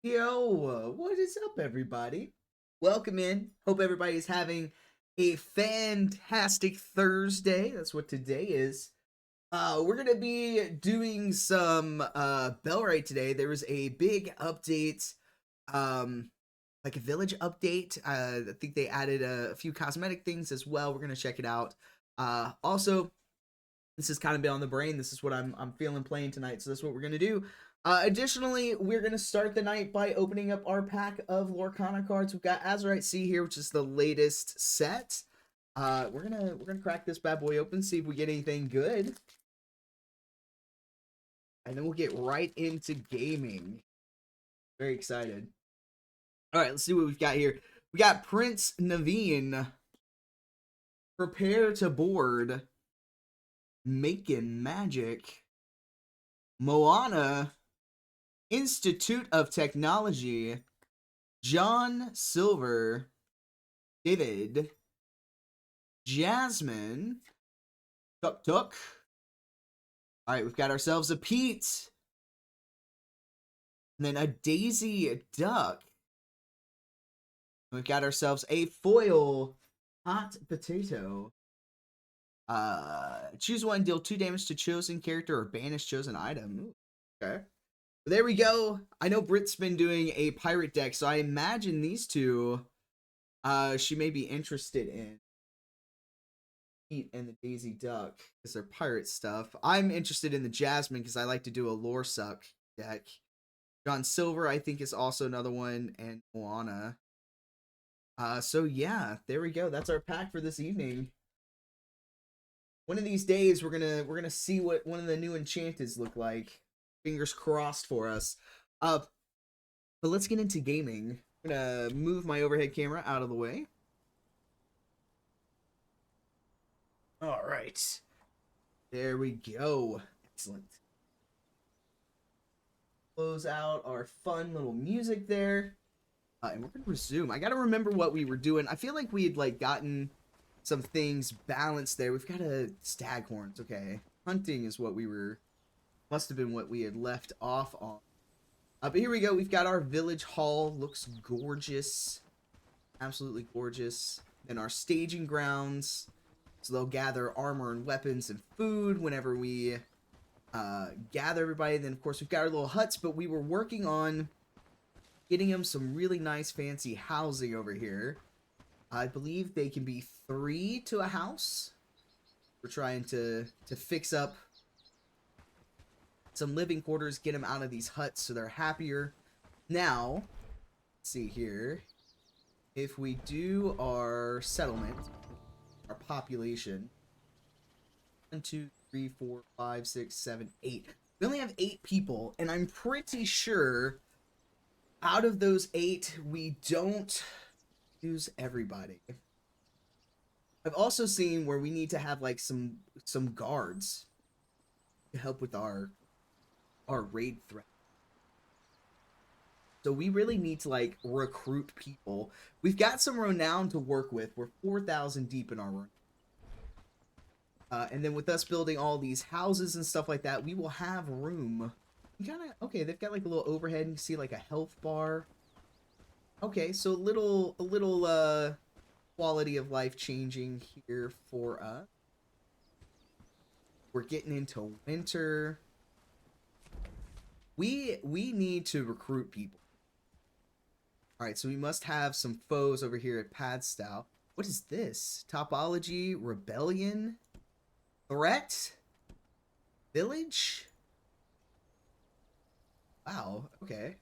Yo, what is up, everybody? Welcome in. Hope everybody's having a fantastic Thursday. That's what today is. We're gonna be doing some Bellwrigh today. There was a big update, um, like a village update. I think they added a few cosmetic things as well. We're gonna check it out. Also, this has kind of been on the brain. This is what I'm feeling playing tonight, so that's what we're gonna do. Additionally, we're gonna start the night by opening up our pack of Lorcana cards. We've got Azurite Sea here, which is the latest set. We're gonna crack this bad boy open, see if we get anything good, and then we'll get right into gaming. Very excited. All right, let's see what we've got here. We got Prince Naveen. Prepare to board. Making magic. Moana. Institute of Technology, John Silver, David, Jasmine, Tuk Tuk. All right, we've got ourselves a Pete, and then a Daisy Duck. We've got ourselves a foil Hot Potato. Choose one, deal 2 damage to chosen character or banish chosen item. Ooh, okay. There we go. I know Britt's been doing a pirate deck, so I imagine these two she may be interested in. Pete and the Daisy Duck, because they're pirate stuff. I'm interested in the Jasmine because I like to do a lore suck deck. John Silver, I think, is also another one, and Moana. So yeah, there we go. That's our pack for this evening. One of these days, we're gonna see what one of the new enchanteds look like. Fingers crossed for us. But let's get into gaming. I'm gonna move my overhead camera out of the way. All right. There we go. Excellent. Close out our fun little music there. And we're gonna resume. I gotta remember what we were doing. I feel like we had like gotten some things balanced there. We've got a staghorns. Okay. Hunting is what we were, must have been what we had left off on. But here we go. We've got our village hall. Looks gorgeous. Absolutely gorgeous. And our staging grounds. So they'll gather armor and weapons and food whenever we gather everybody. Then, of course, we've got our little huts. But we were working on getting them some really nice fancy housing over here. I believe they can be 3 to a house. We're trying to fix up some living quarters, get them out of these huts so they're happier. Now, let's see here. If we do our settlement, our population, 1, 2, 3, 4, 5, 6, 7, 8. We only have 8 people, and I'm pretty sure out of those 8, we don't use everybody. I've also seen where we need to have like some guards to help with our raid threat. So we really need to like recruit people. We've got some renown to work with. We're 4,000 deep in our renown. And then with us building all these houses and stuff like that, we will have room. You gotta, okay, they've got like a little overhead. You see like a health bar. Okay, so a little quality of life changing here for us. We're getting into winter. We need to recruit people. All right, so we must have some foes over here at Padstow. What is this? Topology, rebellion, threat, village. Wow. Okay.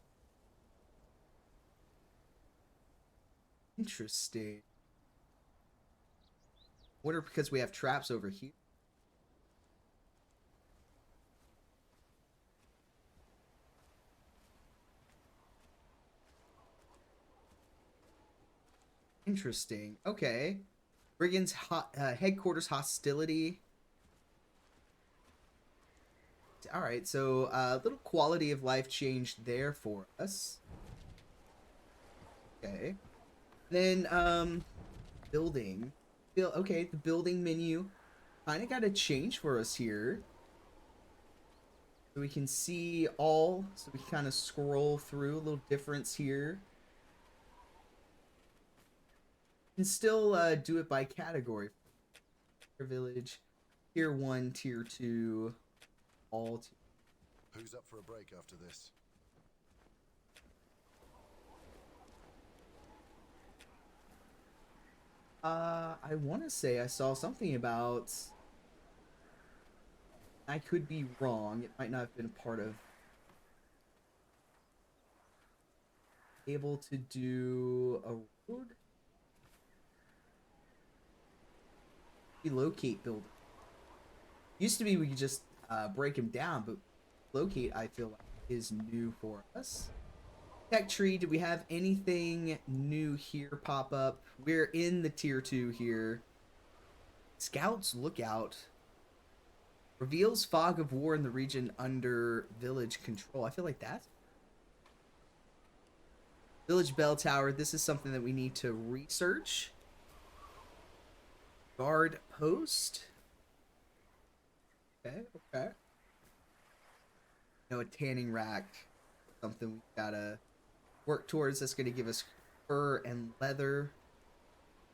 Interesting. Wonder because we have traps over here. Interesting. Okay. Brigand's headquarters hostility. All right, so a little quality of life change there for us. Okay. Then building. Okay, the building menu kind of got a change for us here. So we can see all, so we can kind of scroll through. A little difference here. You can still do it by category. Village, tier 1, tier 2, all tier. Who's up for a break after this? I want to say I saw something about, I could be wrong, it might not have been a part of, able to do a road, relocate building. Used to be we could just break them down, but locate, I feel like, is new for us. Tech tree, do we have anything new here pop up? We're in the tier 2 here. Scouts lookout reveals fog of war in the region under village control. I feel like that's village bell tower. This is something that we need to research. Guard post. Okay, okay. A tanning rack. Something we gotta work towards. That's gonna give us fur and leather.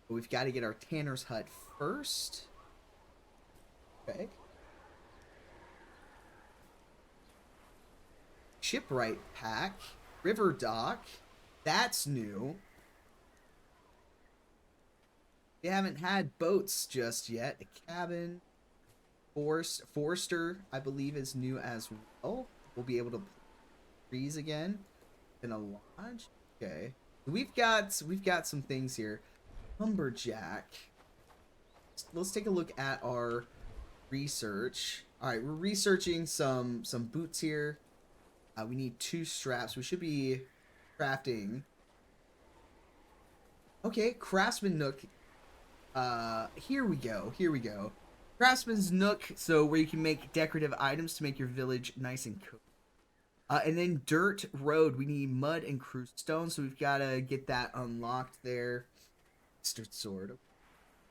But we've got to get our tanner's hut first. Okay. Shipwright pack. River dock. That's new. We haven't had boats just yet. A cabin. Forester, I believe, is new as well. We'll be able to freeze again. In a lodge. Okay. We've got some things here. Lumberjack. Let's take a look at our research. All right, we're researching some boots here. We need 2 straps. We should be crafting. Okay, craftsman nook. Here we go. Here we go. Craftsman's nook, so where you can make decorative items to make your village nice and cool. And then dirt road. We need mud and crude stone, so we've got to get that unlocked there. Sword.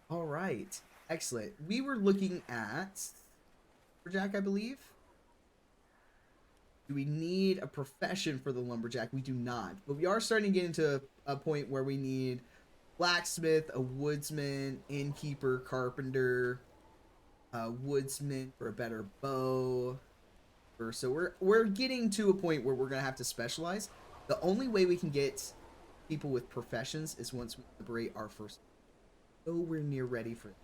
All right, excellent. We were looking at lumberjack, I believe. Do we need a profession for the lumberjack? We do not, but we are starting to get into a point where we need blacksmith, a woodsman, innkeeper, carpenter, woodsman for a better bow. So we're getting to a point where we're gonna have to specialize. The only way we can get people with professions is once we liberate our first. Nowhere near ready for it.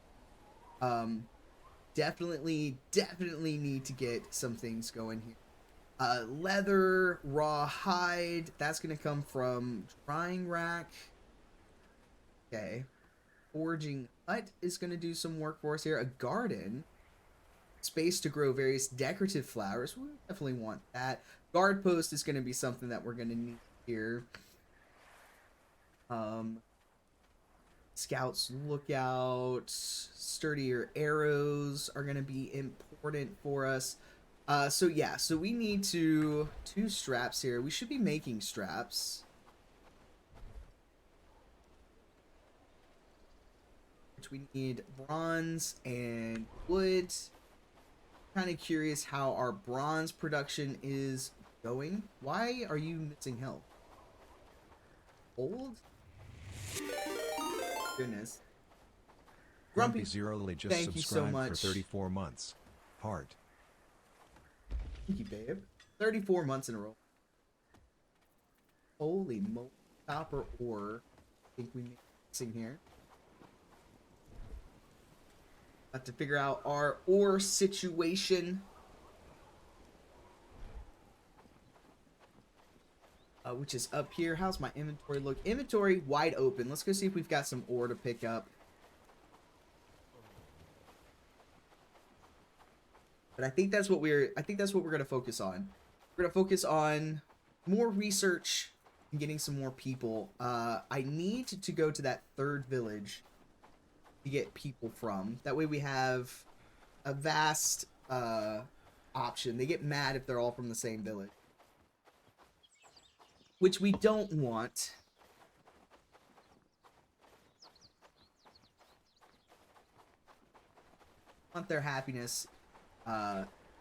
Definitely need to get some things going here. Leather, raw hide, that's gonna come from drying rack. Okay. Forging hut is gonna do some work for us here. A garden. Space to grow various decorative flowers. We definitely want that. Guard post is going to be something that we're going to need here. Scouts lookout. Sturdier arrows are going to be important for us. So yeah, so we need 2 straps here. We should be making straps. Which we need bronze and wood. Kind of curious how our bronze production is going. Why are you missing health? Old? Goodness. Grumpy Zero just thank you so much for 34 months. Heart. Thank you, babe. 34 months in a row. Holy moly. Copper ore. I think we need mixing here. Have to figure out our ore situation. Which is up here. How's my inventory look? Inventory wide open. Let's go see if we've got some ore to pick up. But I think that's what we're gonna focus on. We're gonna focus on more research and getting some more people. I need to go to that 3rd village to get people from. That way we have a vast option. They get mad if they're all from the same village. Which we don't want. Want their happiness.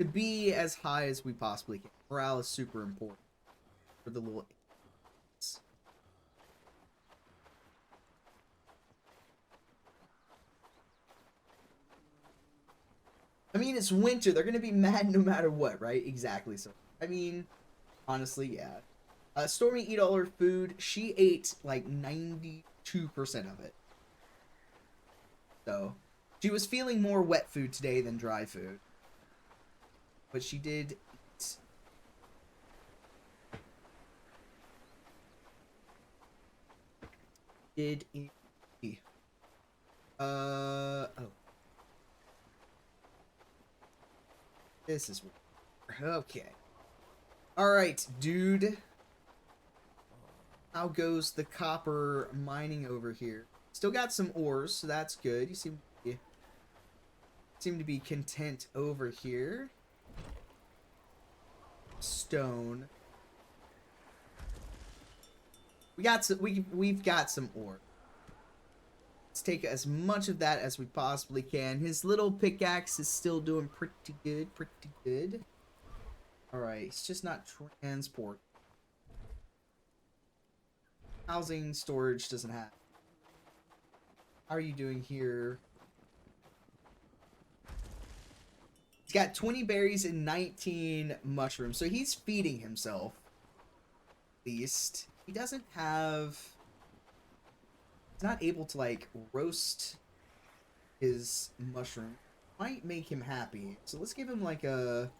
to be as high as we possibly can. Morale is super important for the little ants. I mean, it's winter. They're going to be mad no matter what, right? Exactly. So, I mean, honestly, yeah. Stormy eat all her food. She ate like 92% of it. So, she was feeling more wet food today than dry food. But she did eat. Did eat. Oh. This is weird. Okay. Alright, dude. How goes the copper mining over here? Still got some ores, so that's good. You seem to be content over here. Stone. We've got some ore. Let's take as much of that as we possibly can. His little pickaxe is still doing pretty good. Alright, it's just not transport. Housing, storage doesn't have. How are you doing here? He's got 20 berries and 19 mushrooms, so he's feeding himself. At least. He doesn't have... He's not able to, like, roast his mushroom. Might make him happy. So let's give him, like, a...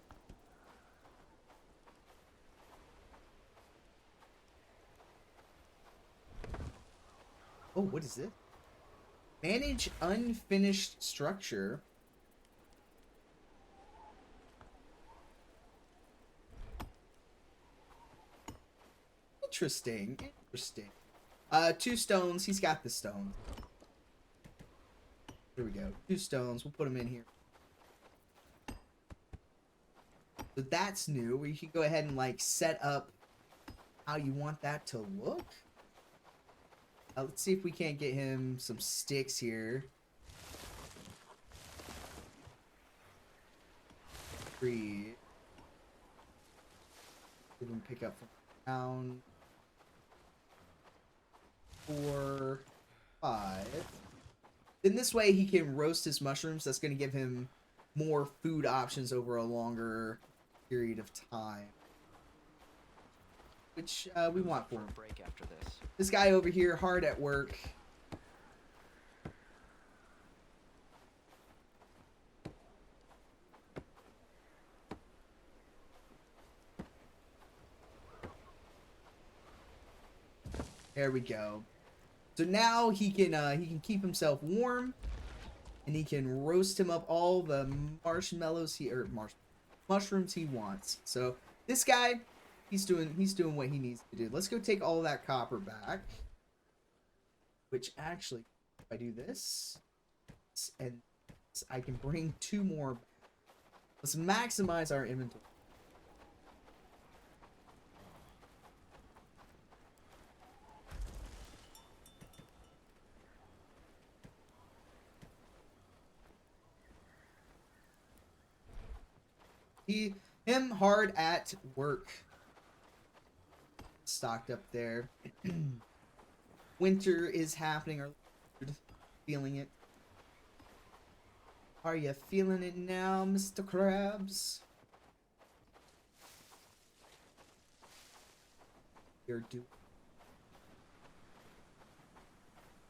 Oh, what is it? Manage unfinished structure. Interesting. 2 stones. He's got the stone. Here we go. 2 stones. We'll put them in here. So that's new. We can go ahead and like set up how you want that to look. Let's see if we can't get him some sticks here. Three. We can pick up from down. 4, 5. Then this way he can roast his mushrooms. That's going to give him more food options over a longer period of time. Which we want for him. Break after this. This guy over here, hard at work. There we go. So now he can keep himself warm, and he can roast him up all the mushrooms he wants. So this guy, he's doing what he needs to do. Let's go take all of that copper back. Which actually, if I do this, and I can bring 2 more. Let's maximize our inventory. Him hard at work. Stocked up there. Winter is happening. Are feeling it? Are you feeling it now, Mr. Krabs? You're doing.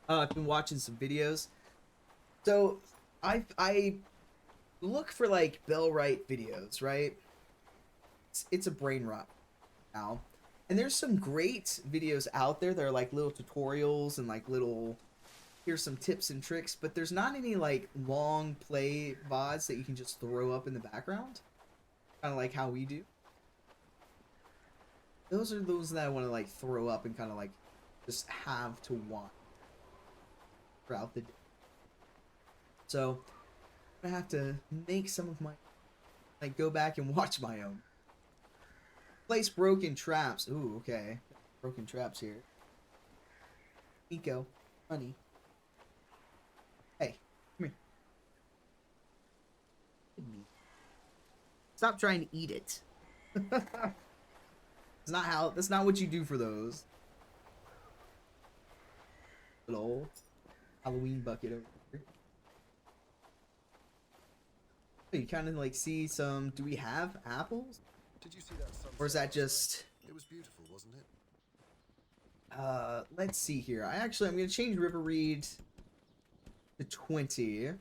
I've been watching some videos. So I look for like Bellwrigh videos, right? It's a brain rot now. And there's some great videos out there that are like little tutorials and like little, here's some tips and tricks, but there's not any like long play VODs that you can just throw up in the background. Kind of like how we do. Those are those that I want to like throw up and kind of like just have to watch throughout the day. So I'm gonna have to make some of my, like, go back and watch my own. Place broken traps. Ooh, okay. Broken traps here. Nico, honey. Hey, come here. Stop trying to eat it. That's not what you do for those. Little Halloween bucket over here. You kind of like see some, do we have apples? Did you see that sunset? Or is that last night? just, It was beautiful, wasn't it? let's see here. I'm going to change River Reed to 20. We're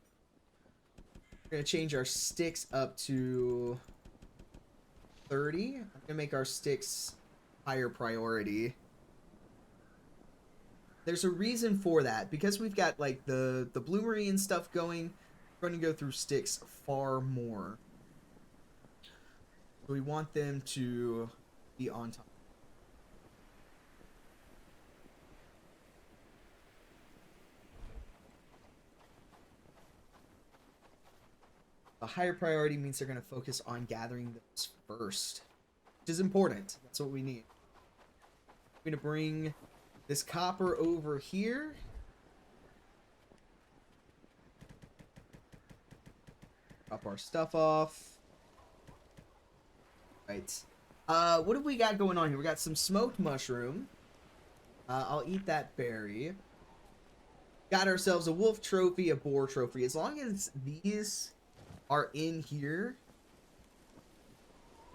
going to change our sticks up to 30. I'm going to make our sticks higher priority. There's a reason for that. Because we've got like the bloomery and stuff going, we're going to go through sticks far more. So we want them to be on top. A higher priority means they're going to focus on gathering those first, which is important. That's what we need. I'm going to bring this copper over here. Drop our stuff off. Right. What have we got going on here? We got some smoked mushroom. I'll eat that berry. Got ourselves a wolf trophy, a boar trophy. As long as these are in here,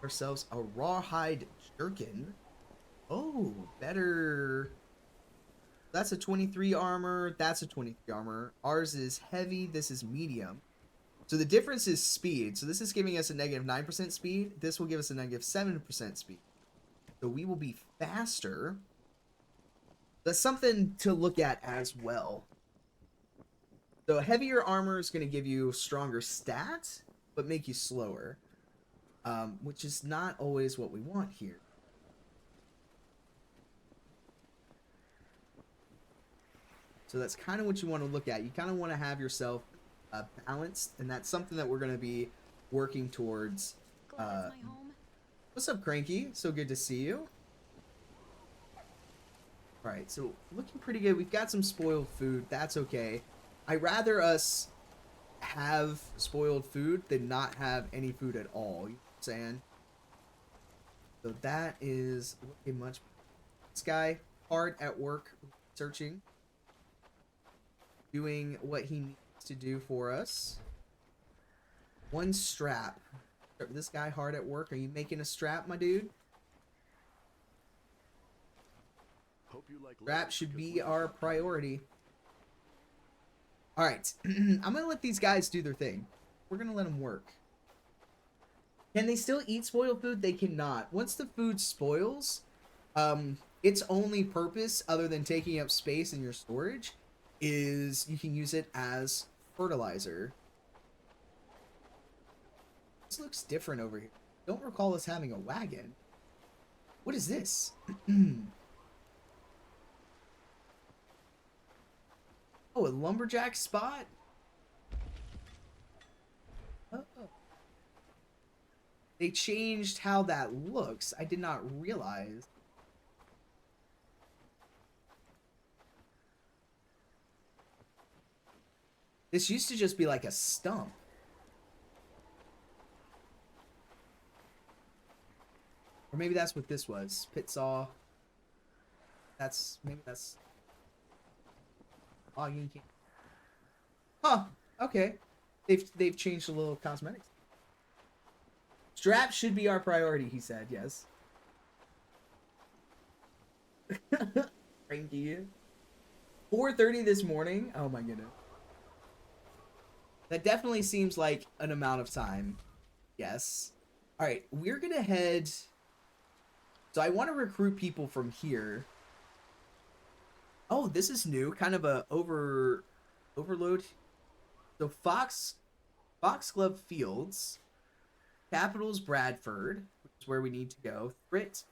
ourselves a rawhide jerkin. Oh, better. That's a 23 armor. That's a 23 armor. Ours is heavy. This is medium. So the difference is speed. So this is giving us a negative 9% speed. This will give us a negative 7% speed. So we will be faster. That's something to look at as well. So heavier armor is going to give you stronger stats, but make you slower. Which is not always what we want here. So that's kind of what you want to look at. You kind of want to have yourself balanced, and that's something that we're going to be working towards. What's up, Cranky? So good to see you. All right, so looking pretty good. We've got some spoiled food. That's okay. I'd rather us have spoiled food than not have any food at all. You know what I'm saying? So that is looking much better. This guy, hard at work, searching, doing what he needs to do for us. One strap. This guy hard at work. Are you making a strap, my dude? Hope you like Strap should be our priority. Alright, I'm going to let these guys do their thing. We're going to let them work. Can they still eat spoiled food? They cannot. Once the food spoils, its only purpose, other than taking up space in your storage, is you can use it as fertilizer. This looks different over here. Don't recall us having a wagon. What is this? Oh, a lumberjack spot? Oh. They changed how that looks. I did not realize. This used to just be like a stump. Or maybe that's what this was. Pit saw. Maybe that's... Oh, you can't. Huh. Okay. They've changed a little cosmetics. Strap should be our priority, he said. Yes. Thank you. 4:30 this morning. Oh my goodness. That definitely seems like an amount of time. Yes. All right, we're gonna head. So I want to recruit people from here. Oh, this is new. Kind of a overload. So Foxglove Fields, Capitals Bradford, which is where we need to go. Threat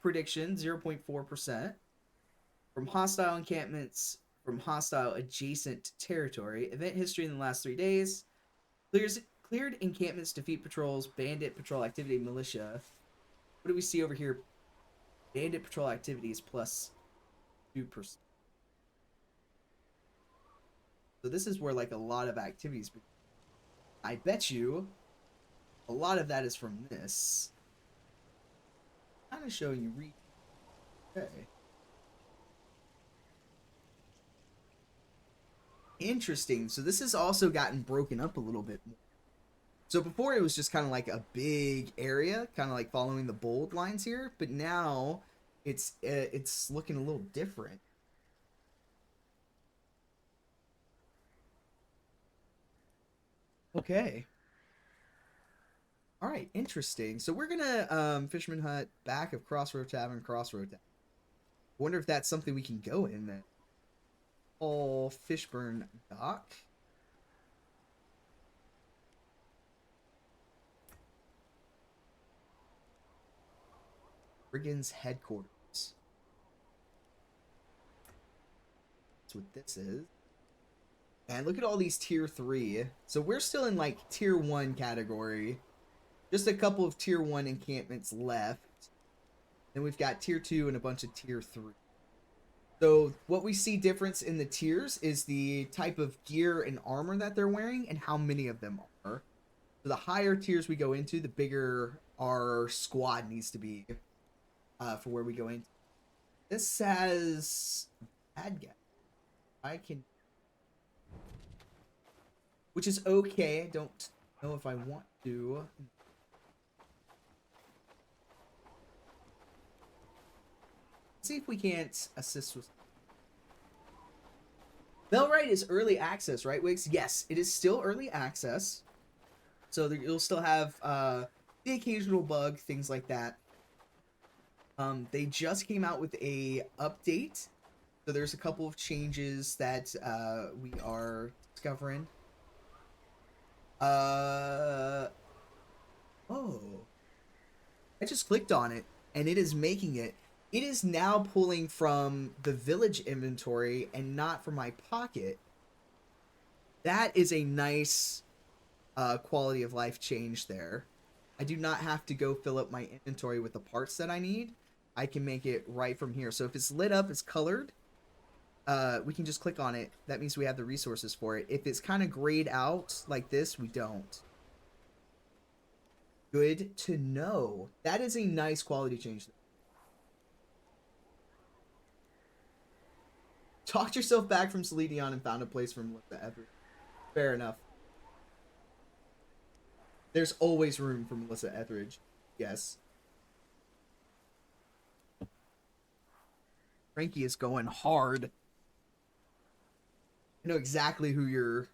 prediction 0.4% from hostile encampments from hostile adjacent territory. Event history in the last 3 days. Cleared encampments, defeat patrols, bandit patrol activity, militia. What do we see over here? Bandit patrol activities plus 2%. So this is where like a lot of activities. I bet you A lot of that is from this. Kind of showing you okay. Interesting. So this has also gotten broken up a little bit more. So before it was just kind of like a big area, kind of like following the bold lines here, but now it's looking a little different. Okay. All right, interesting. So we're gonna Fisherman Hut, back of Crossroad Tavern, Crossroad Tavern. Wonder if that's something we can go in then. All Fishburne Dock. Brigand's headquarters. That's what this is. And look at all these tier 3. So we're still in like tier 1 category. Just a couple of tier 1 encampments left. Then we've got tier 2 and a bunch of tier 3. So what we see difference in the tiers is the type of gear and armor that they're wearing and how many of them are. So the higher tiers we go into, the bigger our squad needs to be for where we go into. This has bad guy. I can, which is okay. I don't know if I want to. See if we can't assist with. Bellwrigh is early access, right, Wiggs? Yes, it is still early access. So you'll still have the occasional bug, things like that. They just came out with a update. So there's a couple of changes that we are discovering. Oh. I just clicked on it, and it is making it. It is now pulling from the village inventory and not from my pocket. That is a nice quality of life change there. I do not have to go fill up my inventory with the parts that I need. I can make it right from here. So if it's lit up, it's colored, we can just click on it. That means we have the resources for it. If it's kind of grayed out like this, we don't. Good to know. That is a nice quality change. Talked yourself back from Seledion and found a place from Melissa Etheridge. Fair enough. There's always room for Melissa Etheridge. Yes. Frankie is going hard. I know exactly who your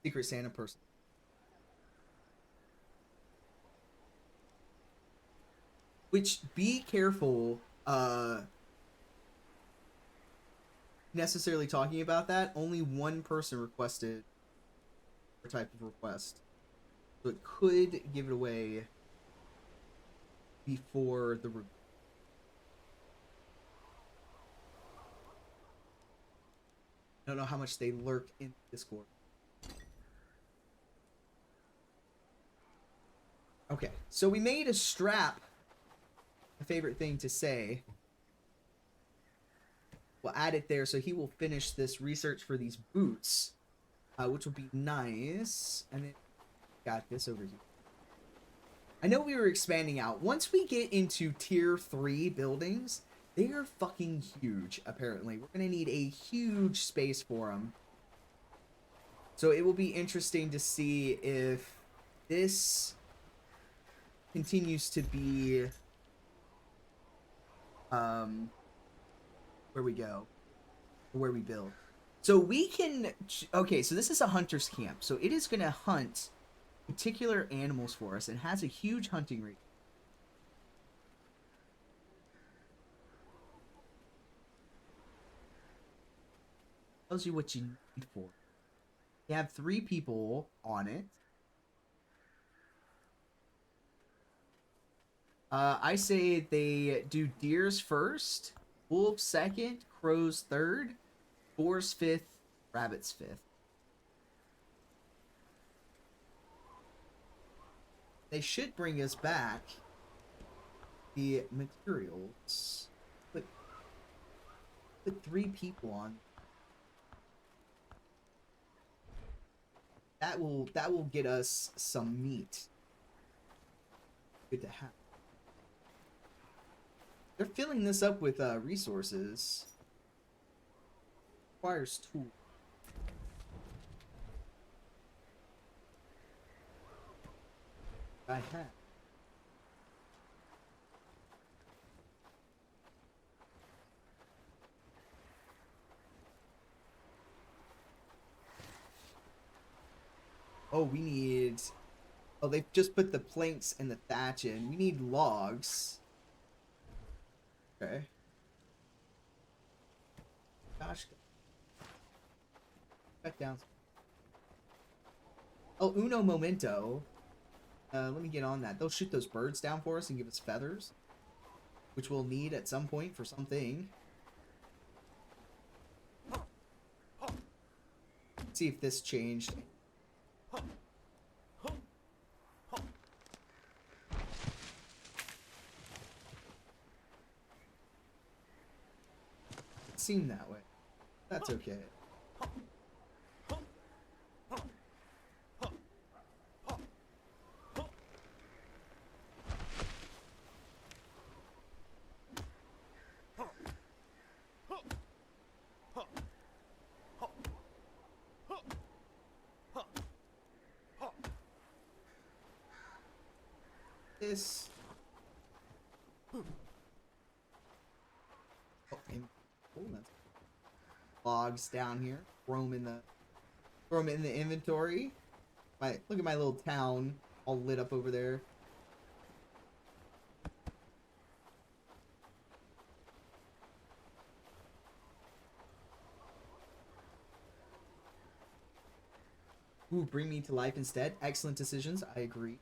Secret Santa person. Which, be careful necessarily talking about that. Only one person requested a type of request. So it could give it away before the I don't know how much they lurk in Discord. Okay, so we made a strap. My favorite thing to say. We'll add it there so he will finish this research for these boots, which will be nice. And then got this over here. I know we were expanding out. Once we get into tier 3 buildings, they are fucking huge, apparently. We're going to need a huge space for them. So it will be interesting to see if this continues to be where we go, where we build. So we can, okay, so this is a hunter's camp. So it is going to hunt particular animals for us and has a huge hunting rate. Tells you what you need for it. You have 3 people on it. I say they do deers first, wolves second, crows third, boars fifth, rabbits fifth. They should bring us back the materials. Put 3 people on. that will get us some meat. Good to have. They're filling this up with resources. Requires tools. I have. Oh, we need... Oh, they've just put the planks and the thatch in. We need logs. Okay. Gosh. Cut down. Oh, uno momento. Let me get on that. They'll shoot those birds down for us and give us feathers, which we'll need at some point for something. Let's see if this changed. It seemed that way. That's okay. This. Oh, that's logs down here. Throw them in the inventory. Look at my little town all lit up over there. Ooh, bring me to life instead. Excellent decisions. I agree.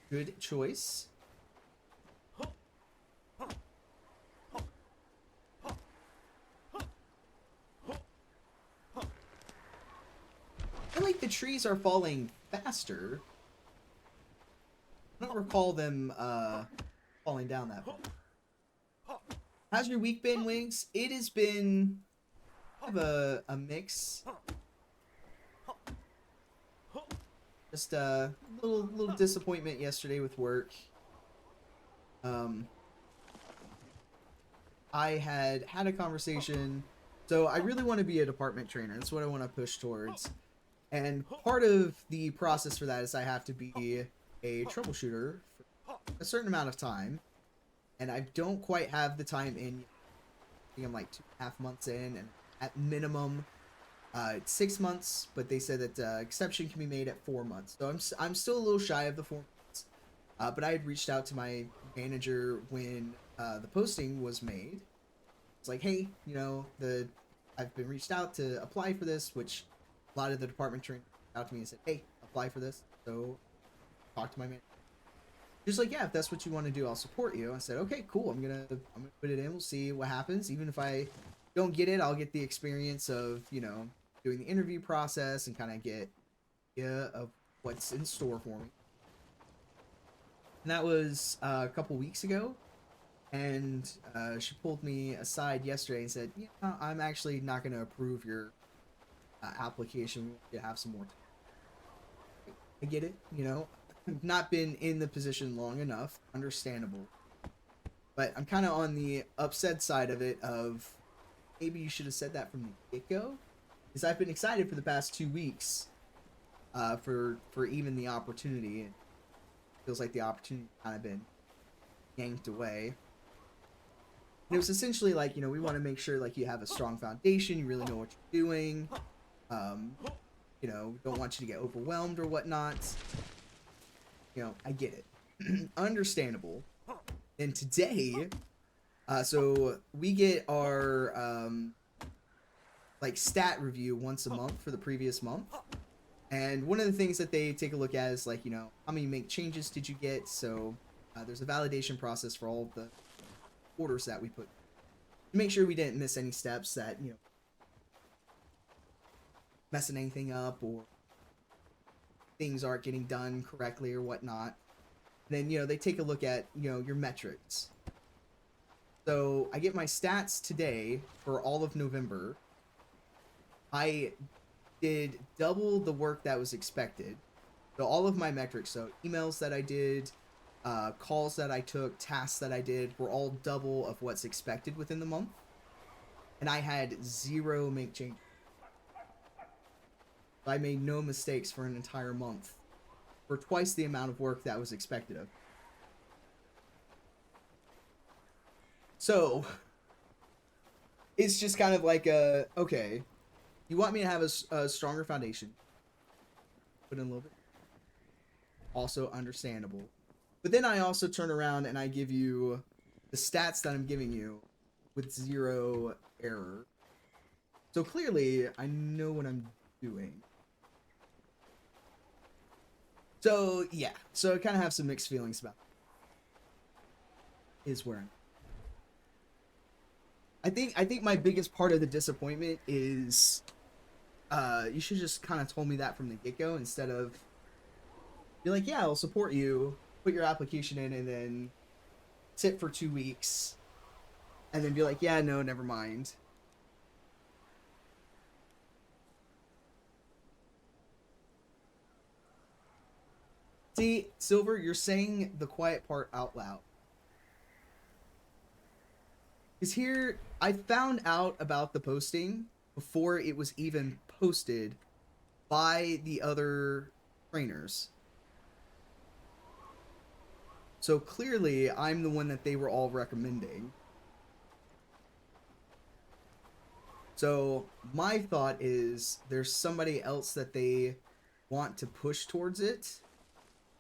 Good choice. I feel like the trees are falling faster. I don't recall them falling down that far. How's your week been, Wings? It has been kind of a mix. Just a little disappointment yesterday with work. I had a conversation. So I really want to be a department trainer. That's what I want to push towards. And part of the process for that is I have to be a troubleshooter for a certain amount of time. And I don't quite have the time in. I think I'm like 2.5 months in, and at minimum it's 6 months, but they said that exception can be made at 4 months. So I'm still a little shy of the 4 months. But I had reached out to my manager when the posting was made. It's like, hey, you know, I've been reached out to apply for this, which a lot of the department trained out to me and said, hey, apply for this. So talk to my manager. Just like, yeah, if that's what you want to do, I'll support you. I said, okay, cool. I'm gonna put it in. We'll see what happens. Even if I don't get it, I'll get the experience of, you know, doing the interview process and kind of get of what's in store for me. And that was a couple weeks ago. And she pulled me aside yesterday and said, yeah, I'm actually not going to approve your application. We want you to have some more time. I get it, you know. I've not been in the position long enough. Understandable. But I'm kind of on the upset side of it of maybe you should have said that from the get-go. Because I've been excited for the past 2 weeks for even the opportunity. It feels like the opportunity kind of been yanked away. And it was essentially like, you know, we want to make sure like you have a strong foundation, you really know what you're doing. You know, don't want you to get overwhelmed or whatnot. You know, I get it. Understandable. And today, so we get our like stat review once a month for the previous month. And one of the things that they take a look at is like, you know, how many make changes did you get? So there's a validation process for all of the orders that we put to make sure we didn't miss any steps that, you know, messing anything up or things aren't getting done correctly or whatnot. And then, you know, they take a look at, you know, your metrics. So I get my stats today for all of November. I did double the work that was expected. So all of my metrics, so emails that I did, calls that I took, tasks that I did, were all double of what's expected within the month. And I had 0 make changes. I made no mistakes for an entire month for twice the amount of work that was expected of. So it's just kind of like okay, you want me to have a stronger foundation. Put in a little bit. Also understandable. But then I also turn around and I give you the stats that I'm giving you with 0 error. So clearly I know what I'm doing. So yeah, so I kind of have some mixed feelings about it. Is where I think my biggest part of the disappointment is you should just kind of told me that from the get-go instead of be like, yeah, I'll support you, put your application in, and then sit for 2 weeks and then be like, yeah, no, never mind. See, Silver, you're saying the quiet part out loud. Because here, I found out about the posting before it was even posted by the other trainers. So clearly, I'm the one that they were all recommending. So my thought is there's somebody else that they want to push towards it.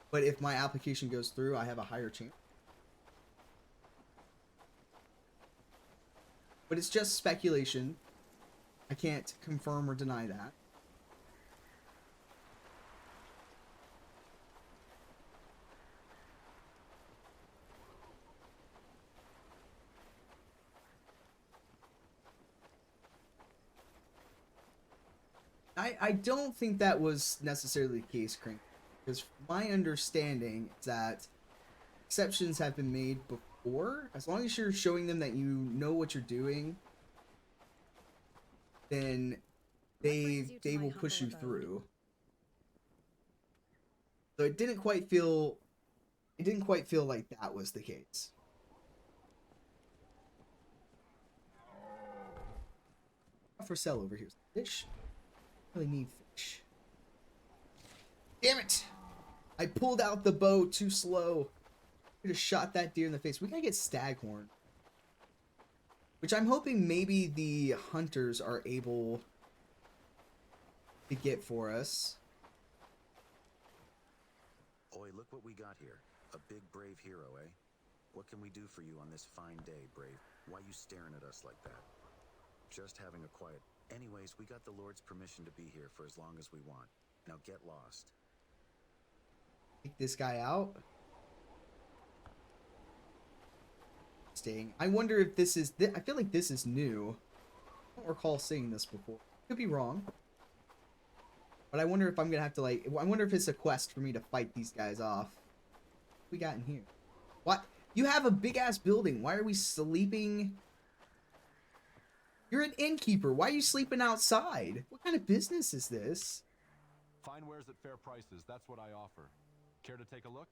But if my application goes through, I have a higher chance. But it's just speculation. I can't confirm or deny that. I don't think that was necessarily the case, Crank. Because my understanding is that exceptions have been made before. As long as you're showing them that you know what you're doing, then they will push you through. So it didn't quite feel like that was the case. For sale over here. Fish. Really need fish. Damn it! I pulled out the bow too slow. Could have shot that deer in the face. We gotta get staghorn. Which I'm hoping maybe the hunters are able to get for us. Oi, look what we got here. A big brave hero, eh? What can we do for you on this fine day, brave? Why you staring at us like that? Just having a quiet... Anyways, we got the Lord's permission to be here for as long as we want. Now get lost. Take this guy out. Staying. I wonder if this is... I feel like this is new. I don't recall seeing this before. Could be wrong. But I wonder if I'm gonna have to, like... I wonder if it's a quest for me to fight these guys off. What we got in here? What? You have a big-ass building. Why are we sleeping... You're an innkeeper. Why are you sleeping outside? What kind of business is this? Fine wares at fair prices. That's what I offer. Care to take a look?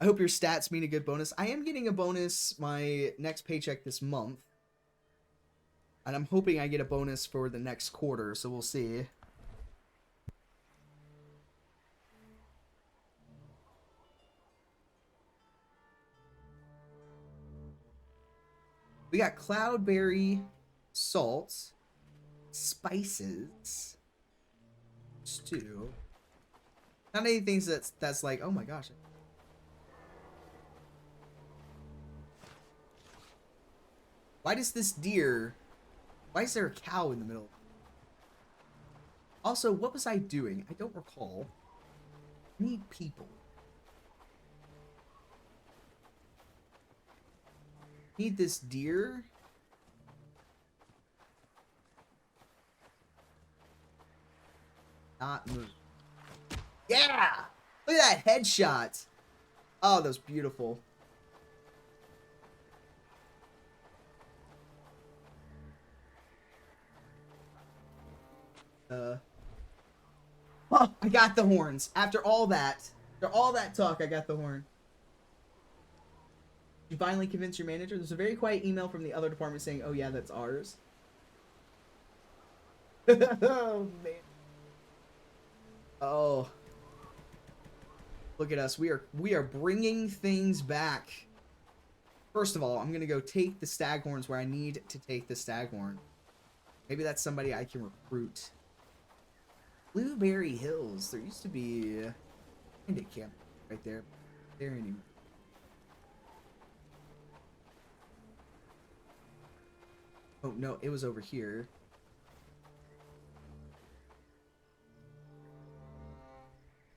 I hope your stats mean a good bonus. I am getting a bonus my next paycheck this month. And I'm hoping I get a bonus for the next quarter, so we'll see. We got cloudberry, salt, spices, stew. Not any things that's like, oh my gosh. Why does this deer... Why is there a cow in the middle? Also, what was I doing? I don't recall. I need people. Need this deer. Not move. Yeah! Look at that headshot. Oh, that was beautiful. Oh, I got the horns. After all that talk, I got the horn. You finally convinced your manager? There's a very quiet email from the other department saying, "Oh yeah, that's ours." Oh man. Oh. Look at us. We are bringing things back. First of all, I'm gonna go take the staghorns where I need to take the staghorn. Maybe that's somebody I can recruit. Blueberry Hills. There used to be a bandit camp right there. There anymore. Oh no, it was over here.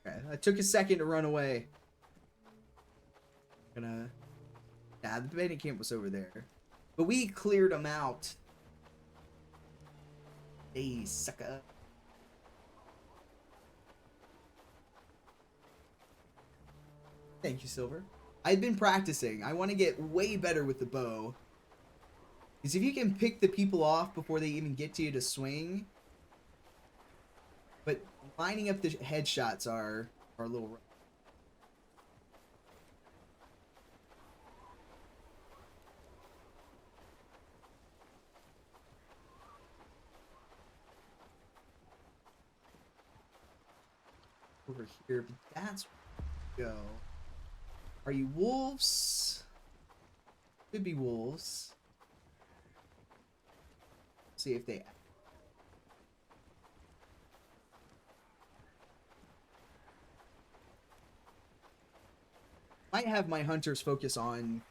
Okay, that took a second to run away. Yeah, the bandit camp was over there. But we cleared them out. Hey, sucker. Thank you, Silver. I've been practicing. I want to get way better with the bow. Because if you can pick the people off before they even get to you to swing. But lining up the headshots are a little rough. Over here, but that's where we go. Are you wolves? Could be wolves. See if they. Might have my hunters focus on.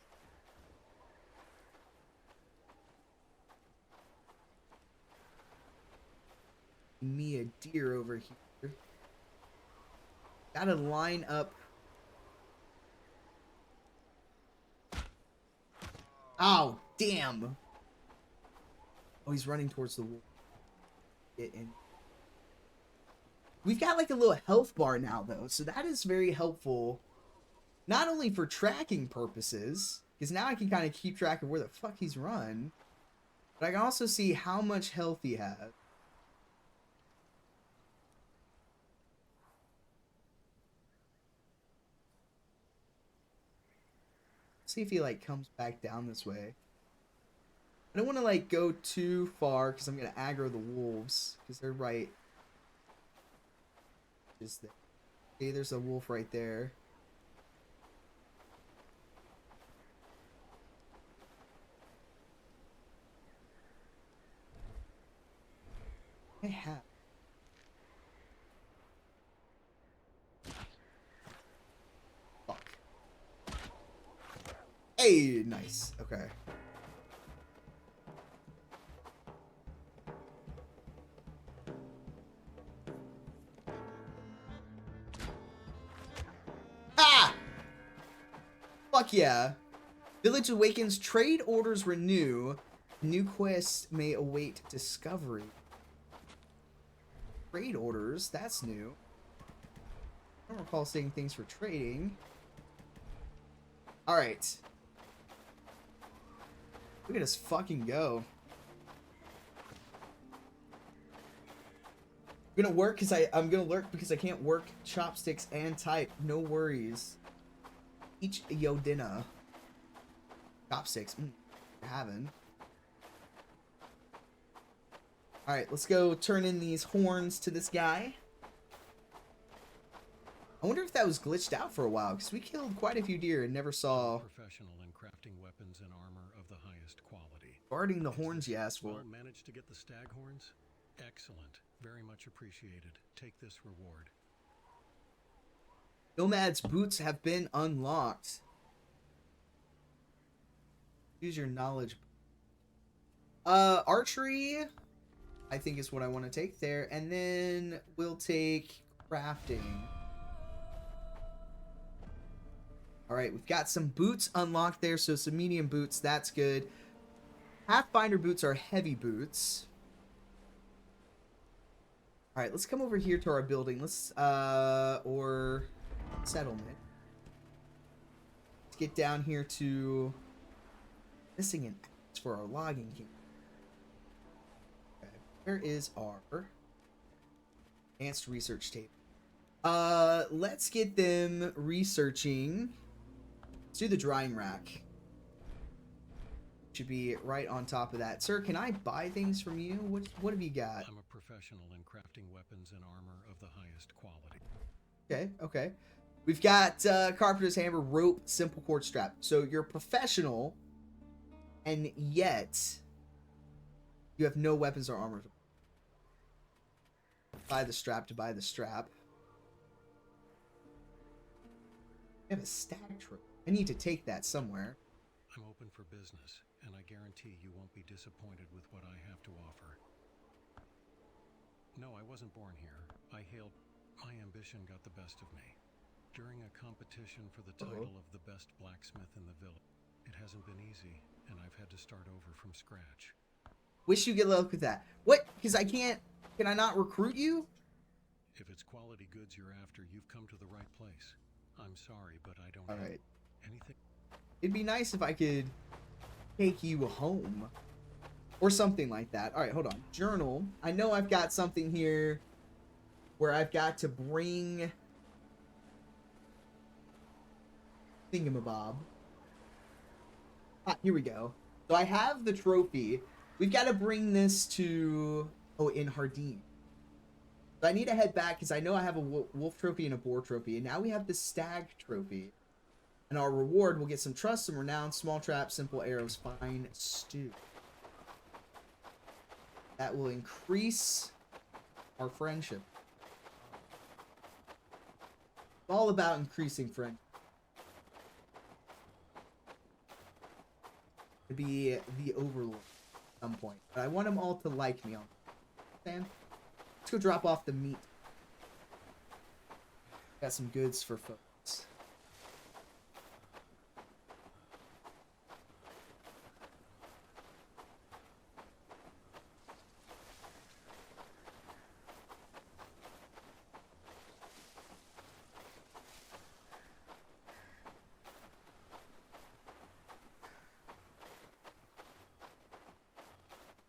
Me a deer over here. Gotta line up. Oh, damn. Oh, he's running towards the wolf. Get in. We've got like a little health bar now, though, so that is very helpful. Not only for tracking purposes, because now I can kind of keep track of where the fuck he's run, but I can also see how much health he has. See if he like comes back down this way. I don't want to like go too far because I'm gonna aggro the wolves because they're right. Just there. See, there's a wolf right there. I have. Fuck. Hey, nice. Okay. Ah! Fuck yeah. Village awakens. Trade orders renew. New quests may await discovery. Trade orders? That's new. I don't recall seeing things for trading. Alright. Look at us fucking go. I'm gonna work because I'm gonna lurk because I can't work chopsticks and type. No worries. Each yo dinner. Chopsticks. Having. Alright, let's go turn in these horns to this guy. I wonder if that was glitched out for a while, because we killed quite a few deer and never saw. Professional in crafting weapons and armor of the highest quality. Guarding the horns you asked for. Well, managed to get the stag horns? Excellent. Very much appreciated. Take this reward. Nomad's boots have been unlocked. Use your knowledge. Archery, I think is what I want to take there. And then we'll take crafting. Alright, we've got some boots unlocked there, so some medium boots, that's good. Pathfinder boots are heavy boots. Alright, let's come over here to our building. Let's, or settlement. Let's get down here to missing an axe for our logging camp. Okay, where is our Advanced research tape. Let's get them researching. Let's do the drying rack. Should be right on top of that. Sir, can I buy things from you? What have you got? I'm a professional in crafting weapons and armor of the highest quality. Okay, okay. We've got carpenter's hammer, rope, simple cord strap. So you're a professional, and yet you have no weapons or armor. Buy the strap to buy the strap. I have a stag trope. I need to take that somewhere. I'm open for business, and I guarantee you won't be disappointed with what I have to offer. No, I wasn't born here. My ambition got the best of me. During a competition for the title of the best blacksmith in the village. It hasn't been easy, and I've had to start over from scratch. Wish you good luck with that. What? Because I can't... Can I not recruit you? If it's quality goods you're after, you've come to the right place. I'm sorry, but I don't All have right. anything. It'd be nice if I could take you home. Or something like that. All right, hold on. Journal. I know I've got something here where I've got to bring... Thingamabob. Ah, here we go. So I have the trophy. We've got to bring this to... Oh, in Hardin. So I need to head back because I know I have a wolf trophy and a boar trophy. And now we have the stag trophy. And our reward will get some trust, some renown, small traps, simple arrows, fine stew. That will increase our friendship. It's all about increasing friendship. To be the overlord at some point. But I want them all to like me. Understand? Let's go drop off the meat. Got some goods for folks.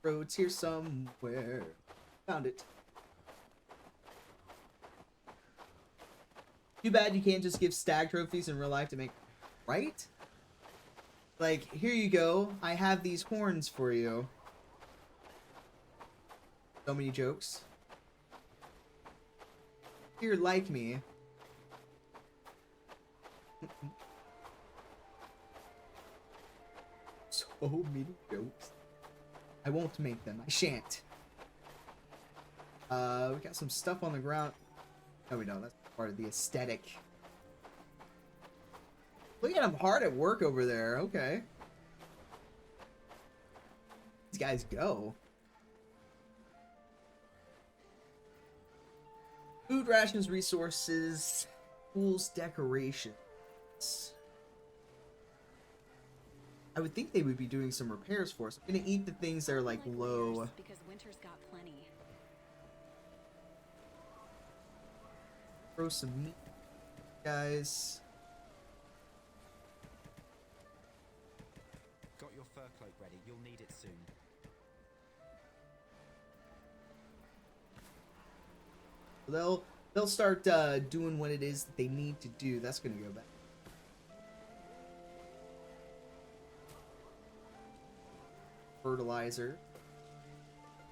Roads here somewhere. Found it. Too bad you can't just give stag trophies in real life to make... Right? Like, here you go. I have these horns for you. So many jokes. Here, like me. So many jokes. I won't make them. I shan't. We got some stuff on the ground. No, we don't. That's part of the aesthetic. Look at him hard at work over there. Okay. These guys go. Food rations, resources, tools, decorations. I would think they would be doing some repairs for us. I'm gonna eat the things that are like low. Because winter's got plenty. Throw some meat, guys. Got your fur cloak ready. You'll need it soon. They'll start doing what it is that they need to do. That's gonna go back. Fertilizer.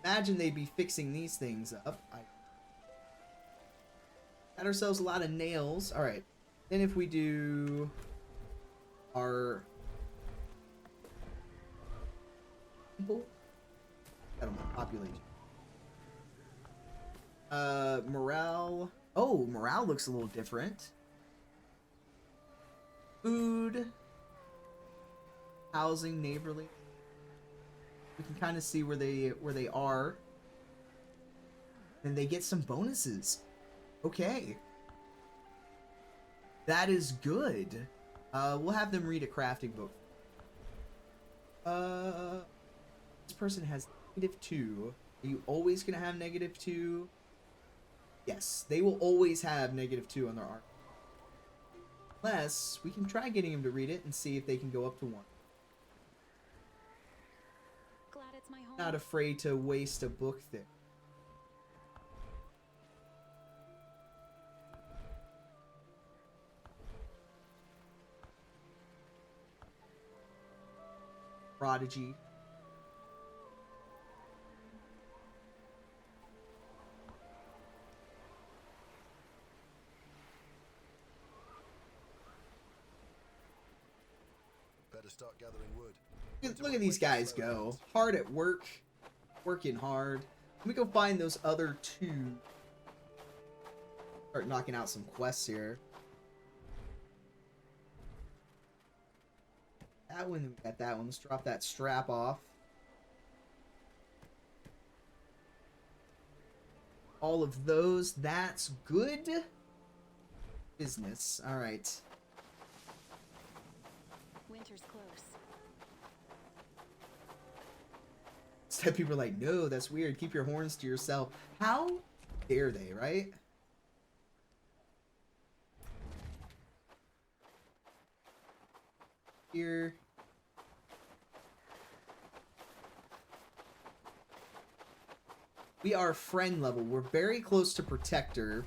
Imagine they'd be fixing these things up. Got ourselves a lot of nails. All right. Then if we do our people, got them population. Morale. Oh, morale looks a little different. Food, housing, neighborly. We can kind of see where they are, and they get some bonuses. Okay, that is good. We'll have them read a crafting book. This person has -2. Are you always gonna have -2? Yes, they will always have -2 on their art. Unless we can try getting them to read it and see if they can go up to 1. Glad it's my home. Not afraid to waste a book there. Prodigy. Better start gathering wood. Look at these guys go. Hard at work. Working hard. Let me go find those other two. Start knocking out some quests here. That one, we got that one. Let's drop that strap off. All of those. That's good business. All right. Winter's close. Instead, people are like, no, that's weird. Keep your horns to yourself. How dare they, right? Here. We are friend level. We're very close to protector,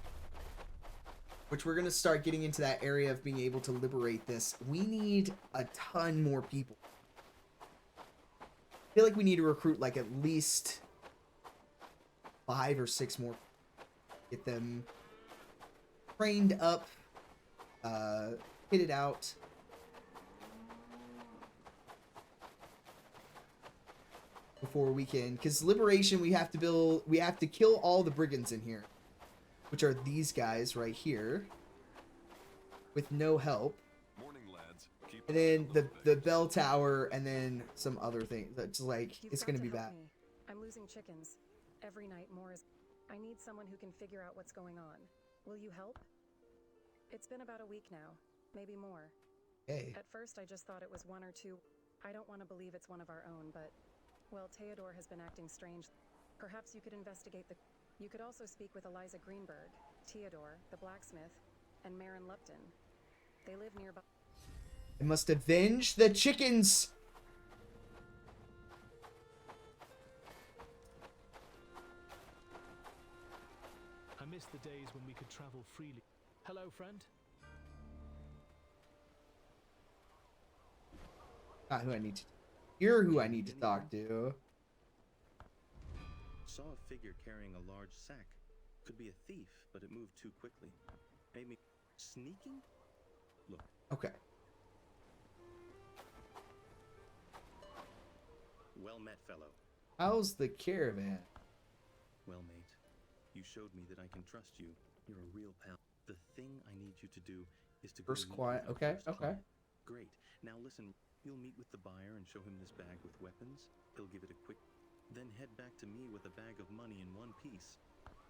which we're going to start getting into that area of being able to liberate this. We need a ton more people. I feel like we need to recruit like at least 5 or 6 more. Get them trained up, kitted out. Before we can, because liberation, we have to kill all the brigands in here, which are these guys right here, with no help. Morning, lads. Keep And then the bell tower, and then some other things. That's like, You've it's got gonna to be help bad. me. I'm losing chickens. Every night more is... I need someone who can figure out what's going on. Will you help? It's been about a week now, maybe more. Hey, At first I just thought it was 1 or 2. I don't want to believe it's one of our own, but... Well, Theodore has been acting strange. Perhaps you could investigate the... You could also speak with Eliza Greenberg, Theodore, the blacksmith, and Marin Lupton. They live nearby. I must avenge the chickens. I miss the days when we could travel freely. Hello, friend. Not who I need to. You're who I need to talk to. Saw a figure carrying a large sack. Could be a thief, but it moved too quickly. Made me sneaking? Look. Okay. Well met, fellow. How's the caravan? Well, mate. You showed me that I can trust you. You're a real pal. The thing I need you to do is to go First meet quiet. with your Okay. first Okay. client. Great. Now listen, you'll meet with the buyer and show him this bag with weapons. He'll give it a quick... Then head back to me with a bag of money in one piece.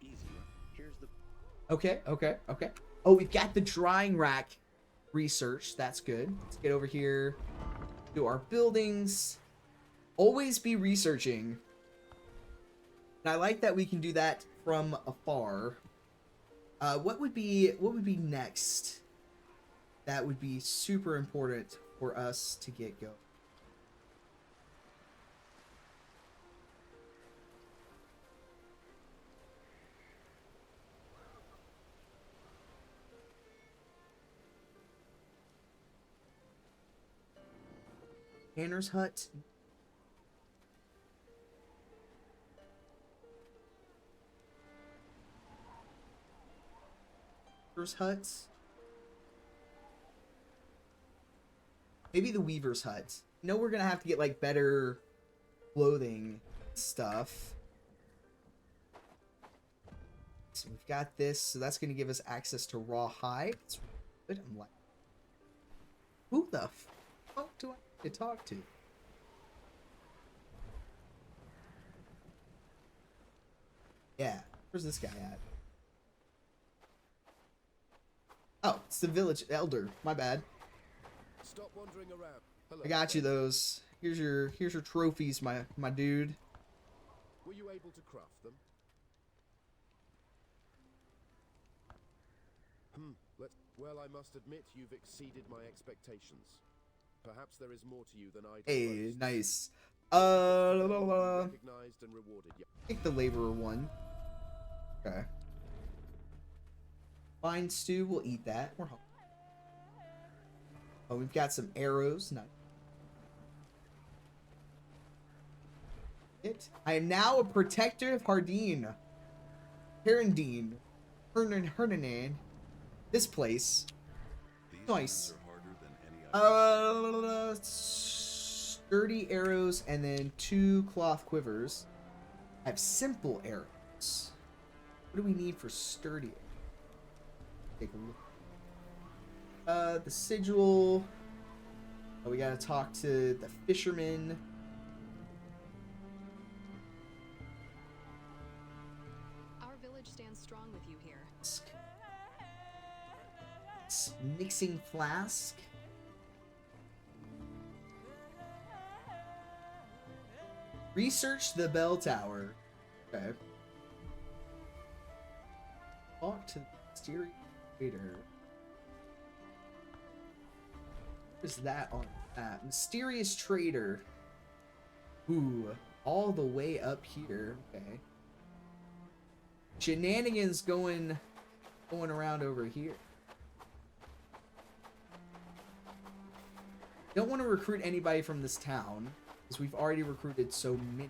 Easy, right? Here's the... Okay. Okay. Okay. Oh, we've got the drying rack research. That's good. Let's get over here. Do our buildings. Always be researching. And I like that we can do that from afar. What would be next? That would be super important for us to get going. Tanner's hut. Weaver's huts. Maybe the Weaver's hut. You know we're gonna have to get like better clothing stuff. So we've got this, so that's gonna give us access to raw hide. It's good. I'm like, who the fuck do I need to talk to? Yeah, where's this guy at? Oh, it's the village elder. My bad. Stop wandering around. Hello. I got you those. Here's your trophies, my dude. Were you able to craft them? Well, I must admit you've exceeded my expectations. Perhaps there is more to you than I Hey, supposed. nice. Recognized and rewarded. Yeah. Take the laborer one. Okay. Fine stew, we'll eat that. We're home. Oh, we've got some arrows. Nice. I am now a protector of Hardeen. Herndeen. Hernan. This place. These Nice. are harder than any other. Sturdy arrows and then 2 cloth quivers. I have simple arrows. What do we need for sturdy? Take a look. The sigil. Oh, we gotta talk to the fisherman. Our village stands strong with you here. Mixing flask. Research the bell tower. Okay. Talk to the mysterious trader. What is that on that? Mysterious trader. Ooh, all the way up here. Okay. Shenanigans going around over here. Don't want to recruit anybody from this town, because we've already recruited so many.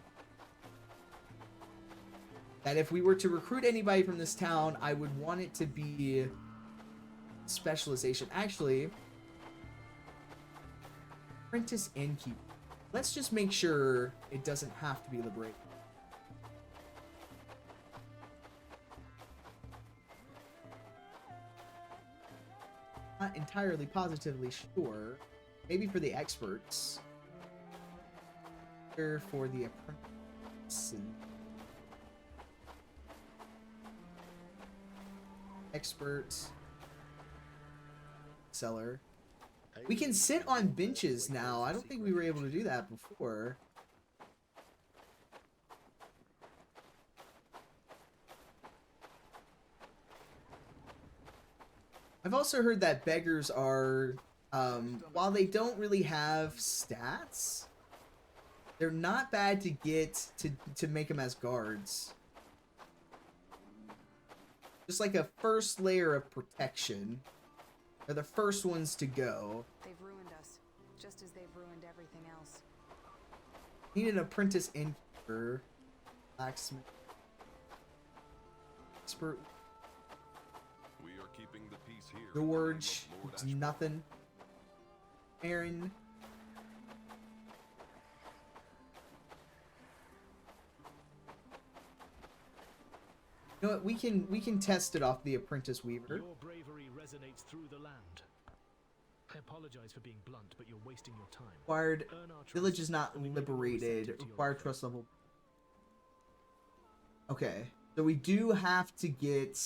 That if we were to recruit anybody from this town, I would want it to be specialization. Actually, apprentice innkeeper. Let's just make sure it doesn't have to be liberated. Not entirely positively sure. Maybe for the experts. Or for the apprentice. Experts. Seller. We can sit on benches now. I don't think we were able to do that before. I've also heard that beggars are, while they don't really have stats, they're not bad to get to make them as guards. Just like a first layer of protection. They're the first ones to go. They've ruined us, just as they've ruined everything else. Need an apprentice innkeeper. Blacksmith. Expert. We are keeping the peace here. George. It's nothing. Aaron. You know what? We can test it off the apprentice weaver. Your bravery resonates through the land. I apologize for being blunt, but you're wasting your time. Required. Earn our trust, Village is not and we will be liberated. receptive to your Required offer. trust level. Okay. So we do have to get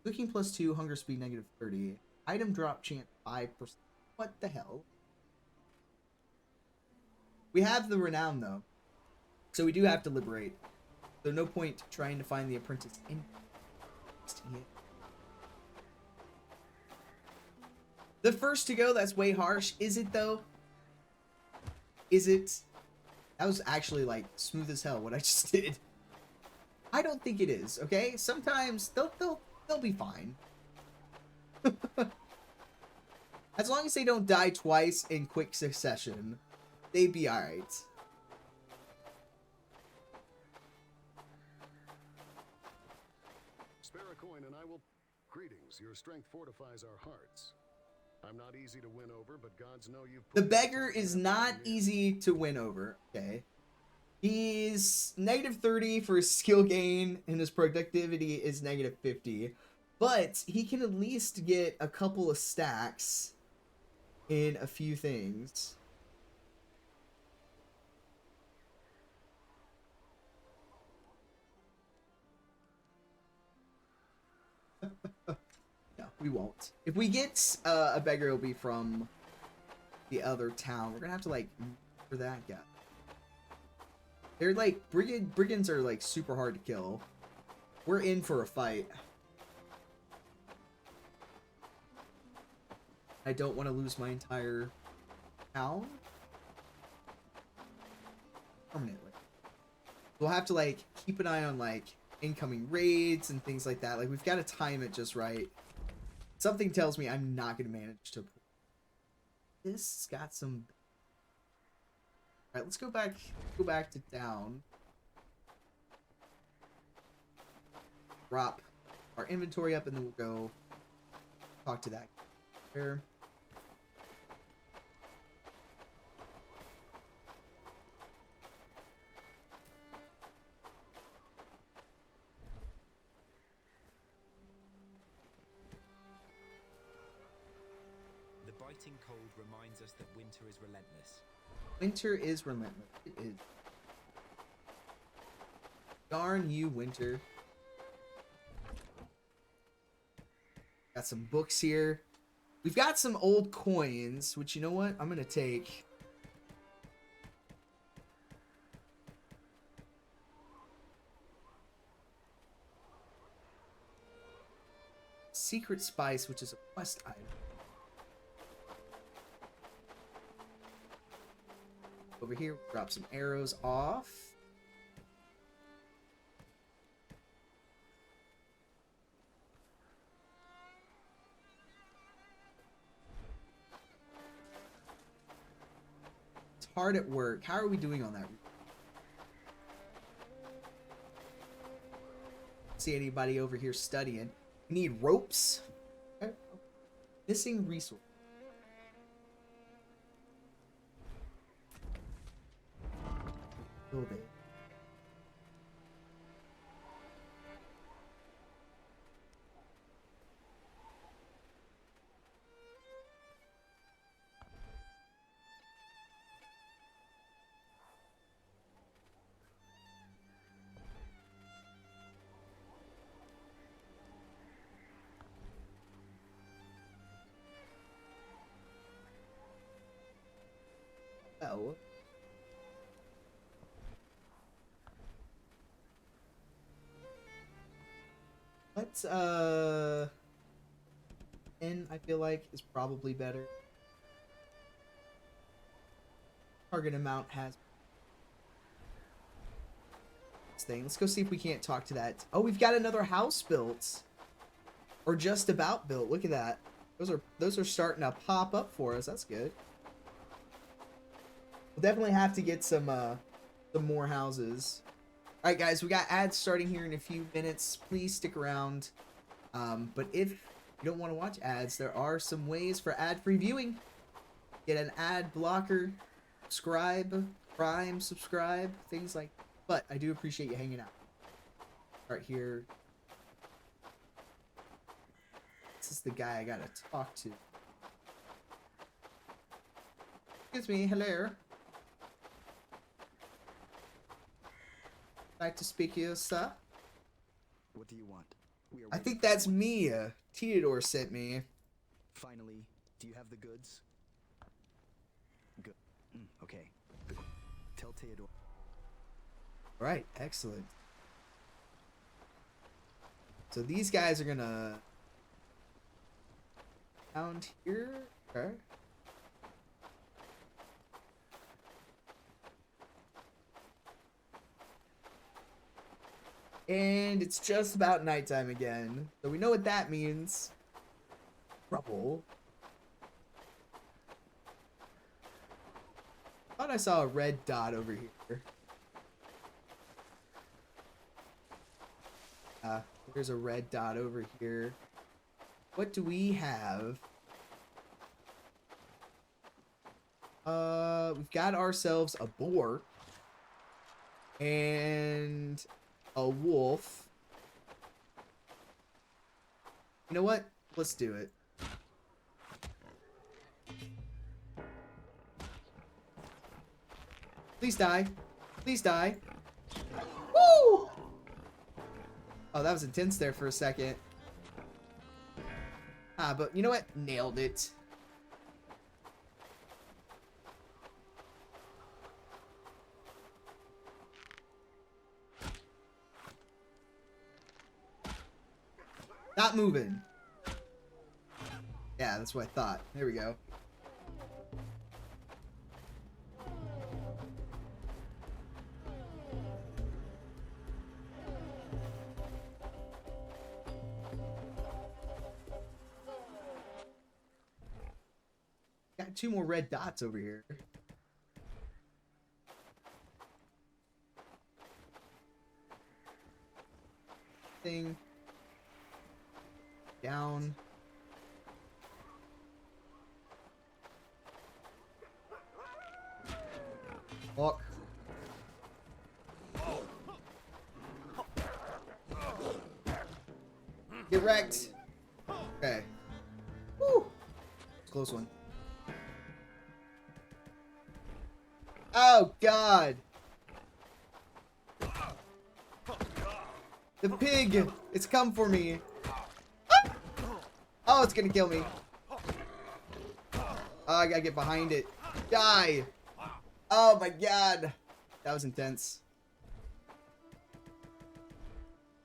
cooking +2, hunger speed -30, item drop chance 5%. What the hell? We have the renown though, so we do have to liberate. So no point trying to find the apprentice in. The first to go, that's way harsh. Is it though? Is it? That was actually like smooth as hell what I just did. I don't think it is, okay? Sometimes they'll be fine. As long as they don't die twice in quick succession, they'd be alright. Spare a coin and I will... Greetings, your strength fortifies our hearts. I'm not easy to win over, but gods know you've... The beggar is not easy to win over, okay? He's -30 for his skill gain, and his productivity is -50. But he can at least get a couple of stacks in a few things. No, we won't. If we get a beggar, it'll be from the other town. We're gonna have to, like, for that guy. They're like, brigands are like super hard to kill. We're in for a fight. I don't want to lose my entire town permanently. We'll have to like keep an eye on like incoming raids and things like that. Like we've got to time it just right. Something tells me I'm not going to manage to. This got some. Alright, let's go back to down. Drop our inventory up and then we'll go talk to that there. The biting cold reminds us that winter is relentless. Winter is relentless. It is. Darn you, winter. Got some books here. We've got some old coins, which, you know what? I'm going to take. Secret Spice, which is a quest item. Over here, drop some arrows off. It's hard at work. How are we doing on that? See anybody over here studying? We need ropes. Okay. Missing resource. Build it. Oh. Let's, N, I feel like, is probably better. Target amount has this thing. Let's go see if we can't talk to that. Oh, we've got another house built. Or just about built. Look at that. Those are starting to pop up for us. That's good. We'll definitely have to get some more houses. Alright guys, we got ads starting here in a few minutes. Please stick around. But if you don't want to watch ads, there are some ways for ad-free viewing. Get an ad blocker, subscribe, Prime, subscribe, things like that. But I do appreciate you hanging out. Right here. This is the guy I gotta talk to. Excuse me, hello. Like to speak to you, sir? What do you want? I think that's me. Theodore sent me. Finally, do you have the goods? Good. Okay. Tell Theodore. Right, excellent. So these guys are gonna down here. Okay. And it's just about nighttime again. So we know what that means. Trouble. Thought I saw a red dot over here. There's a red dot over here. What do we have? We've got ourselves a boar. And a wolf. You know what? Let's do it. Please die. Please die. Woo! Oh, that was intense there for a second. But you know what? Nailed it. Not moving. Yeah, that's what I thought. There we go. Got two more red dots over here. thing. Down. Walk. Get wrecked. Okay. Woo. Close one. Oh, God. The pig. It's come for me. Oh, it's gonna kill me. Oh, I gotta get behind it. Die. Oh, my God. That was intense.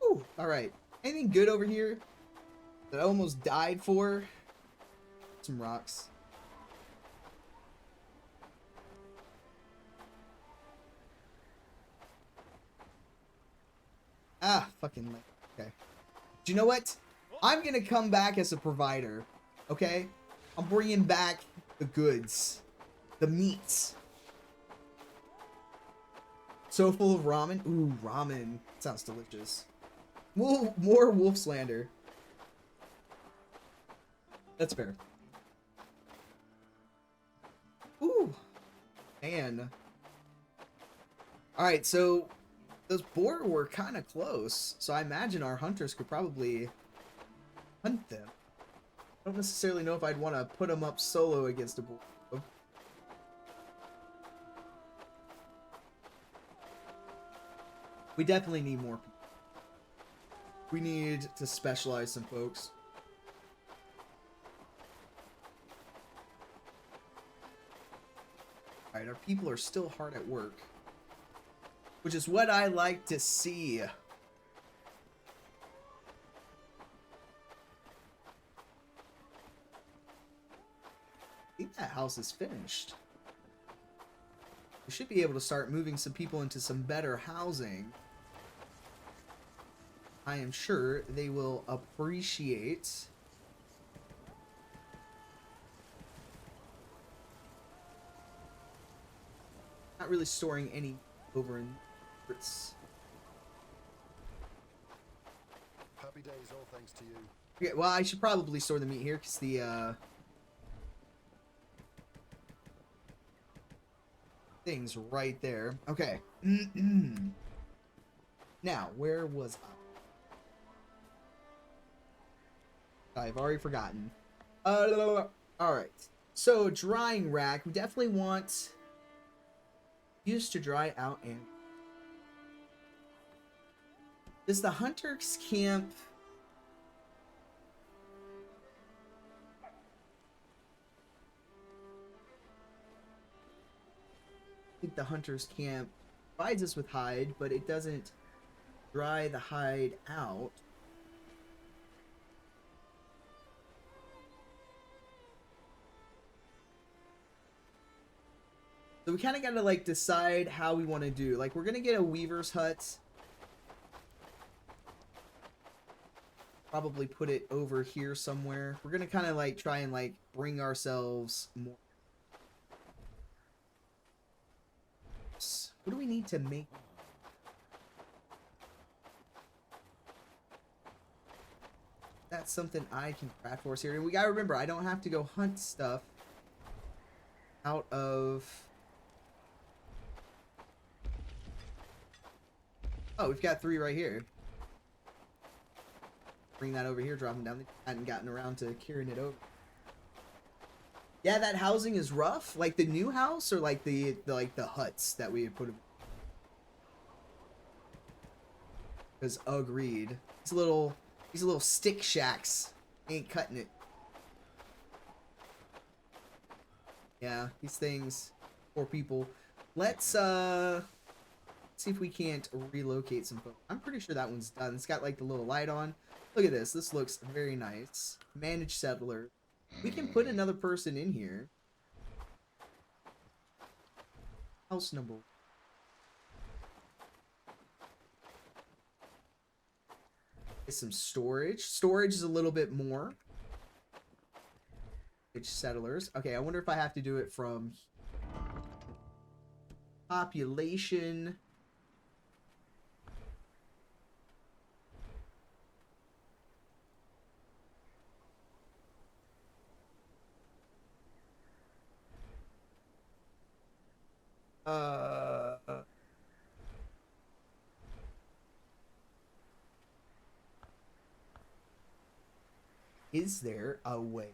Whew. All right. Anything good over here that I almost died for? Some rocks. Ah, fucking. Okay. Do you know what? I'm gonna come back as a provider. Okay? I'm bringing back the goods. The meats. So full of ramen. Ooh, ramen. Sounds delicious. More wolf slander. That's fair. Ooh. Man. Alright, so those boar were kind of close. So I imagine our hunters could probably hunt them. I don't necessarily know if I'd want to put them up solo against a boar. We definitely need more people. We need to specialize some folks. Alright, our people are still hard at work. Which is what I like to see. I think that house is finished. We should be able to start moving some people into some better housing. I am sure they will appreciate. Not really storing any over in Brits. Happy days, all thanks to you. Okay, well, I should probably store the meat here because the thing's right there. Okay. Now, where was I? I've already forgotten. Alright. So, drying rack. We definitely want used to dry out and... Does the hunter's camp... I think the hunter's camp provides us with hide, but it doesn't dry the hide out. So we kind of got to like decide how we want to do. Like, we're going to get a weaver's hut. Probably put it over here somewhere. We're going to kind of like try and like bring ourselves more. What do we need to make? That's something I can craft for us here. And we got to remember, I don't have to go hunt stuff out of... Oh, we've got 3 right here. Bring that over here, drop them down. I hadn't gotten around to carrying it over. Yeah, that housing is rough. Like the new house, or like the huts that we had put. Because agreed. These little stick shacks ain't cutting it. Yeah, these things, poor people. Let's see if we can't relocate some folks. I'm pretty sure that one's done. It's got like the little light on. Look at this. This looks very nice. Managed settler. We can put another person in here. House number. Get some storage. Storage is a little bit more. Settlers. Okay, I wonder if I have to do it from population. Uh, is there a way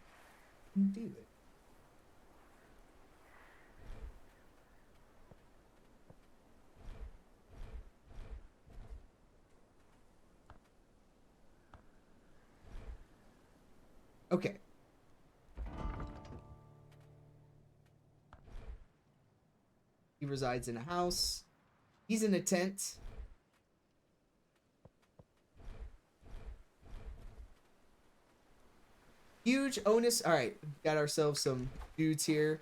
to do it? Okay. He resides in a house. He's in a tent. Huge onus. All right, got ourselves some dudes here.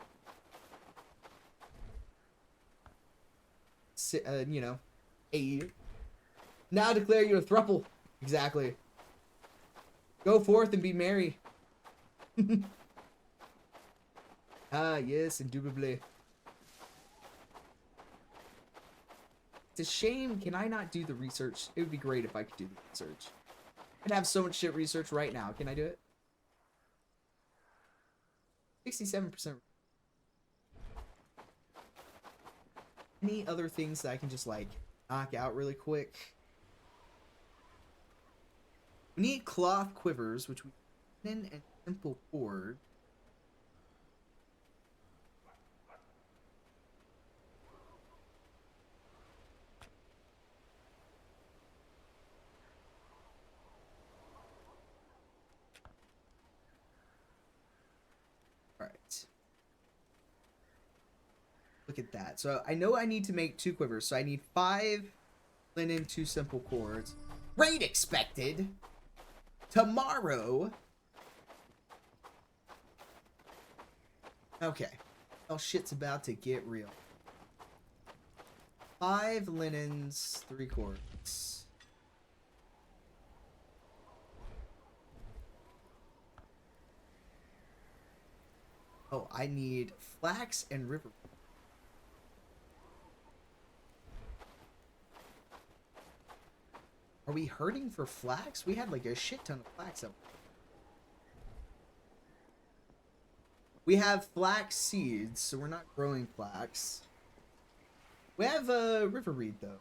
You know, now declare you a throuple. Exactly. Go forth and be merry. Ah, yes, indubitably. It's a shame. Can I not do the research? It would be great if I could do the research. I'd have so much shit research right now. Can I do it? 67%. Any other things that I can just, like, knock out really quick? We need cloth quivers, which we thin and simple cord. Alright. Look at that. So I know I need to make 2 quivers. So I need 5 linen, 2 simple cords. Raid expected tomorrow. Okay. Oh, shit's about to get real. 5 linens, 3 cords. Oh, I need flax and river. Are we hurting for flax? We had like a shit ton of flax up. We have flax seeds, so we're not growing flax. We have a river reed though.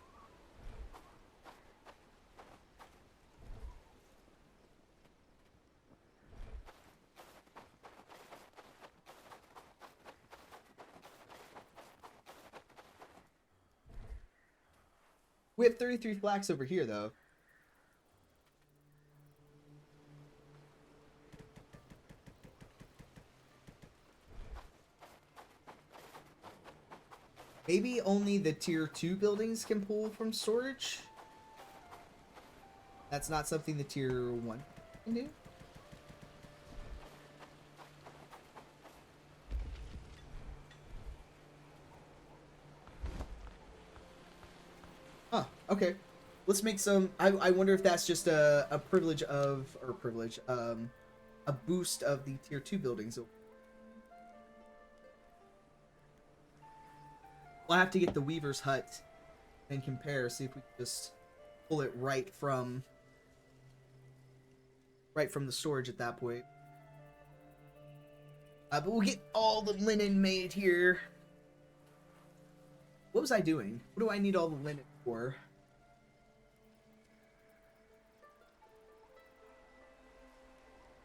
We have 33 flax over here though. Maybe only the tier 2 buildings can pull from storage. That's not something the tier 1 can do. Huh, okay. Let's make some... I wonder if that's just a privilege of... Or privilege, a boost of the tier 2 buildings. We'll have to get the Weaver's Hut and compare, see if we can just pull it right from the storage at that point. But we'll get all the linen made here. What was I doing? What do I need all the linen for?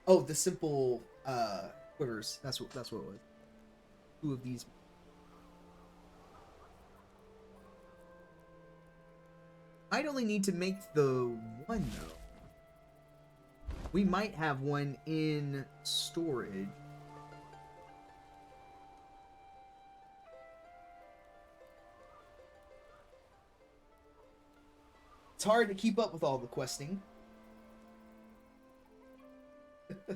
Oh, the simple quivers. That's what it was. 2 of these. I'd only need to make the 1 though. We might have one in storage. It's hard to keep up with all the questing. Look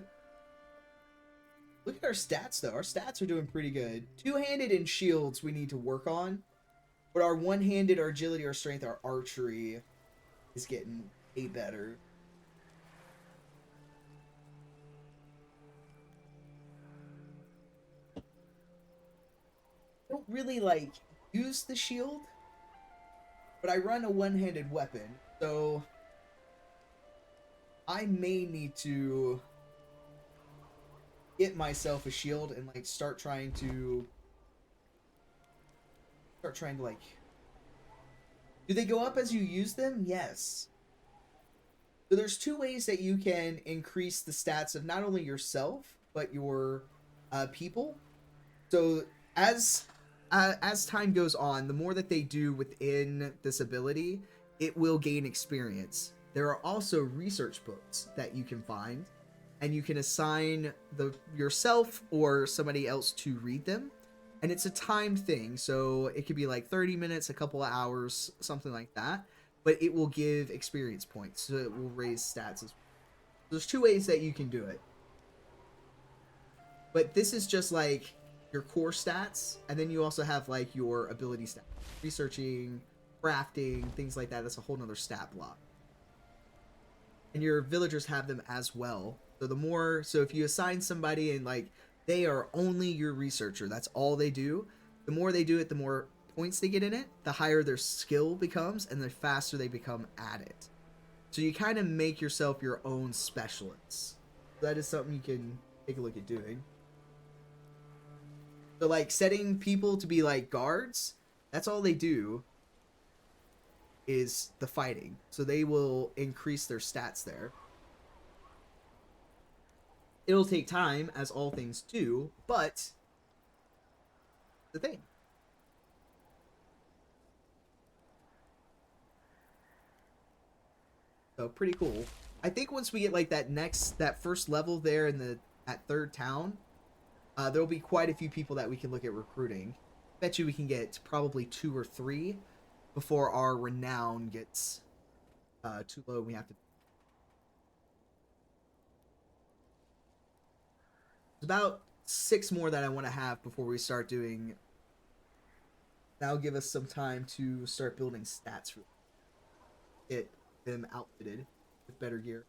at our stats though. Our stats are doing pretty good. 2-handed and shields we need to work on. But our 1-handed, our agility, our strength, our archery is getting a better. I don't really like use the shield, but I run a 1-handed weapon, so I may need to get myself a shield and like start trying to start trying to like... Do they go up as you use them? Yes. So there's two ways that you can increase the stats of not only yourself, but your people. So as time goes on, the more that they do within this ability, it will gain experience. There are also research books that you can find, and you can assign yourself or somebody else to read them. And it's a time thing, so it could be like 30 minutes, a couple of hours, something like that. But it will give experience points, so it will raise stats as well. There's two ways that you can do it. But this is just like your core stats, and then you also have like your ability stats. Researching, crafting, things like that. That's a whole nother stat block. And your villagers have them as well. So if you assign somebody and like they are only your researcher, that's all they do, the more they do it, the more points they get in it, the higher their skill becomes, and the faster they become at it. So you kind of make yourself your own specialist. That is something you can take a look at doing. So like setting people to be like guards, that's all they do is the fighting. So they will increase their stats there. It'll take time, as all things do, but the thing. So pretty cool. I think once we get like that first level there in at third town, there'll be quite a few people that we can look at recruiting. Bet you we can get probably 2 or 3 before our renown gets too low. We have to. It's about 6 more that I want to have before we start doing. That'll give us some time to start building stats for it. Them outfitted with better gear.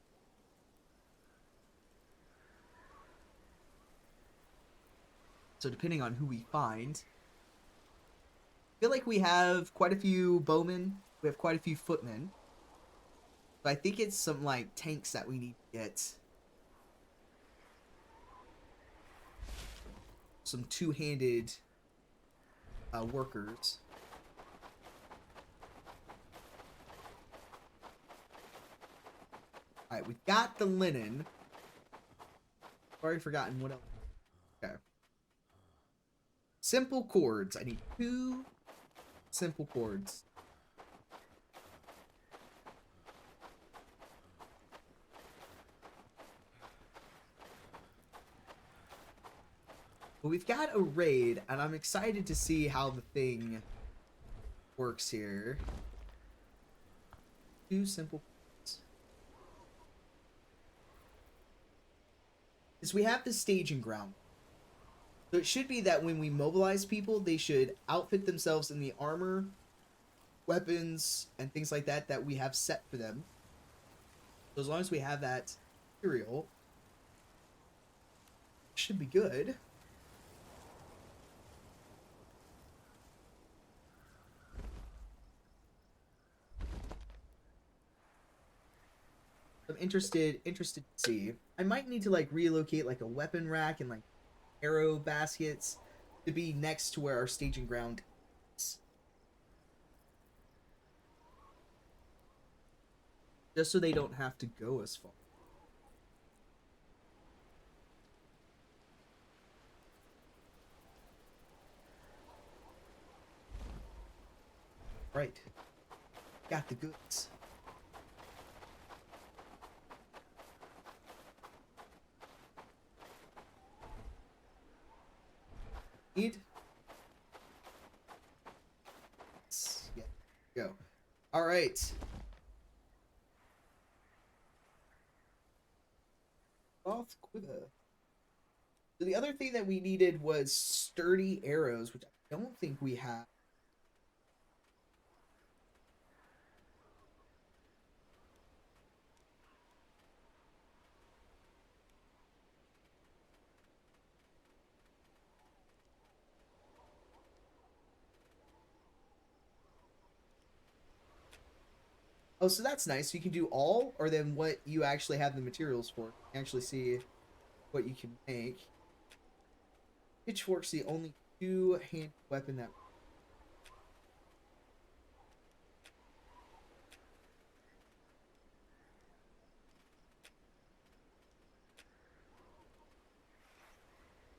So depending on who we find, I feel like we have quite a few bowmen, we have quite a few footmen, but I think it's some like tanks that we need to get. Some two-handed workers. Alright, we've got the linen. I've already forgotten what else. Okay. Simple cords. I need 2 simple cords. But we've got a raid, and I'm excited to see how the thing works here. 2 simple cords. Is we have the staging ground. So it should be that when we mobilize people, they should outfit themselves in the armor, weapons, and things like that that we have set for them. So as long as we have that material, should be good. I'm interested to see. I might need to like relocate like a weapon rack and like arrow baskets to be next to where our staging ground is. Just so they don't have to go as far. Right. Got the goods. Yeah, go. All right. Cloth quiver. So the other thing that we needed was sturdy arrows, which I don't think we have. Oh, so that's nice. So you can do all, or then what you actually have the materials for. You can actually see what you can make. Pitchfork's the only two-handed weapon that...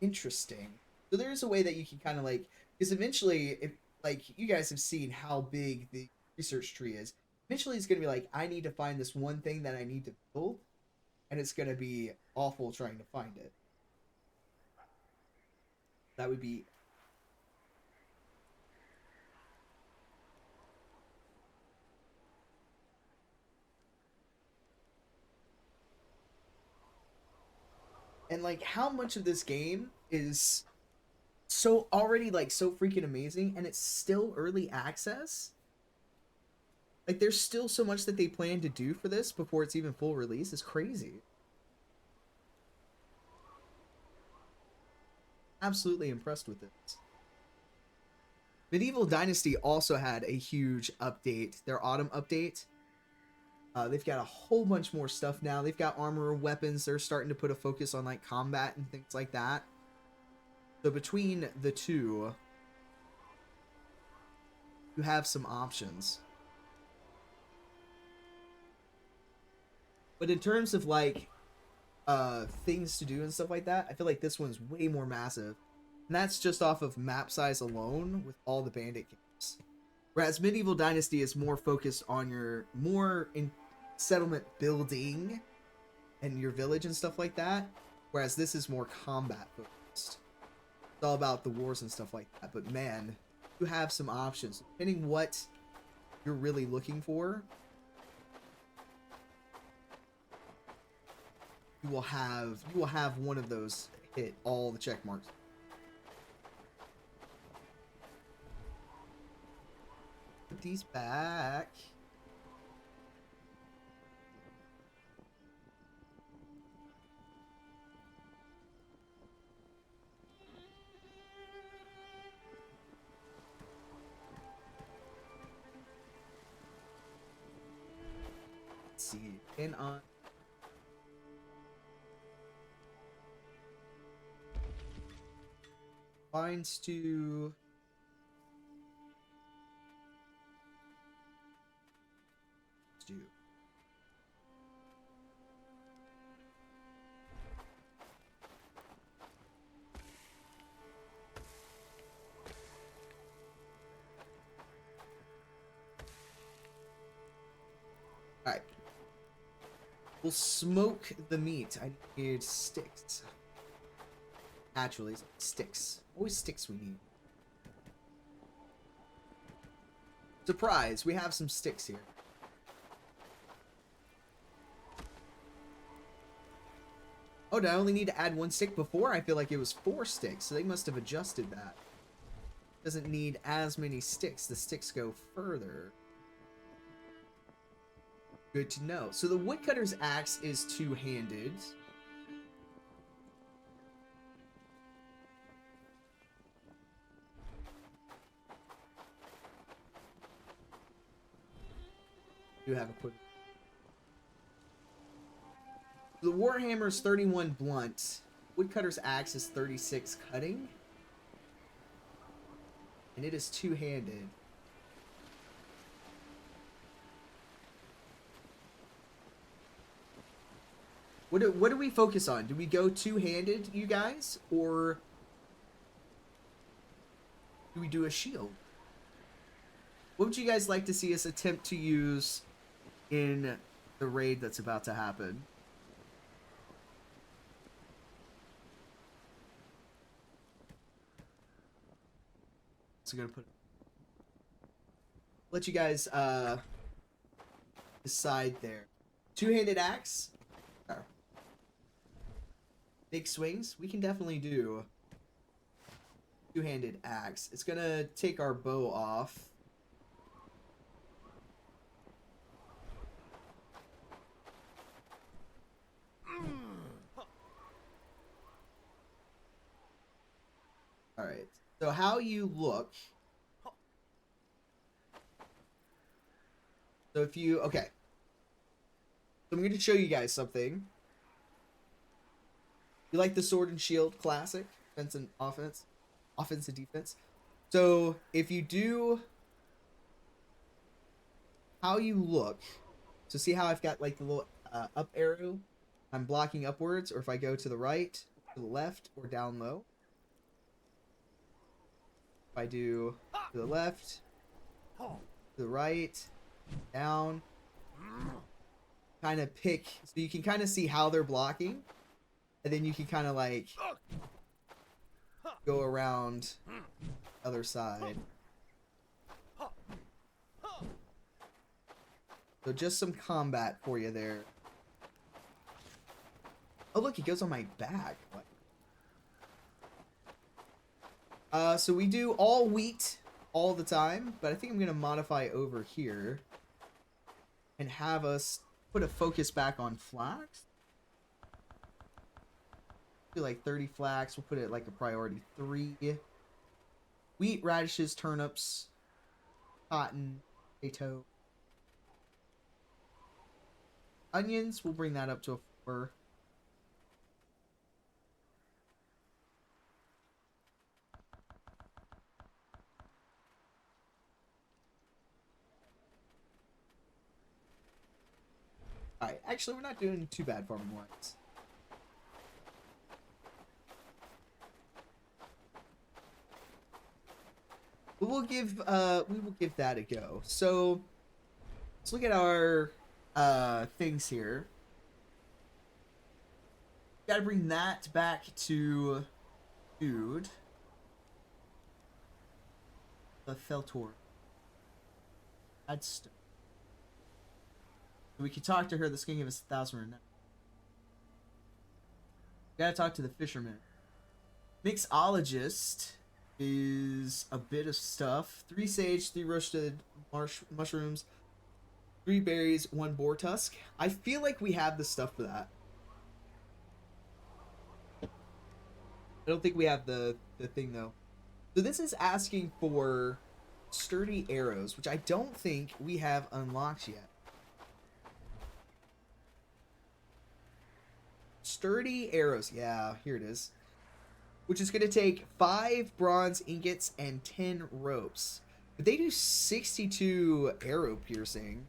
Interesting. So there is a way that you can kind of like, because eventually, if like you guys have seen how big the research tree is, eventually it's gonna be like, I need to find this one thing that I need to build, and it's gonna be awful trying to find it. That would be. And like how much of this game is so already like so freaking amazing and it's still early access? Like there's still so much that they plan to do for this before it's even full release. It's crazy. Absolutely impressed with this. Medieval Dynasty also had a huge update, their autumn update. They've got a whole bunch more stuff now. They've got armor, weapons. They're starting to put a focus on like combat and things like that. So between the two, you have some options. But in terms of like things to do and stuff like that, I feel like this one's way more massive. And that's just off of map size alone with all the bandit games. Whereas Medieval Dynasty is more focused on your settlement building and your village and stuff like that. Whereas this is more combat focused. It's all about the wars and stuff like that. But man, you have some options. Depending what you're really looking for, you will have one of those hit all the check marks. Put these back. Let's see. And on. Fine stew. Stew. Alright. We'll smoke the meat. I need sticks. Naturally, sticks. Always sticks we need. Surprise, we have some sticks here. Oh, did I only need to add one stick? Before I feel like it was 4 sticks, so they must have adjusted that. Doesn't need as many sticks. The sticks go further. Good to know. So the woodcutter's axe is two-handed. Do have a put. The Warhammer is 31 blunt. Woodcutter's axe is 36 cutting. And it is two-handed. What do we focus on? Do we go two-handed, you guys? Or do we do a shield? What would you guys like to see us attempt to use in the raid that's about to happen? So I'm gonna let you guys decide there. Two-handed axe. Big swings. We can definitely do two-handed axe. It's gonna take our bow off. Alright, so how you look. So if you, okay. So I'm going to show you guys something. You like the sword and shield classic? Defense and offense? Offense and defense? So if you do how you look, so see how I've got like the little up arrow? I'm blocking upwards, or if I go to the right, to the left, or down low. I do to the left, to the right, down, kind of pick, so you can kind of see how they're blocking, and then you can kind of like go around other side. So just some combat for you there. Oh look, he goes on my back. What? So we do all wheat all the time, but I think I'm gonna modify over here and have us put a focus back on flax. Do like 30 flax. We'll put it like a priority 3. Wheat, radishes, turnips, cotton, potato, onions. We'll bring that up to a 4. Alright, actually we're not doing too bad farming wise. We will give that a go. So let's look at our things here. Gotta bring that back to food. The Feltor. Add stuff. We can talk to her. This can give us 1,000 right now. Gotta talk to the fisherman. Mixologist is a bit of stuff. 3 sage, 3 roasted mushrooms, 3 berries, 1 boar tusk. I feel like we have the stuff for that. I don't think we have the thing though. So this is asking for sturdy arrows, which I don't think we have unlocked yet. Sturdy arrows. Yeah, here it is. Which is going to take 5 bronze ingots and 10 ropes. But they do 62 arrow piercing.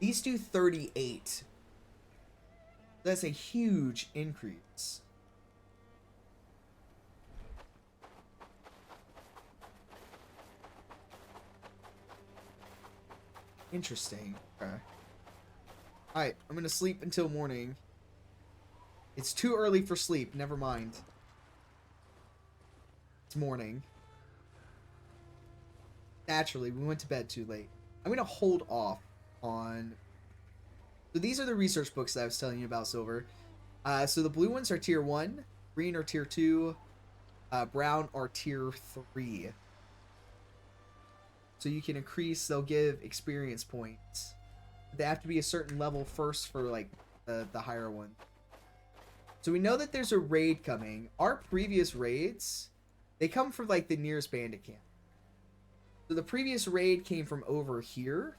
These do 38. That's a huge increase. Interesting. Okay. Alright, I'm gonna sleep until morning. It's too early for sleep, never mind. It's morning. Naturally, we went to bed too late. I'm gonna hold off on... So these are the research books that I was telling you about, Silver. So the blue ones are tier 1, green are tier 2, brown are tier 3. So you can increase, they'll give experience points. They have to be a certain level first for like the higher one. So we know that there's a raid coming. Our previous raids, they come from like the nearest bandit camp. So the previous raid came from over here.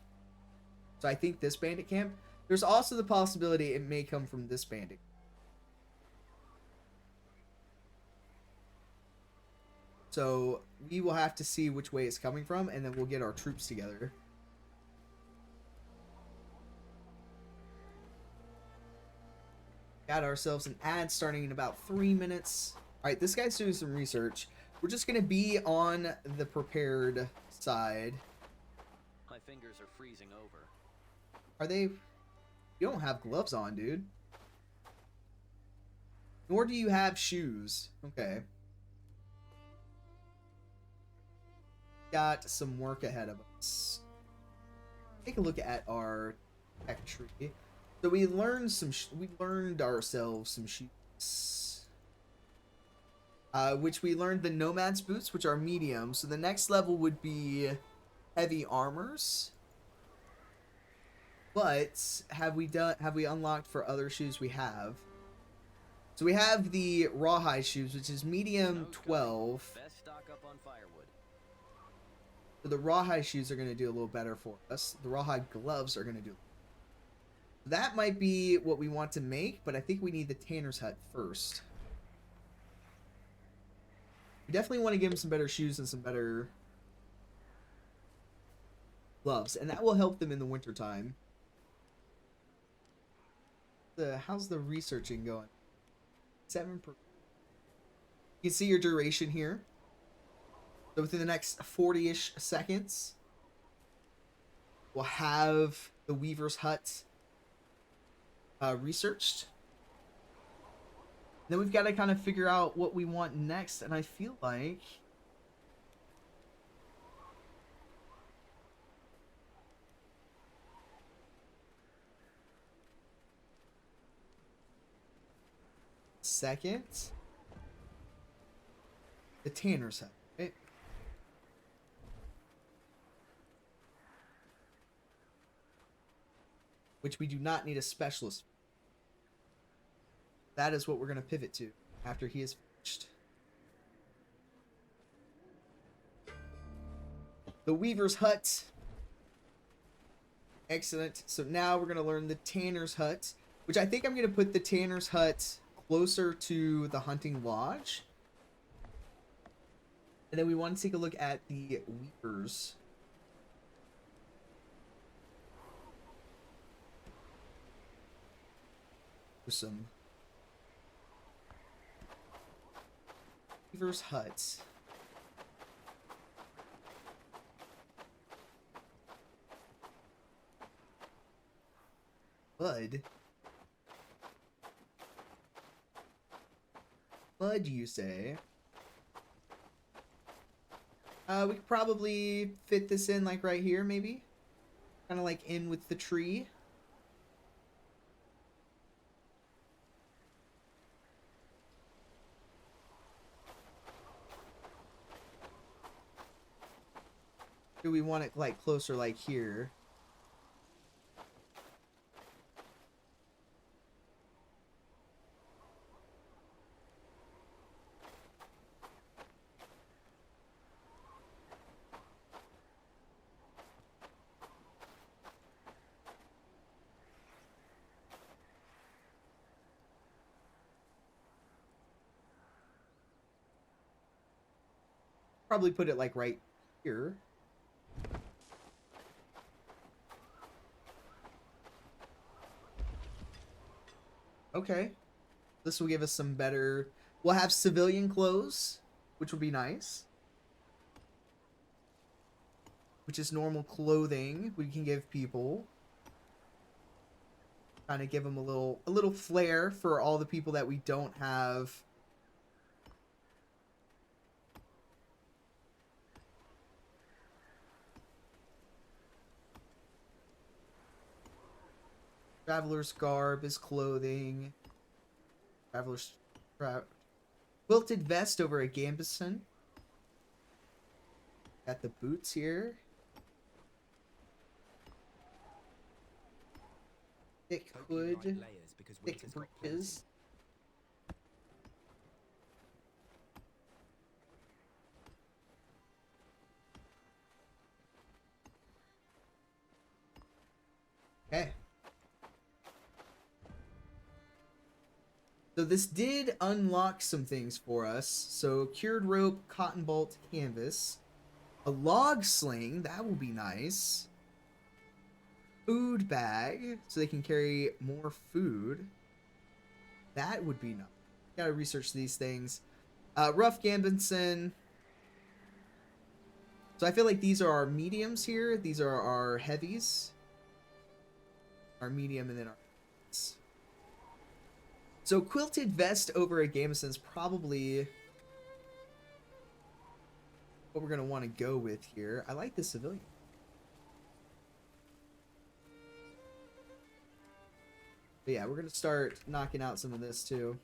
So I think this bandit camp. There's also the possibility it may come from this bandit. So we will have to see which way it's coming from, and then we'll get our troops together. Got ourselves an ad starting in about 3 minutes. Alright, this guy's doing some research. We're just going to be on the prepared side. My fingers are freezing over. Are they... You don't have gloves on, dude. Nor do you have shoes. Okay. Got some work ahead of us. Take a look at our tech tree. So we learned we learned ourselves some shoes. Which we learned the Nomad's boots, which are medium. So the next level would be heavy armors. But have we unlocked for other shoes? We have. So we have the rawhide shoes, which is medium 12. Best stock up on firewood. So the rawhide shoes are going to do a little better for us. The rawhide gloves are going to do. That might be what we want to make, but I think we need the tanner's hut first. We definitely want to give him some better shoes and some better gloves, and that will help them in the wintertime. How's the researching going? 7%. You can see your duration here. So within the next 40-ish seconds, we'll have the Weaver's Hut researched. Then we've got to kind of figure out what we want next, and I feel like second, the Tanner's Hut, right? Which we do not need a specialist. That is what we're going to pivot to after he is finished. The Weaver's Hut. Excellent. So now we're going to learn the Tanner's Hut, which I think I'm going to put the Tanner's Hut closer to the Hunting Lodge. And then we want to take a look at the Weavers. For some Weaver's Hut. Bud. Bud, you say? We could probably fit this in like right here, maybe? Kind of like in with the tree. Do we want it like closer like here? Probably put it like right here. Okay. This will give us some better... We'll have civilian clothes, which will be nice. Which is normal clothing we can give people. Kind of give them a little flair for all the people that we don't have. Traveler's garb is clothing. Traveler's quilted vest over a gambeson. Got the boots here. Thick hood. Thick breeches. Okay. So this did unlock some things for us. So cured rope, cotton bolt, canvas. A log sling, that will be nice. Food bag, so they can carry more food. That would be nice. Gotta research these things. Rough gambeson. So I feel like these are our mediums here. These are our heavies. Our medium and then our heavies. So quilted vest over a gambeson is probably what we're going to want to go with here. I like the civilian. But yeah, we're going to start knocking out some of this too.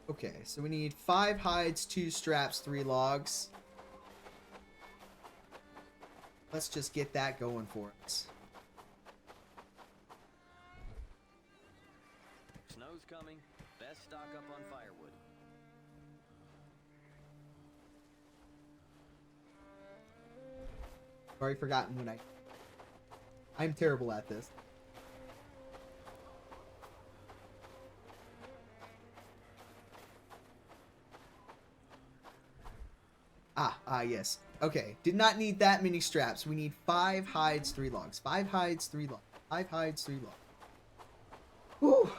Okay, so we need 5 hides, 2 straps, 3 logs. Let's just get that going for us. Snow's coming. Best stock up on firewood. I've already forgotten when I'm terrible at this. Yes. Okay, did not need that many straps. We need 5 hides, 3 logs. 5 hides, 3 logs. 5 hides, 3 logs. Whew.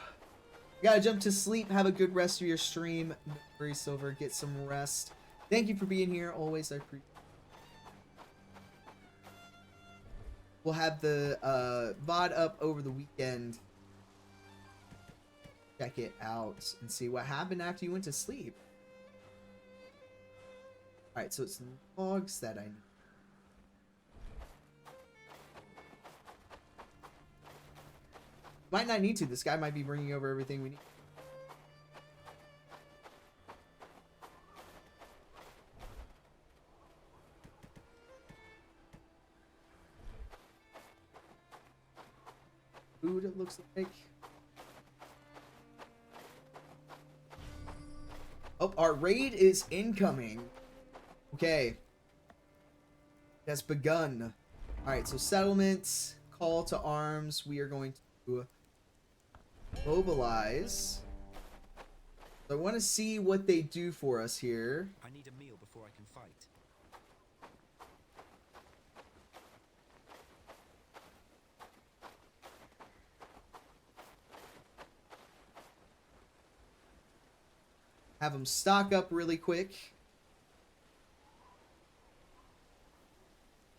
You gotta jump to sleep. Have a good rest of your stream. Very Silver, get some rest. Thank you for being here. Always, I appreciate it. We'll have the VOD up over the weekend. Check it out and see what happened after you went to sleep. Alright, so it's logs that I need. Might not need to. This guy might be bringing over everything we need. Food, it looks like. Oh, our raid is incoming. Okay. It has begun. Alright, so settlements, call to arms. We are going to mobilize. So I want to see what they do for us here. I need a meal before I can fight. Have them stock up really quick.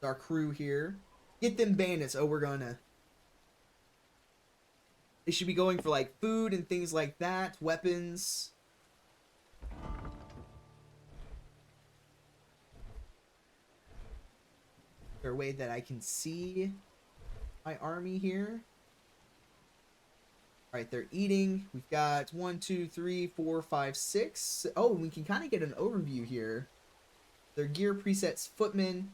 Our crew here. Get them bandits. Oh, we're gonna... They should be going for, like, food and things like that. Weapons. Is there a way that I can see my army here? Alright, they're eating. We've got 1, 2, 3, 4, 5, 6. Oh, we can kind of get an overview here. Their gear presets footmen.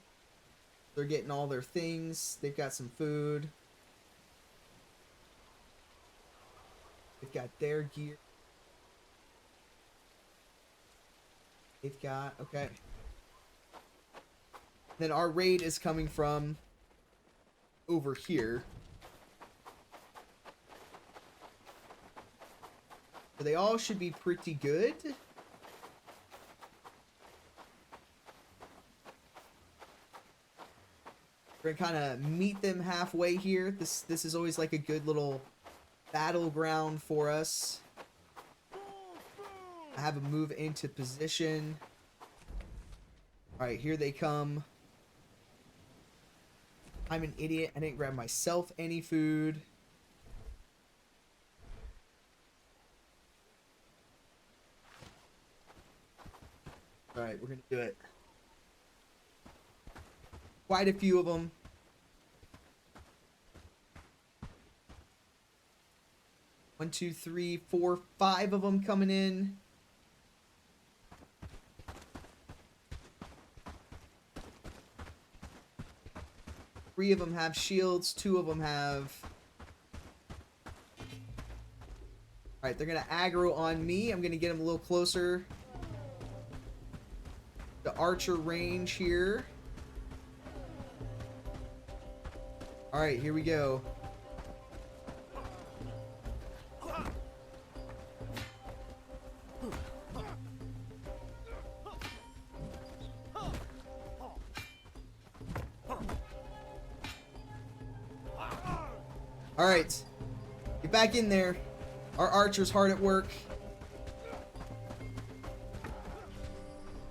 They're getting all their things. They've got some food. They've got their gear. They've got... Okay. Then our raid is coming from over here. So they all should be pretty good. We're gonna kind of meet them halfway here. This is always like a good little battleground for us. I have them move into position. Alright, here they come. I'm an idiot. I didn't grab myself any food. Alright, we're gonna do it. Quite a few of them. One, two, three, four, 5 of them coming in. Three of them have shields. 2 of them have... Alright, they're gonna aggro on me. I'm gonna get them a little closer. The archer range here. Alright, here we go. Alright. Get back in there. Our archer's hard at work.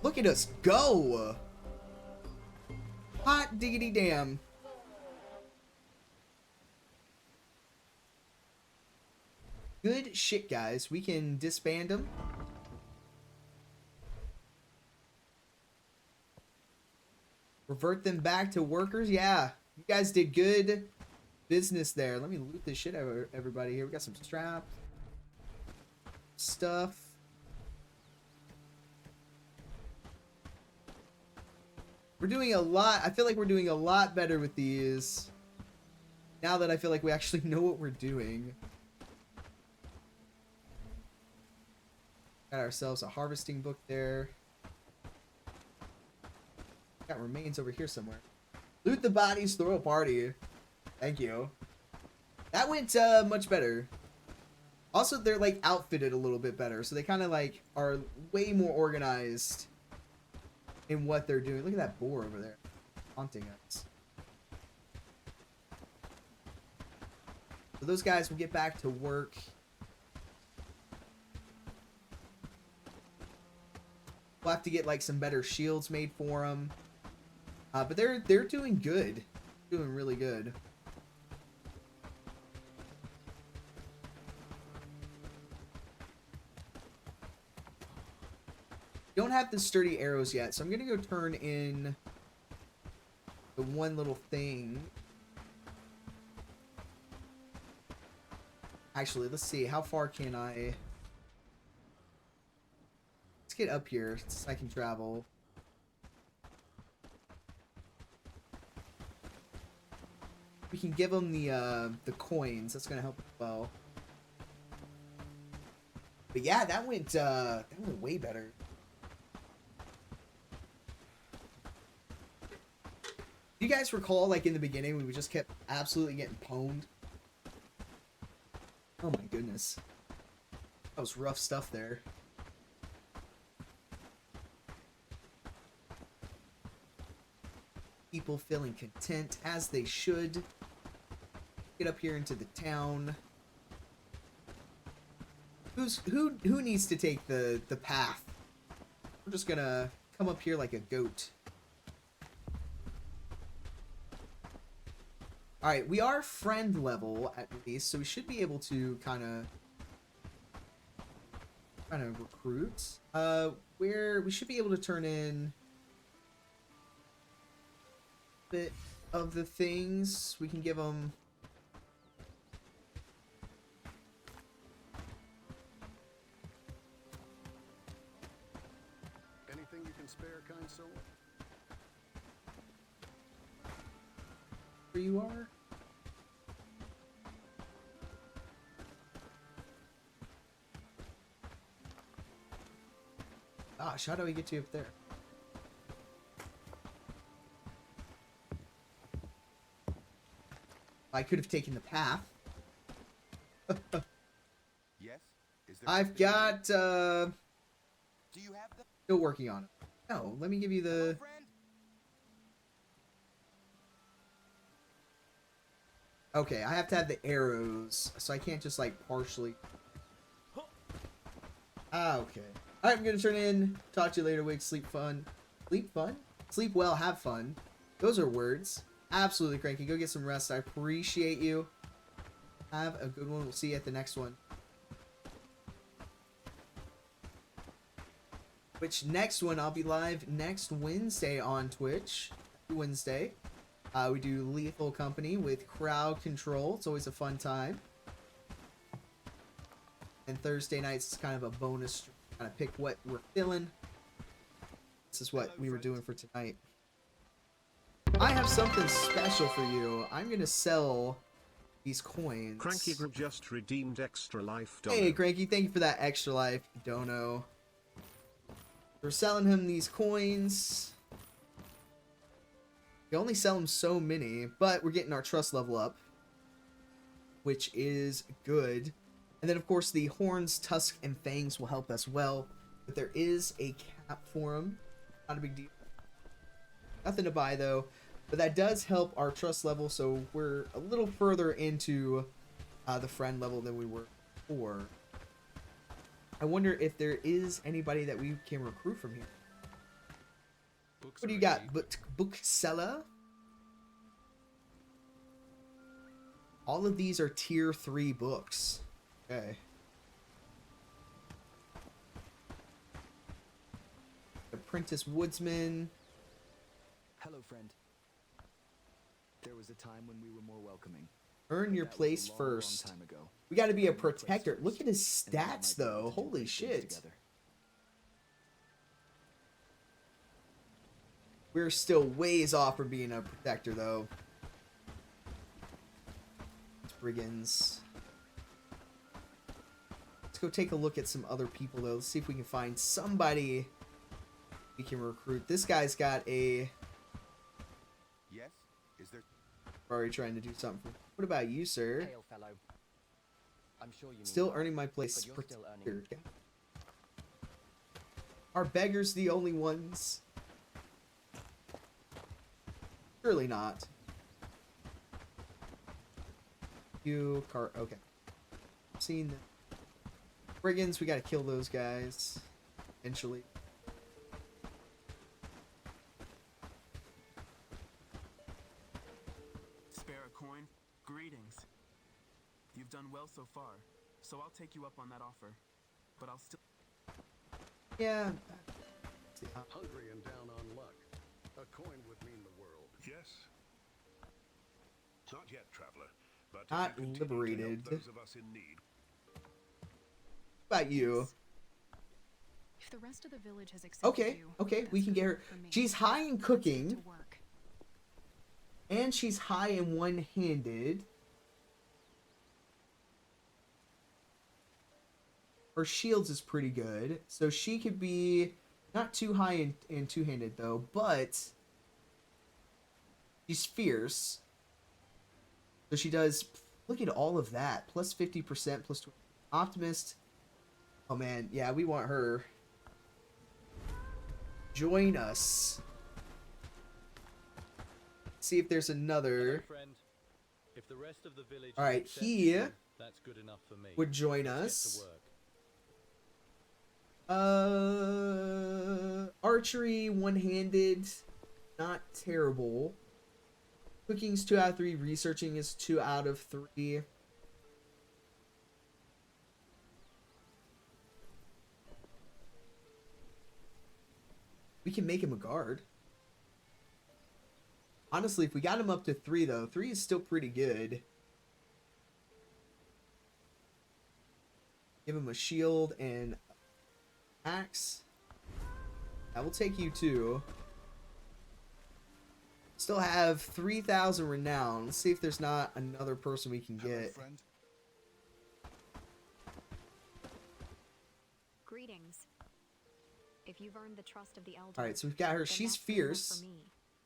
Look at us go! Hot diggity damn. Good shit, guys. We can disband them. Revert them back to workers. Yeah, you guys did good business there. Let me loot this shit out of everybody here. We got some strap stuff. We're doing a lot. I feel like we're doing a lot better with these. Now that I feel like we actually know what we're doing. Got ourselves a harvesting book there. Got remains over here somewhere. Loot the bodies, throw a party. Thank you. That went much better. Also, they're like outfitted a little bit better, so they kind of like are way more organized in what they're doing. Look at that boar over there, haunting us. So those guys will get back to work. We'll have to get like some better shields made for them. But they're doing good, doing really good. Don't have the sturdy arrows yet, so I'm gonna go turn in the one little thing. Actually, let's see, how far can I... Let's get up here so I can travel. We can give them the coins. That's gonna help as well. But yeah, that went way better. Do you guys recall, like in the beginning, we just kept absolutely getting pwned? Oh my goodness, that was rough stuff there. People feeling content as they should. Get up here into the town. Who needs to take the path? We're just gonna come up here like a goat. All right, we are friend level at least, so we should be able to kind of recruit. Where we should be able to turn in a bit of the things. We can give them. Anything you can spare, kind soul? Where you are? Gosh, how do we get you up there? I could have taken the path. Yes? Is there I've got, Do you have the... still working on it. No, let me give you the... Okay, I have to have the arrows, so I can't just, like, partially... Ah, okay. Alright, I'm gonna turn in. Talk to you later, Wig. Sleep fun. Sleep fun? Sleep well, have fun. Those are words. Absolutely, Cranky. Go get some rest. I appreciate you. Have a good one. We'll see you at the next one. Which next one, I'll be live next Wednesday on Twitch. Wednesday. We do Lethal Company with Crowd Control. It's always a fun time. And Thursday nights is kind of a bonus. Kind of pick what we're feeling. This is what we were doing for tonight. I have something special for you. I'm going to sell these coins. Cranky just redeemed extra life dono. Hey, Cranky, thank you for that extra life dono. We're selling him these coins. We only sell him so many, but we're getting our trust level up, which is good. And then, of course, the horns, tusk, and fangs will help as well. But there is a cap for them. Not a big deal. Nothing to buy, though. But that does help our trust level, so we're a little further into the friend level than we were before. I wonder if there is anybody that we can recruit from here. What do you got? Bookseller? All of these are tier 3 books. Okay. Apprentice Woodsman. Hello, friend. There was a time when we were more welcoming. Earn your place first. We got to be a protector. Look at his stats, though. Holy shit. We're still ways off from being a protector, though. Brigands. Let's go take a look at some other people, though. Let's see if we can find somebody we can recruit. This guy's got a... Yes? Is there... Already trying to do something. What about you, sir? Hail, fellow. I'm sure you Still mean earning my place. but you're still earning. Are beggars the only ones? Surely not. You car. Okay. Seen the brigands. We gotta kill those guys eventually. Spare a coin? Greetings. You've done well so far, so I'll take you up on that offer. But I'll still... Yeah. Hungry and down on luck. A coin would mean the world. Yes. Not yet, traveler. But Not if you continue to help liberated. those of us in need. What about you? If the rest of the village has accepted Okay, you, okay, we can get her. She's high in cooking. And she's high in one-handed. Her shields is pretty good. So she could be not too high in two-handed though, but she's fierce. So she does, look at all of that. Plus 50%, plus 20. Optimist. Oh man, yeah, we want her. Join us. See if there's another. Friend. If the rest of the village all right, he that's good enough for me. would join us. Archery, one-handed, not terrible. Cooking's 2 out of 3. Researching is 2 out of 3. We can make him a guard. Honestly, if we got him up to 3, though, 3 is still pretty good. Give him a shield and axe. That will take you too. Still have 3,000 renown. Let's see if there's not another person we can get. Greetings. If you've earned the trust of the elders. All right, so we've got her. She's fierce.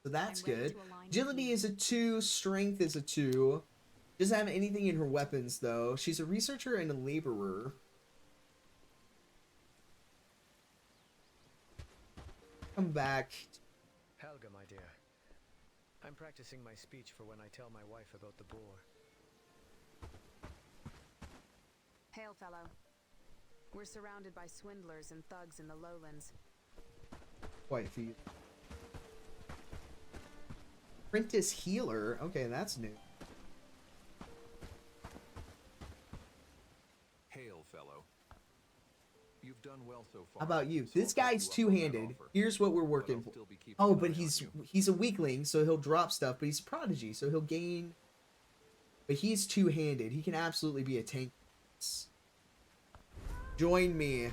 So that's good. Agility is a 2. Strength is a 2. Doesn't have anything in her weapons, though. She's a researcher and a laborer. Come back. Helga, my dear. I'm practicing my speech for when I tell my wife about the boar. Hail, fellow. We're surrounded by swindlers and thugs in the lowlands. Quite a few. Apprentice healer. Okay, that's new. Hail, fellow. You've done well so far. How about you? This guy's two-handed. Here's what we're working for. Oh, but he's a weakling, so he'll drop stuff, but he's a prodigy, so he'll gain. But he's two-handed. He can absolutely be a tank. Join me.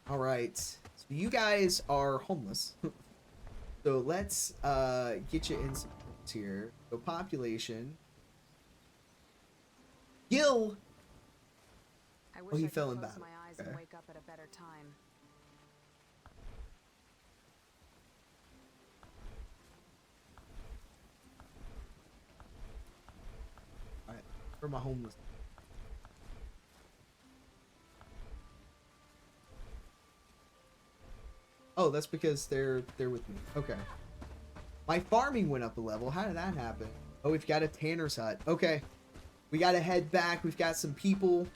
All right. So you guys are homeless. So let's get you in some here. So population. Gil. Oh, he fell in battle. My eyes and wake up at a better time. All right, for my homeless. Oh, that's because they're with me. Okay. My farming went up a level. How did that happen? Oh, we've got a tanner's hut. Okay. We got to head back. We've got some people.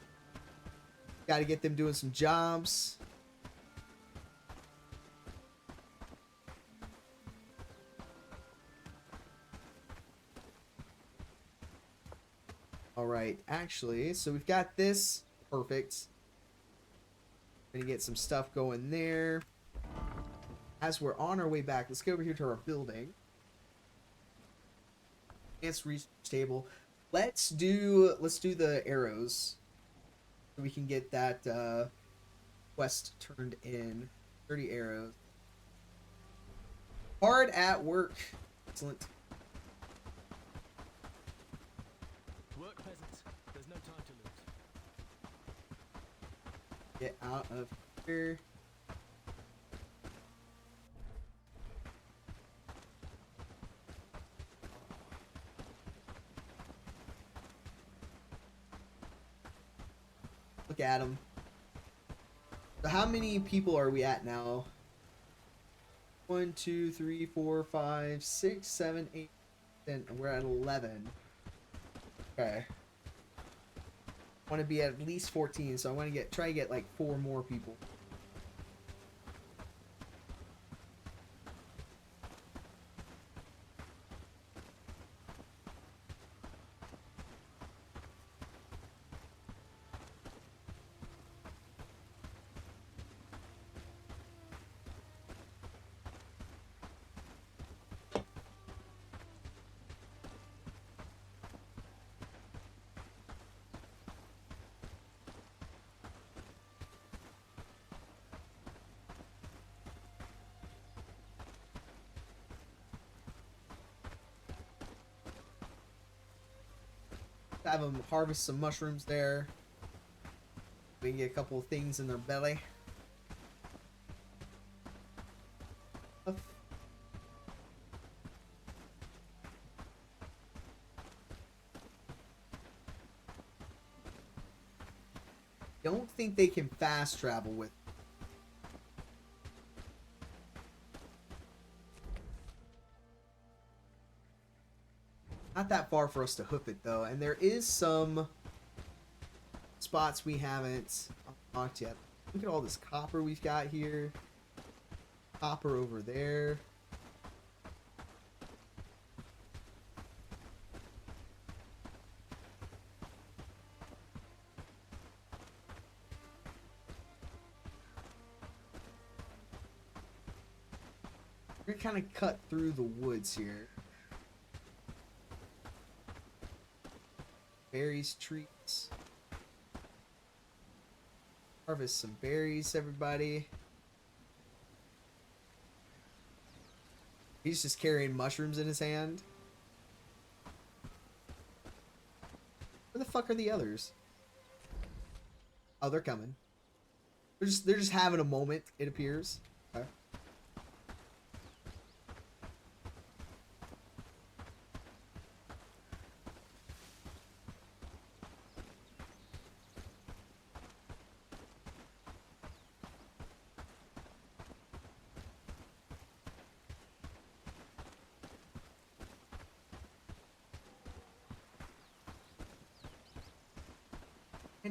Got to get them doing some jobs. All right. Actually, so we've got this. Perfect. Gonna get some stuff going there. As we're on our way back, let's go over here to our building. Advanced research table. Let's do the arrows. So we can get that quest turned in. 30 arrows. Hard at work. Excellent. Work, peasants. There's no time to lose. Get out of here. Look at him. So how many people are we at now? 1, 2, 3, 4, 5, 6, 7, 8, 10. We're at 11. Okay. I want to be at least 14, so I want to try to get like 4 more people. Have them harvest some mushrooms there. We can get a couple of things in their belly. Don't think they can fast travel with. Not that far for us to hoof it though, and there is some spots we haven't unlocked yet. Look at all this copper we've got here. Copper over there. We're gonna kind of cut through the woods here. Berries, treats. Harvest some berries, everybody. He's just carrying mushrooms in his hand. Where the fuck are the others? Oh, they're coming. They're just having a moment, it appears. Okay.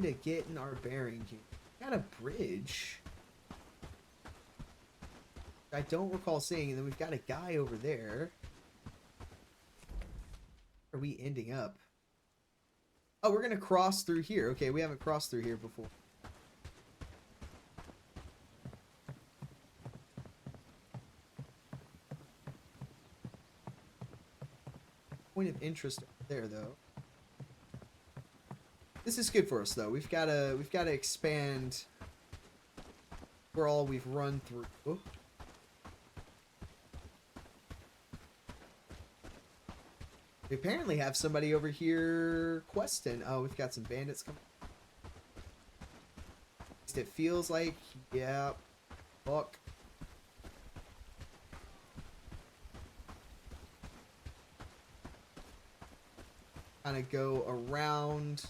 To get in our bearing here. Got a bridge. I don't recall seeing, and then we've got a guy over there. Where are we ending up? Oh, we're gonna cross through here. Okay, we haven't crossed through here before. Point of interest there, though. This is good for us though. We've gotta expand for all we've run through. We apparently have somebody over here questing. Oh, we've got some bandits coming. At least it feels like, yeah. Fuck. Kind of go around.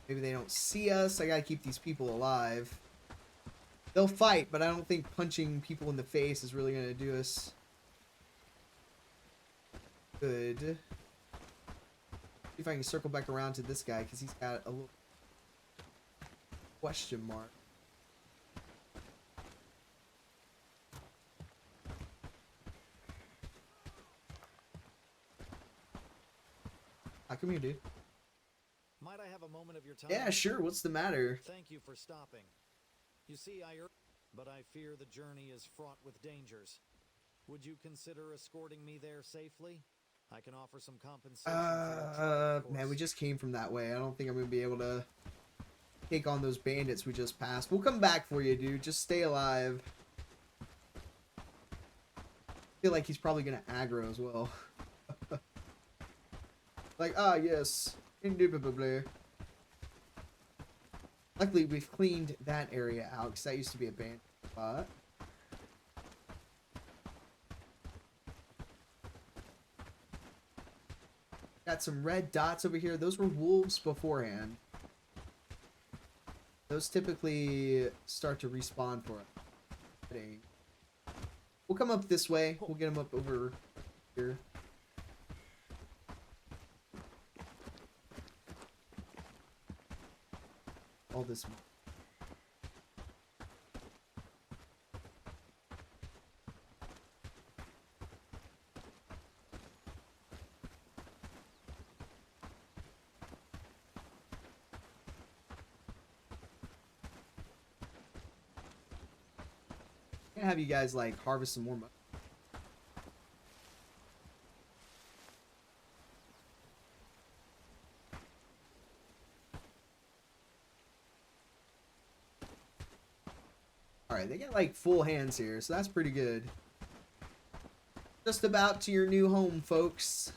Maybe they don't see us. I gotta keep these people alive. They'll fight, but I don't think punching people in the face is really gonna do us good. See if I can circle back around to this guy, because he's got a little question mark. Come here, dude. Might I have a moment of your time? Yeah, sure. What's the matter? Thank you for stopping. You see, but I fear the journey is fraught with dangers. Would you consider escorting me there safely? I can offer some compensation for man, we just came from that way. I don't think I'm gonna be able to take on those bandits we just passed. We'll come back for you, dude. Just stay alive. I feel like he's probably gonna aggro as well. Like, yes. Indubitably. Luckily, we've cleaned that area out, because that used to be a bandit spot. Got some red dots over here. Those were wolves beforehand. Those typically start to respawn for us. We'll come up this way. We'll get him up over here. All this. I'm gonna have you guys like harvest some more money. Alright, they got like full hands here, so that's pretty good. Just about to your new home, folks.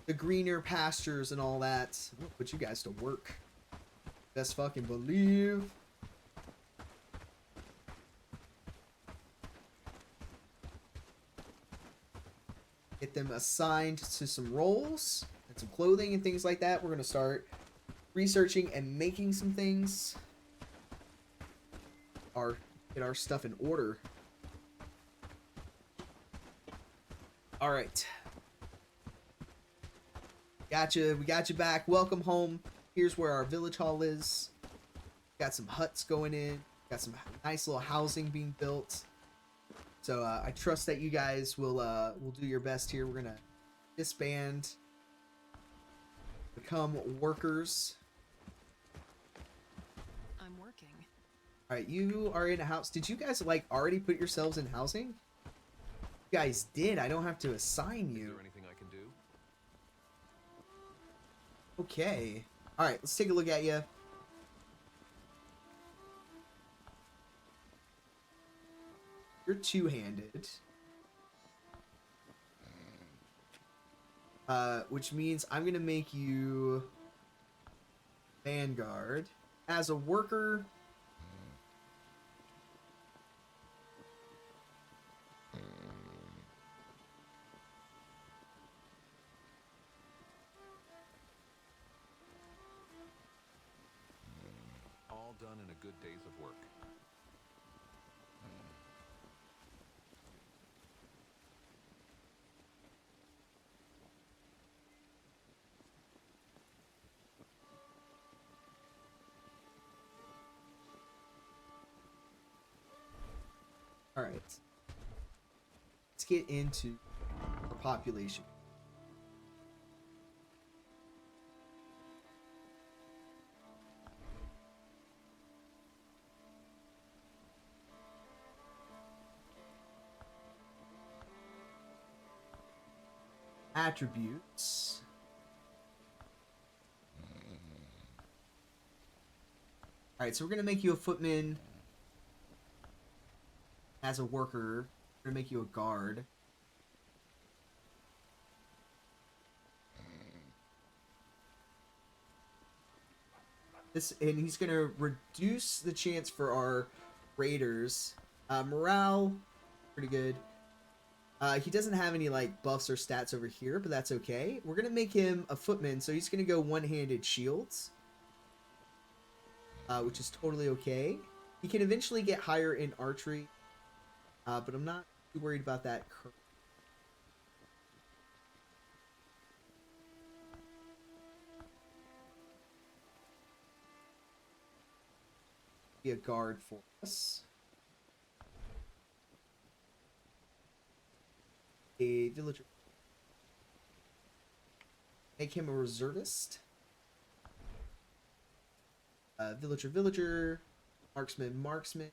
The greener pastures and all that. I'm gonna put you guys to work. Best fucking believe. Get them assigned to some roles and some clothing and things like that. We're going to start researching and making some things. Get our stuff in order. All right. Gotcha. We got you back. Welcome home. Here's where our village hall is. Got some huts going in. Got some nice little housing being built. So I trust that you guys will do your best here. We're gonna disband, become workers. I'm working. All right, you are in a house. Did you guys like already put yourselves in housing? You guys did. I don't have to assign you. Is there anything I can do? Okay. All right, let's take a look at you. You're two-handed. Which means I'm going to make you Vanguard. As a worker... All done in a good days of work. All right. Let's get into our population. Attributes. All right, so we're going to make you a footman. As a worker, we're going to make you a guard. And he's going to reduce the chance for our raiders. Morale, pretty good. He doesn't have any like buffs or stats over here, but that's okay. We're going to make him a footman, so he's going to go one-handed shields. Which is totally okay. He can eventually get higher in archery. But I'm not too worried about that currently. Be a guard for us. A villager. Make him a reservist. Villager. Marksman.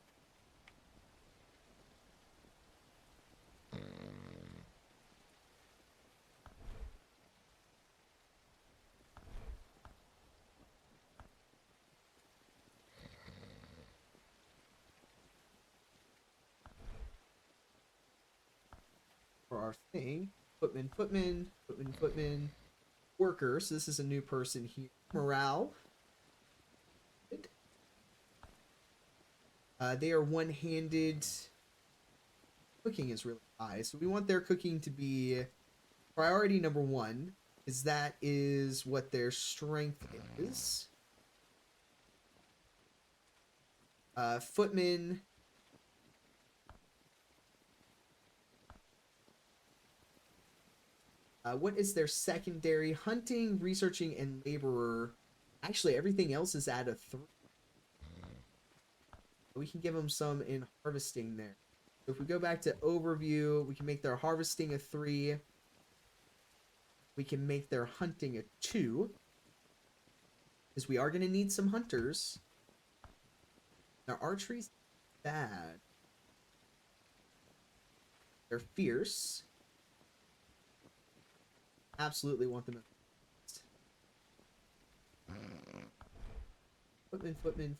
For our thing, footman, worker. So this is a new person here. Morale. Good. They are one-handed. Cooking is really high, so we want their cooking to be priority number 1, because that is what their strength is. Footman. What is their secondary? Hunting, researching, and laborer. Actually, everything else is at a 3. We can give them some in harvesting there. So if we go back to overview, we can make their harvesting a 3. We can make their hunting a 2. Because we are going to need some hunters. Their archery's bad. They're fierce. Absolutely want them. Footman.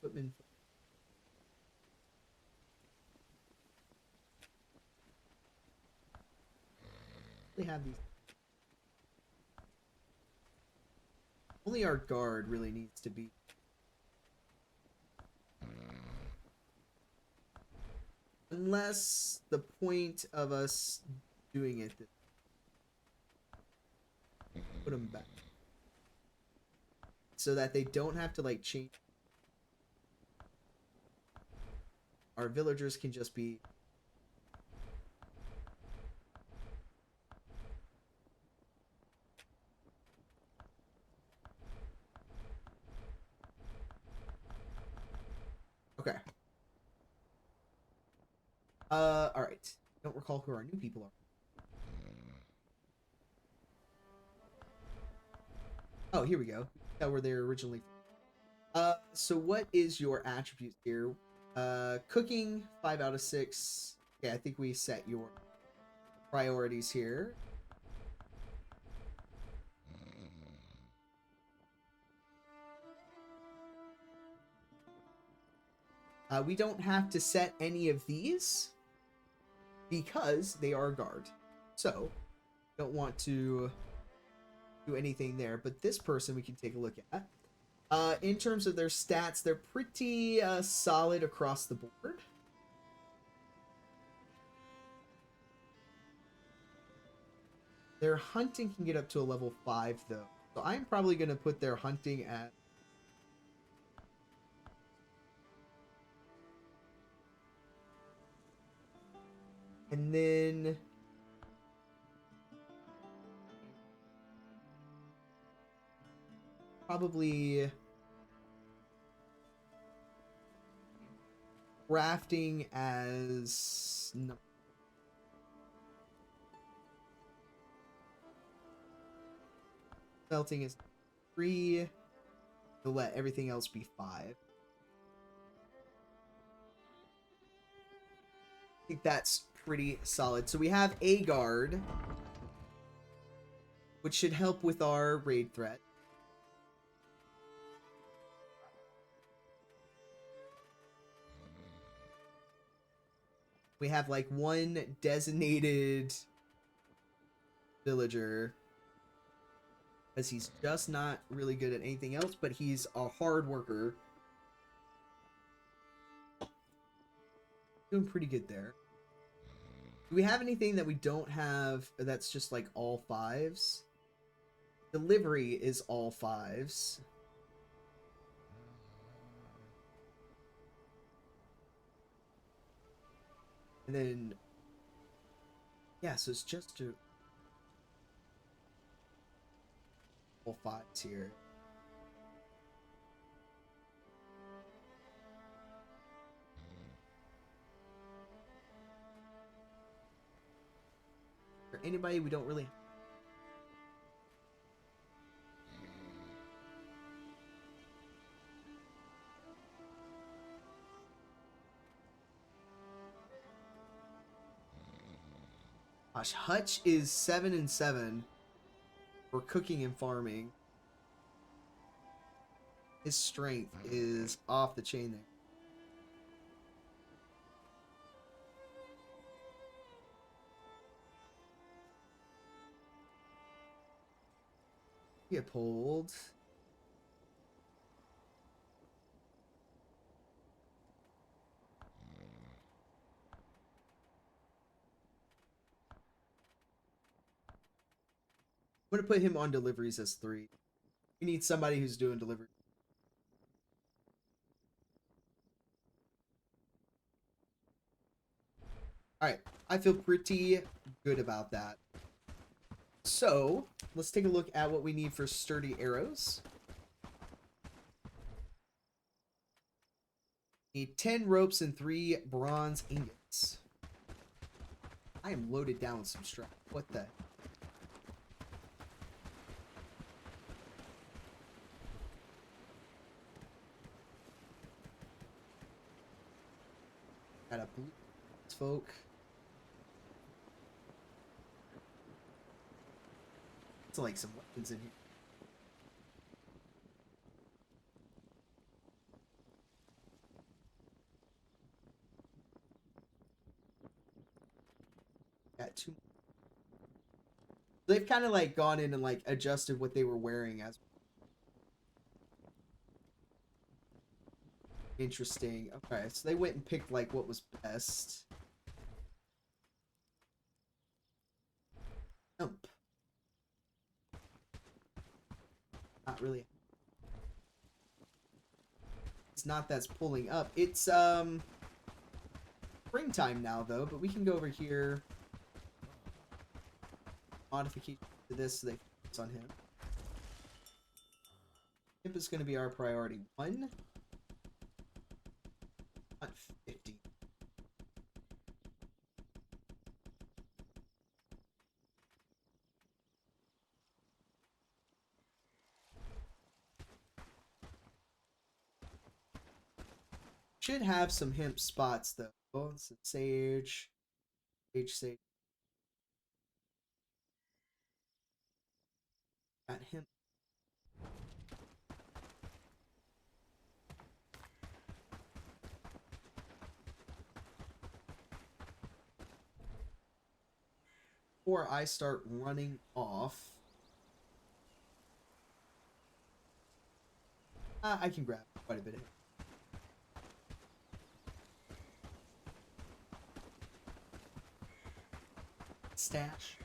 They have these. Only our guard really needs to be. Unless the point of us doing it. Put them back. So that they don't have to like change. Our villagers can just be. Okay. Alright. Don't recall who our new people are. Oh, here we go. That were there originally. So what is your attributes here? Cooking, 5 out of 6. Okay, I think we set your priorities here. We don't have to set any of these because they are guard. So, don't want to do anything there. But this person we can take a look at. In terms of their stats, they're pretty solid across the board. Their hunting can get up to a level 5, though. So I'm probably going to put their hunting at... And then... Probably... Crafting as... No. Smelting is 3. To let everything else be 5. I think that's pretty solid. So we have a guard, which should help with our raid threat. We have like one designated villager because he's just not really good at anything else, but he's a hard worker. Doing pretty good there. Do we have anything that we don't have that's just like all 5s? Delivery is all 5s. And then, yeah, so it's just all 5s here. For anybody we don't really... Gosh, Hutch is 7 and 7 for cooking and farming. His strength is off the chain there. Get pulled. I'm going to put him on deliveries as 3. We need somebody who's doing delivery. Alright, I feel pretty good about that. So, let's take a look at what we need for sturdy arrows. Need 10 ropes and 3 bronze ingots. I am loaded down with some strap. What the? Got a blue folk. It's like some weapons in here. Got 2. They've kind of like gone in and like adjusted what they were wearing as. Interesting. Okay, so they went and picked like what was best. Nope. Not really. It's not that's pulling up. It's springtime now though, but we can go over here. Modification to this so they focus on him. Hemp is going to be our priority 1. Not 50. Should have some hemp spots though. Some sage. Sage. Got hemp. Before I start running off, I can grab quite a bit of hemp. Stash.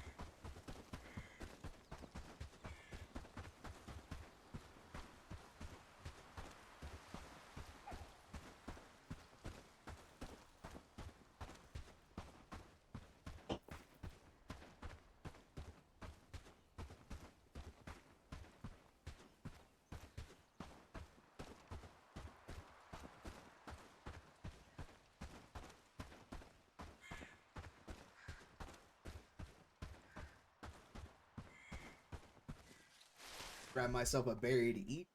Grab myself a berry to eat.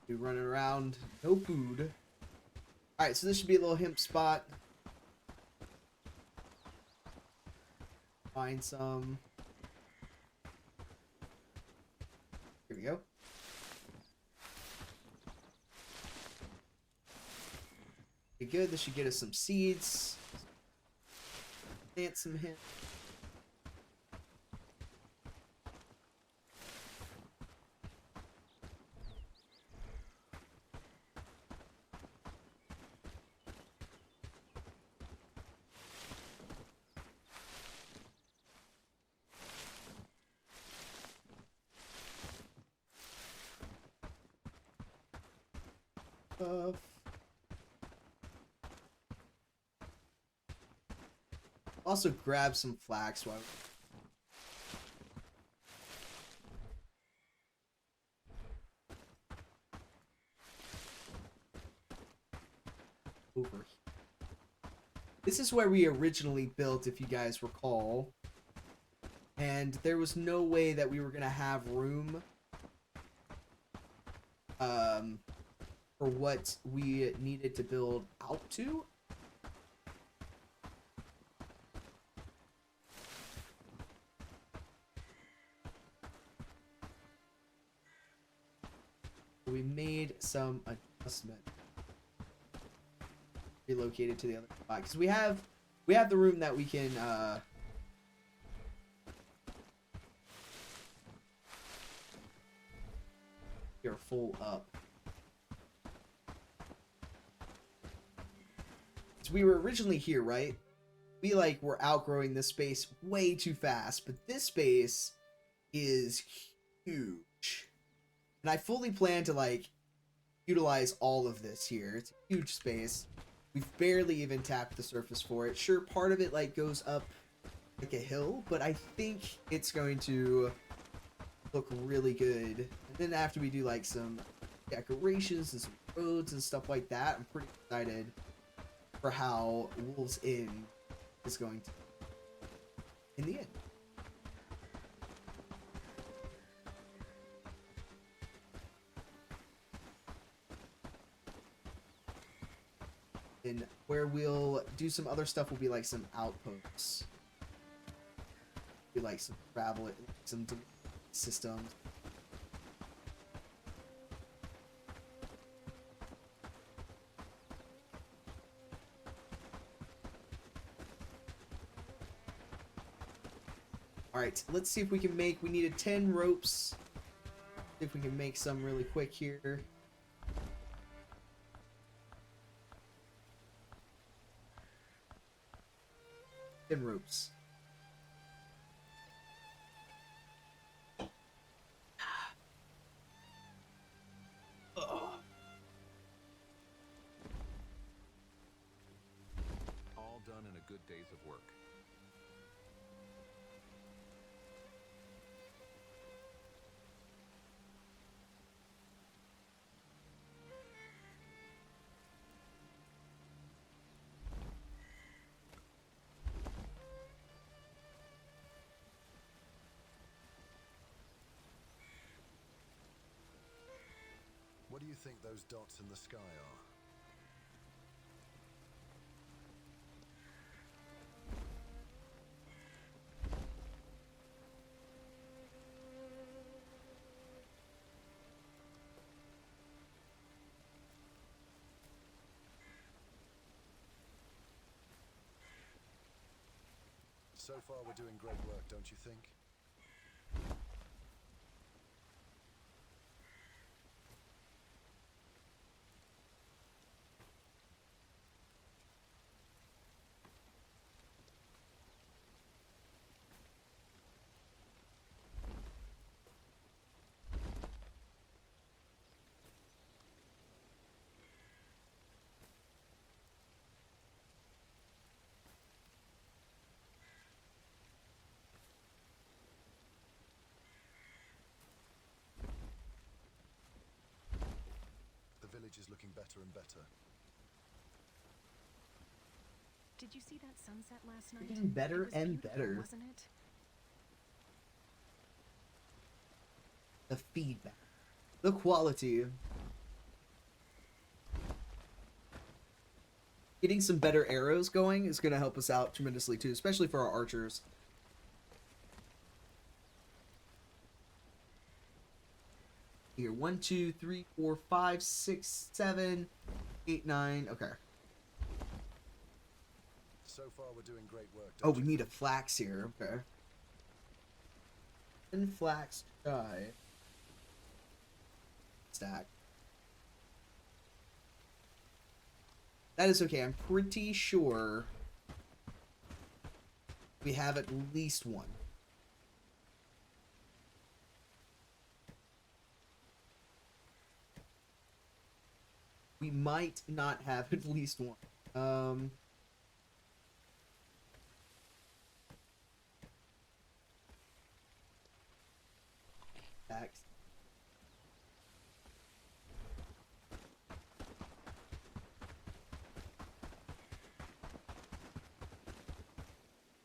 Be running around, no food. Alright, so this should be a little hemp spot. Find some. Here we go. Okay, good. This should get us some seeds. Plant some hemp. Also grab some flax while over here. This is where we originally built, if you guys recall. And there was no way that we were gonna have room for what we needed to build out to. We made some adjustment. Relocated to the other spot because we have the room that we can here full up. So we were originally here, right? We like were outgrowing this space way too fast, but this space is huge. And I fully plan to like utilize all of this here. It's a huge space. We've barely even tapped the surface for it. Sure, part of it like goes up like a hill, but I think it's going to look really good. And then after we do like some decorations and some roads and stuff like that, I'm pretty excited for how Wolves Inn is going to in the end. And where we'll do some other stuff will be like some outposts. Be like some travel, some systems. Alright, let's see if we can make, we needed 10 ropes. See if we can make some really quick here. Ropes. All done in a good days of work. What do you think those dots in the sky are? So far we're doing great work, don't you think? The village is looking better and better. Did you see that sunset last night? Getting better It was and beautiful, better. wasn't it? The feedback. The quality. Getting some better arrows going is going to help us out tremendously too, especially for our archers. Here, 1, 2, 3, 4, 5, 6, 7, 8, 9. Okay. So far we're doing great work. Oh, we need a flax here. Okay. And flax dye. Stack. That is okay. I'm pretty sure we have at least one. We might not have at least one. Facts.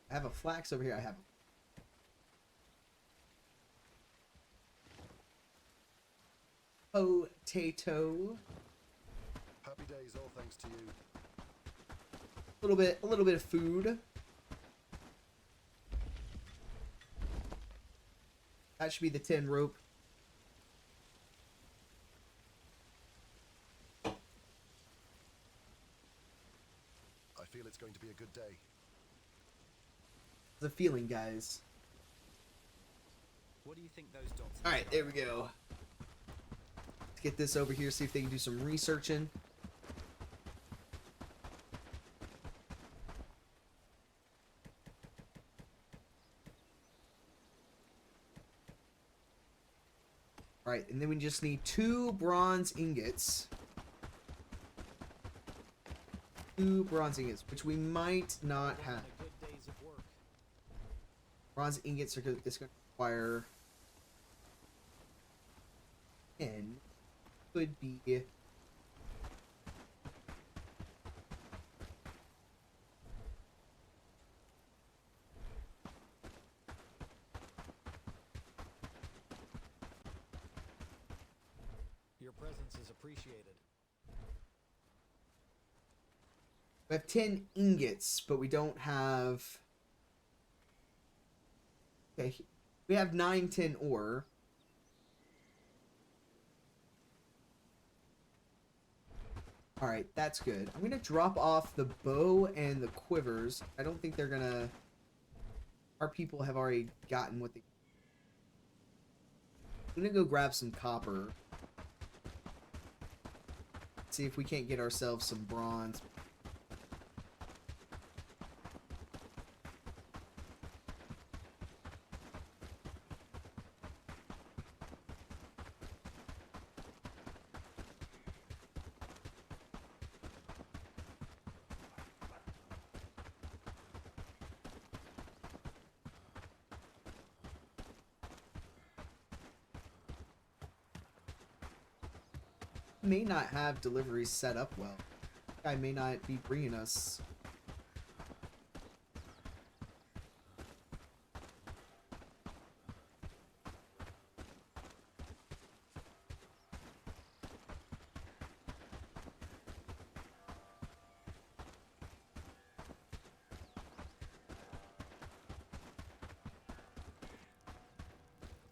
I have a flax over here. I have potato. Happy days, all thanks to you. A little bit of food. That should be the 10 rope. I feel it's going to be a good day. The feeling, guys. What do you think those dots? All right, there we go. Let's get this over here. See if they can do some researching. All right, and then we just need 2 bronze ingots. 2 bronze ingots, which we might not have. Bronze ingots are going to require 10. Could be... Your presence is appreciated. We have 10 ingots, but we don't have... Okay, we have 9 tin ore. Alright, that's good. I'm gonna drop off the bow and the quivers. I don't think they're gonna... Our people have already gotten what they... I'm gonna go grab some copper. See if we can't get ourselves some bronze. May not have deliveries set up well. Guy may not be bringing us.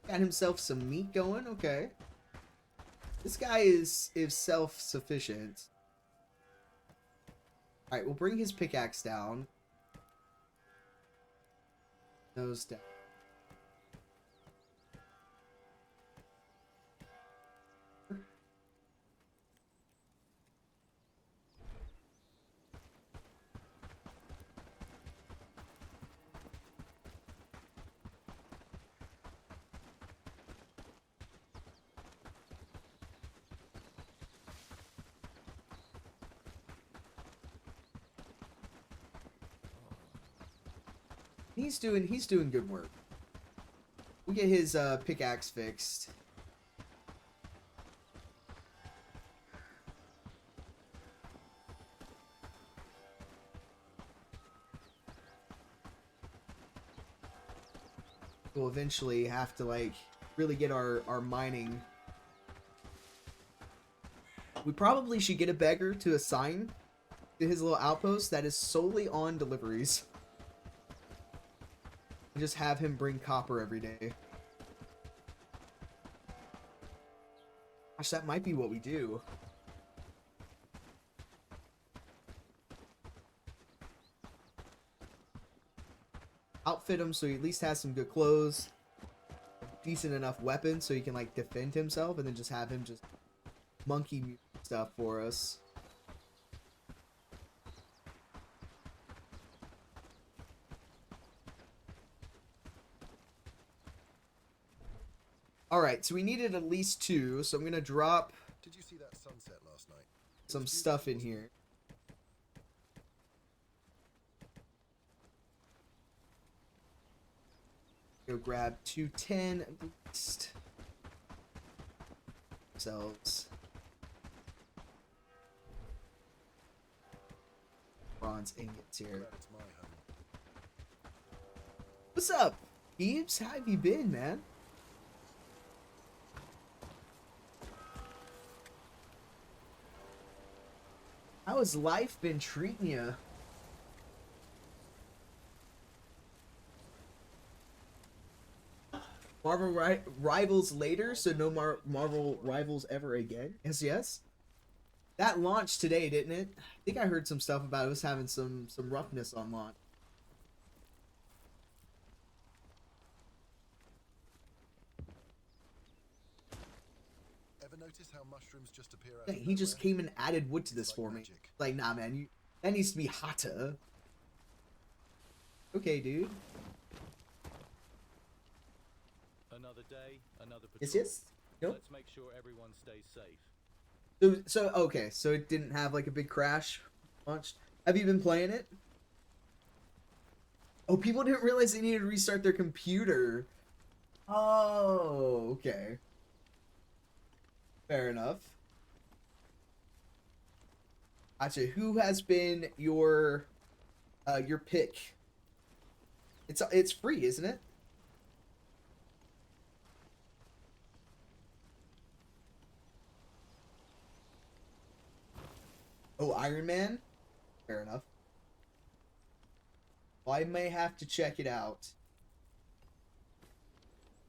Got himself some meat going, okay. This guy is self-sufficient. Alright, we'll bring his pickaxe down. Nose down. He's doing good work. We'll get his pickaxe fixed. We'll eventually have to like really get our mining. We probably should get a beggar to assign to his little outpost that is solely on deliveries. Just have him bring copper every day. Gosh, that might be what we do. Outfit him so he at least has some good clothes. Decent enough weapon so he can like defend himself, and then just have him just monkey stuff for us. Alright, so we needed at least 2, so I'm gonna drop Did you see that sunset last night? some stuff in here. Go grab 210 at least. Ourselves. Bronze ingots here. What's up, Peeps? How have you been, man? How has life been treating you? Marvel Rivals later, so no Marvel Rivals ever again. Yes. That launched today, didn't it? I think I heard some stuff about it was having some roughness on launch. Ever notice how mushrooms just appear out Yeah, of he just nowhere? came and added wood to this for me. Like, nah, man, that needs to be hotter. Okay, dude. Another day, another patrol. Yes. Nope. Let's make sure everyone stays safe. So okay, so it didn't have like a big crash launched. Have you been playing it? Oh, people didn't realize they needed to restart their computer. Oh, okay. Fair enough. Gotcha. Who has been your pick? It's free, isn't it? Oh, Iron Man? Fair enough. Well, I may have to check it out.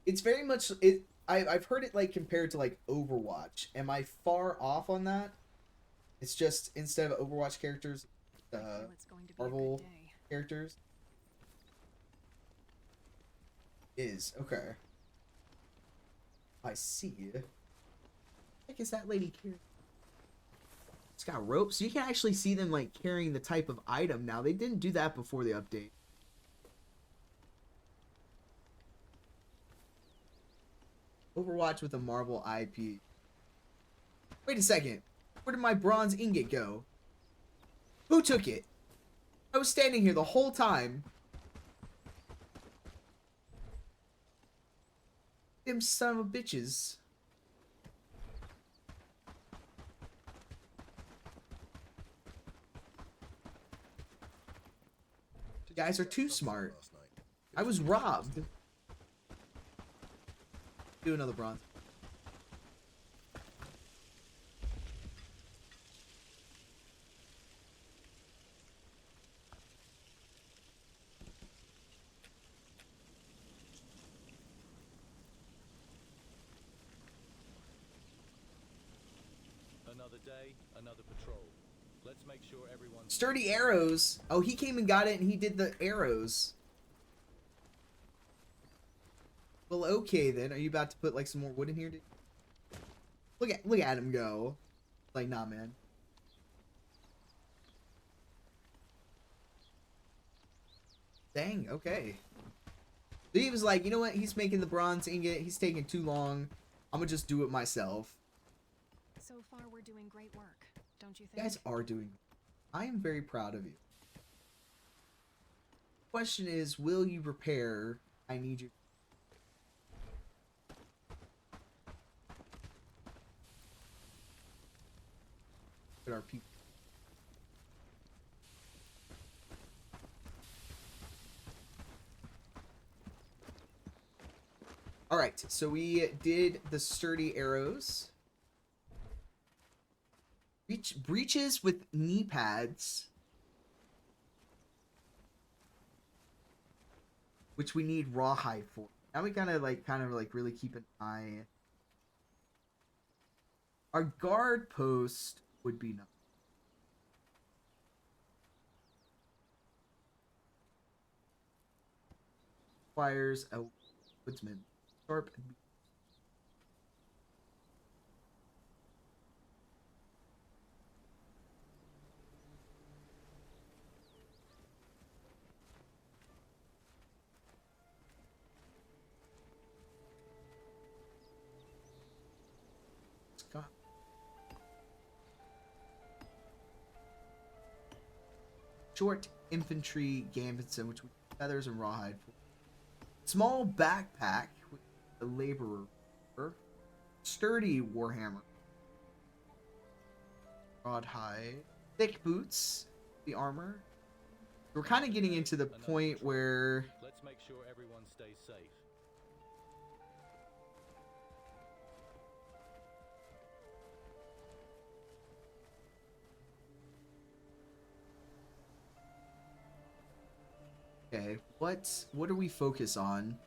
It's very much I've heard it like compared to like Overwatch. Am I far off on that? It's just instead of Overwatch characters, Marvel characters. Okay. I see. What is that lady carrying? It's got ropes. So you can actually see them like carrying the type of item now. They didn't do that before the update. Overwatch with a Marvel IP. Wait a second. Where did my bronze ingot go? Who took it? I was standing here the whole time. Them son of a bitches. You guys are too smart. I was robbed. Do another bronze. Another day, another patrol. Let's make sure everyone's Sturdy arrows. Oh, he came and got it and he did the arrows. Well, okay then. Are you about to put like some more wood in here? Look at him go. Like, nah, man. Dang, okay. So he was like, you know what? He's making the bronze ingot. He's taking too long. I'm gonna just do it myself. So far, we're doing great work, don't you think? You guys are doing. I am very proud of you. Question is, will you repair? I need you. At our people. All right, so we did the sturdy arrows. Breeches with knee pads, which we need rawhide for. Now we kind of like really keep an eye. Our guard post would be nice. Requires a woodsman. Sharp. Scott. Short infantry gambitson, which we feathers and rawhide for. Small backpack with a laborer. Sturdy warhammer. Broadhide. Thick boots. The armor. We're kind of getting into the point where. Let's make sure everyone stays safe. Okay, what do we focus on?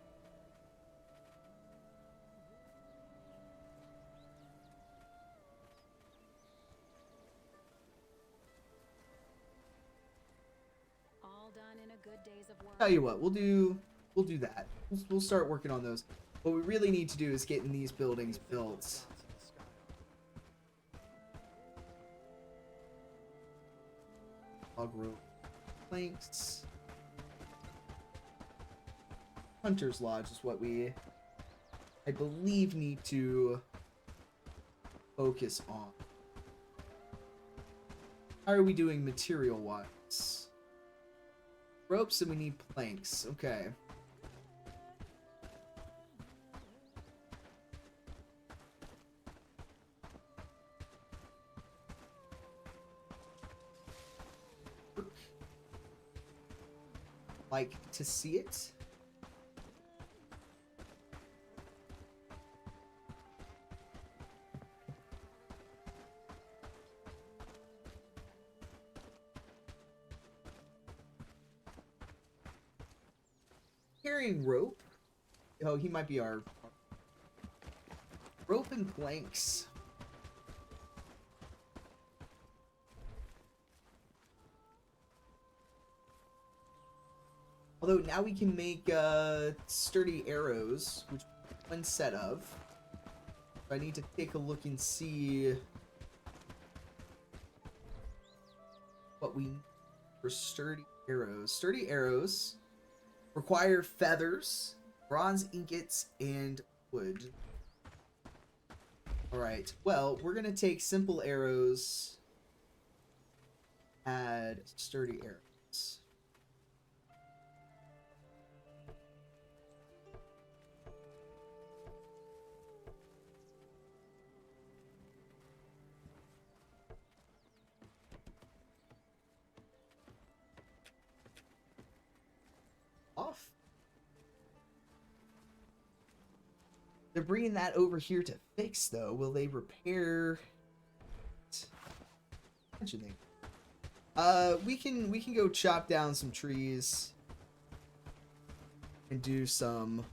All done in a good days of work. Tell you what, we'll do that. We'll start working on those. What we really need to do is getting these buildings built. Log rope planks. Hunter's Lodge is what we, I believe, need to focus on. How are we doing material-wise? ropes and we need planks. Okay. Like to see it. Carrying rope. Oh, he might be our rope and planks. Although now we can make sturdy arrows, which one set of. I need to take a look and see what we need for sturdy arrows. Sturdy arrows require feathers, bronze ingots, and wood. Alright, well, we're gonna take simple arrows, add sturdy arrows. Off. They're bringing that over here to fix, though. Will they repair? Mentioning. We can go chop down some trees and do some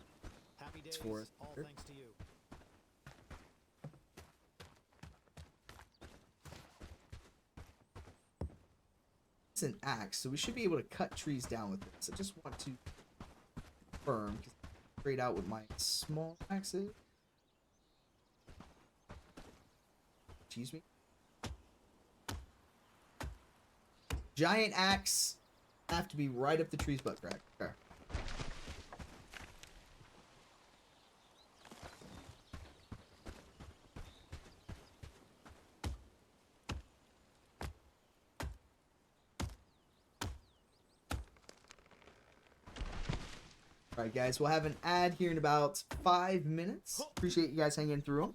forest. All thanks to you. It's an axe, so we should be able to cut trees down with this. I just want to confirm, because I trade out with my small axes. Excuse me. Giant axe have to be right up the tree's butt crack. Okay. Alright guys, we'll have an ad here in about 5 minutes. Appreciate you guys hanging through them.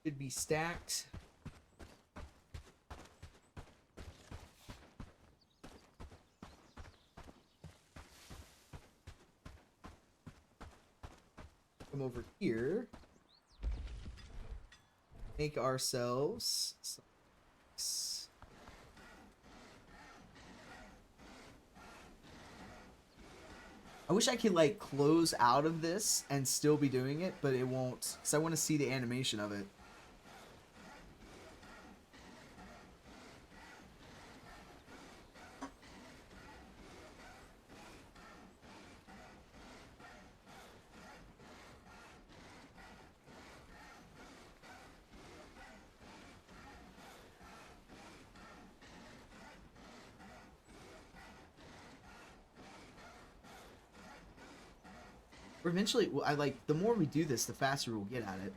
Should be stacked. Come over here. Make ourselves some. I wish I could like close out of this and still be doing it, but it won't, because I want to see the animation of it. Or eventually, I like, the more we do this, the faster we'll get at it.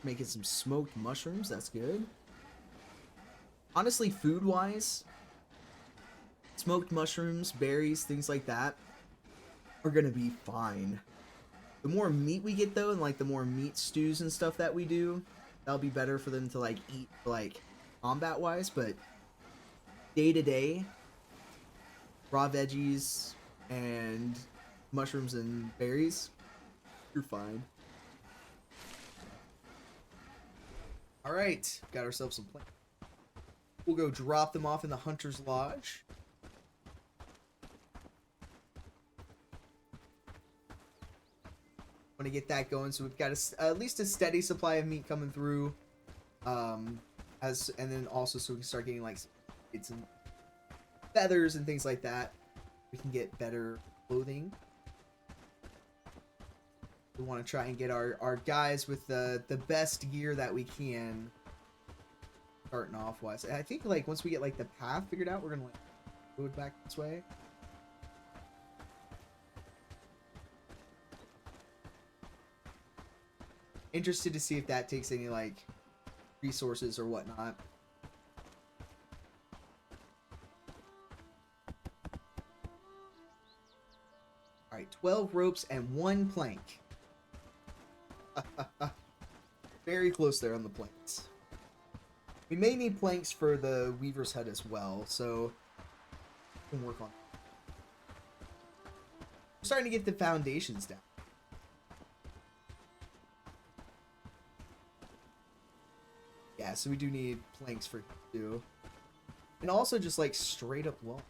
Making some smoked mushrooms, that's good. Honestly, food-wise, smoked mushrooms, berries, things like that are gonna be fine. The more meat we get, though, and like the more meat stews and stuff that we do, that'll be better for them to like eat, like combat-wise. But day-to-day, raw veggies and mushrooms and berries, you're fine. All right, got ourselves some plants. We'll go drop them off in the Hunter's Lodge. Want to get that going, so we've got at least a steady supply of meat coming through. and then also so we can start getting like some feathers and things like that. We can get better clothing. We want to try and get our guys with the best gear that we can. Starting off wise, I think like once we get like the path figured out, we're gonna like go back this way. Interested to see if that takes any like resources or whatnot. All right, 12 ropes and 1 plank. Very close there on the planks. We may need planks for the Weaver's Hut as well, so we can work on that. We're starting to get the foundations down. Yeah, so we do need planks for two. And also just like straight up wall.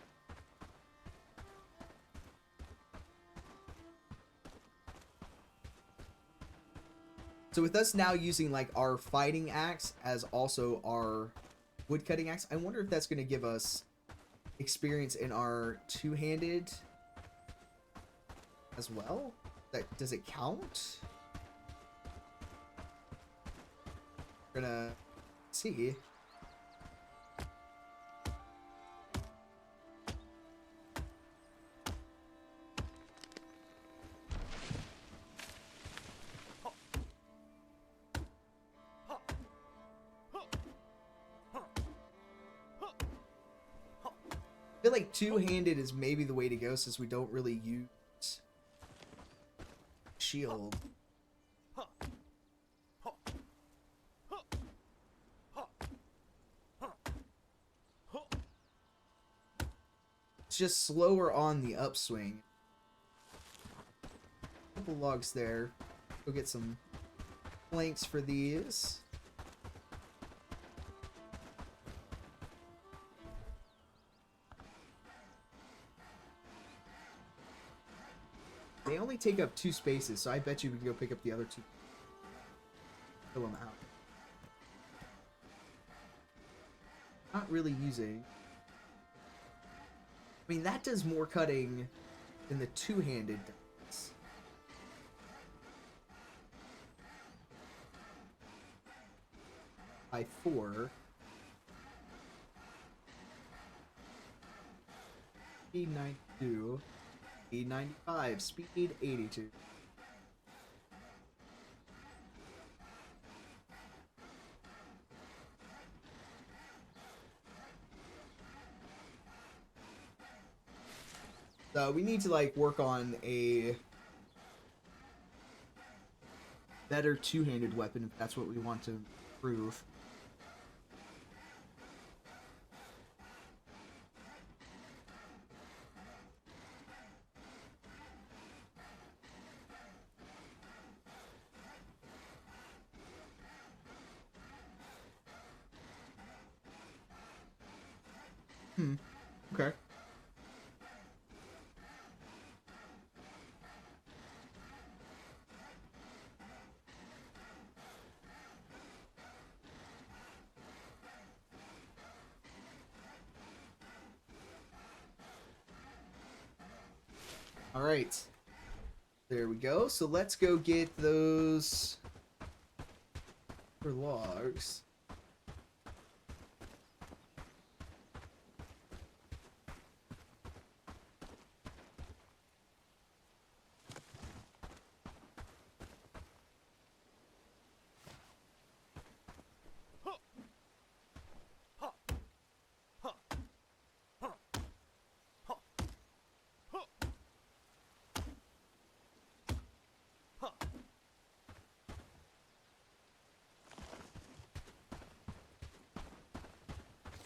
So with us now using like our fighting axe as also our wood cutting axe, I wonder if that's going to give us experience in our two-handed as well. Does it count? We're gonna see. I feel like two-handed is maybe the way to go since we don't really use shield. It's just slower on the upswing. Couple logs there. Go get some planks for these. They only take up 2 spaces, so I bet you we can go pick up the other 2. Fill them out. Not really using. I mean, that does more cutting than the two-handed does. By 4. Speed 92. Speed 95. Speed 82. So we need to like work on a better two-handed weapon if that's what we want to improve. Okay. All right. There we go. So let's go get those for logs.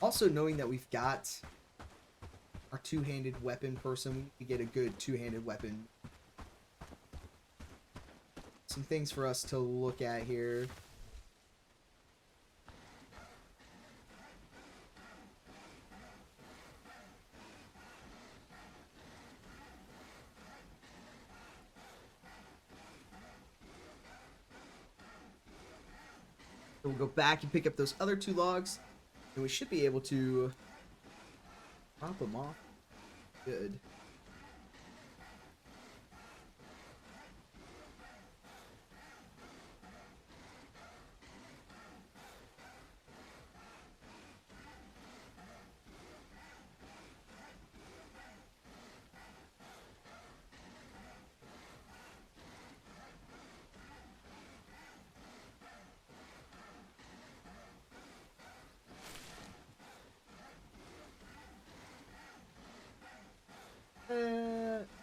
Also, knowing that we've got our two-handed weapon person, we need to get a good two-handed weapon. Some things for us to look at here. We'll go back and pick up those other 2 logs, and we should be able to drop them off. Good.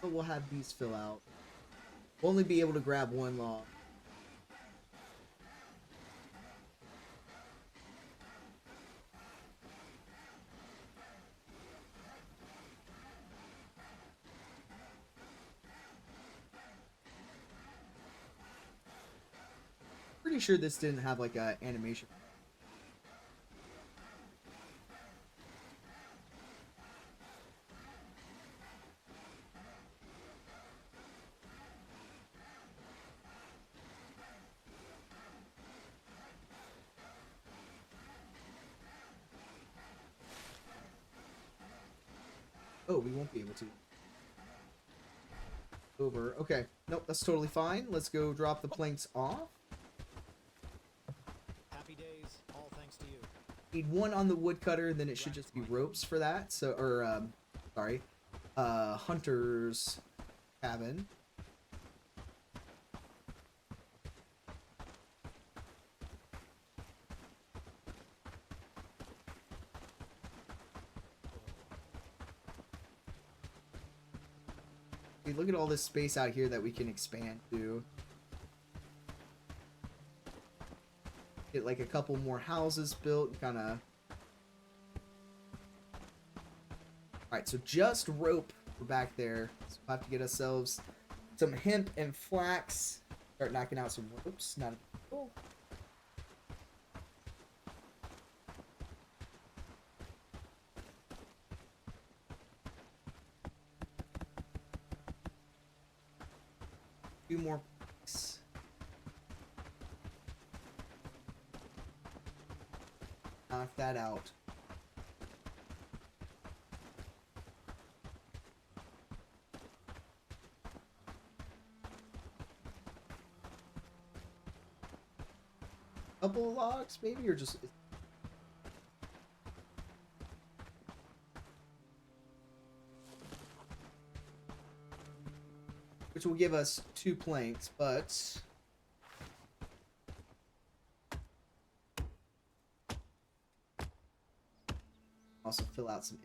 But we'll have these fill out. We'll only be able to grab 1 log. Pretty sure this didn't have like a animation. Oh, we won't be able to. Over. Okay. Nope, that's totally fine. Let's go drop the planks off. Happy days, all thanks to you. Need 1 on the woodcutter, then it should just be ropes for that. So, or, sorry. Hunter's cabin. Look at all this space out here that we can expand to. Get like a couple more houses built, kind of. Alright, so just rope for back there. So we'll have to get ourselves some hemp and flax. Start knocking out some ropes. Not a cool. Few more planks. Knock that out. Couple of logs, maybe, or just. Which will give us 2 planks, but also fill out some.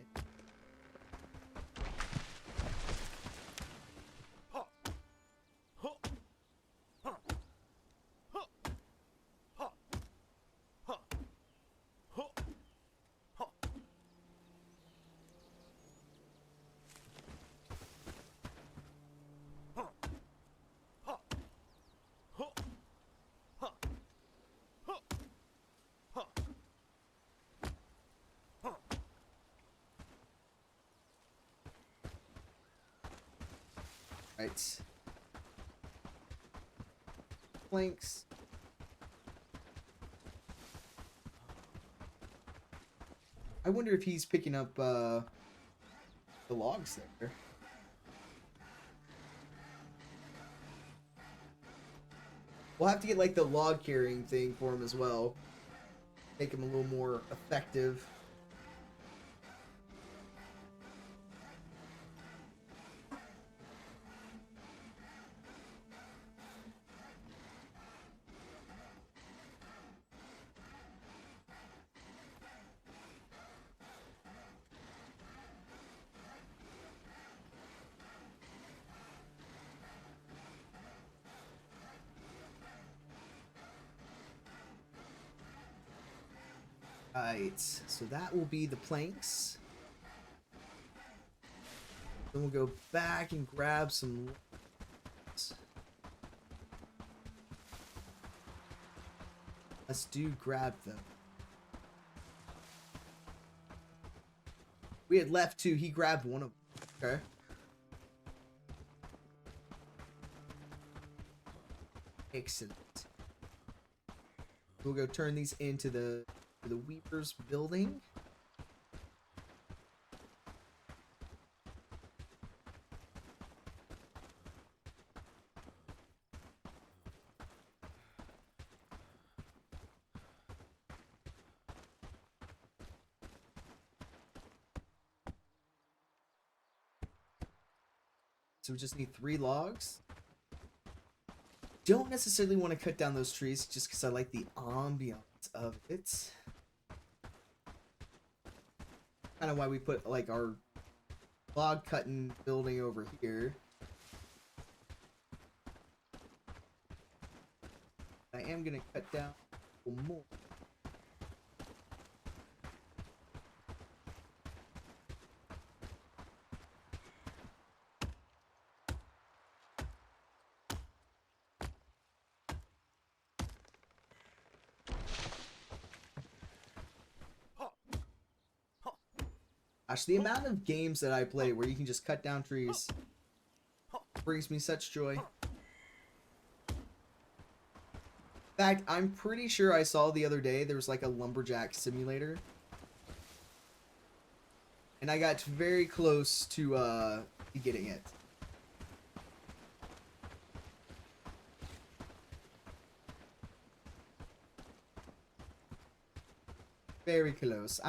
Right. Planks. I wonder if he's picking up the logs there. We'll have to get like the log carrying thing for him as well. Make him a little more effective. Right, so that will be the planks. Then we'll go back and grab some. Let's grab them. We had left 2. He grabbed one of them. Okay. Excellent. We'll go turn these into the Weaver's building. So we just need 3 logs. Don't necessarily want to cut down those trees just because I like the ambiance of it. Kind of why we put like our log cutting building over here. I am going to cut down a little more. Gosh, the amount of games that I play where you can just cut down trees brings me such joy. In fact, I'm pretty sure I saw the other day there was like a lumberjack simulator. And I got very close to getting it. Very close.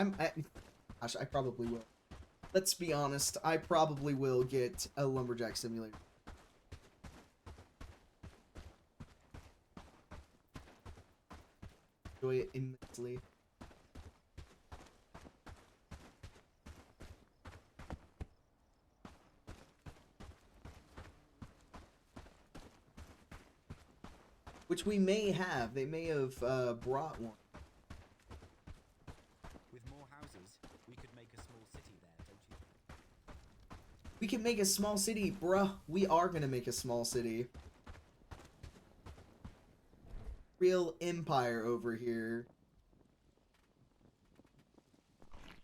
Gosh, I probably will. Let's be honest, I probably will get a lumberjack simulator. Enjoy it immensely. Which we may have. They may have brought one. With more houses, we could make a small city there, don't you think? We can make a small city, bruh. We are gonna make a small city. Real empire over here.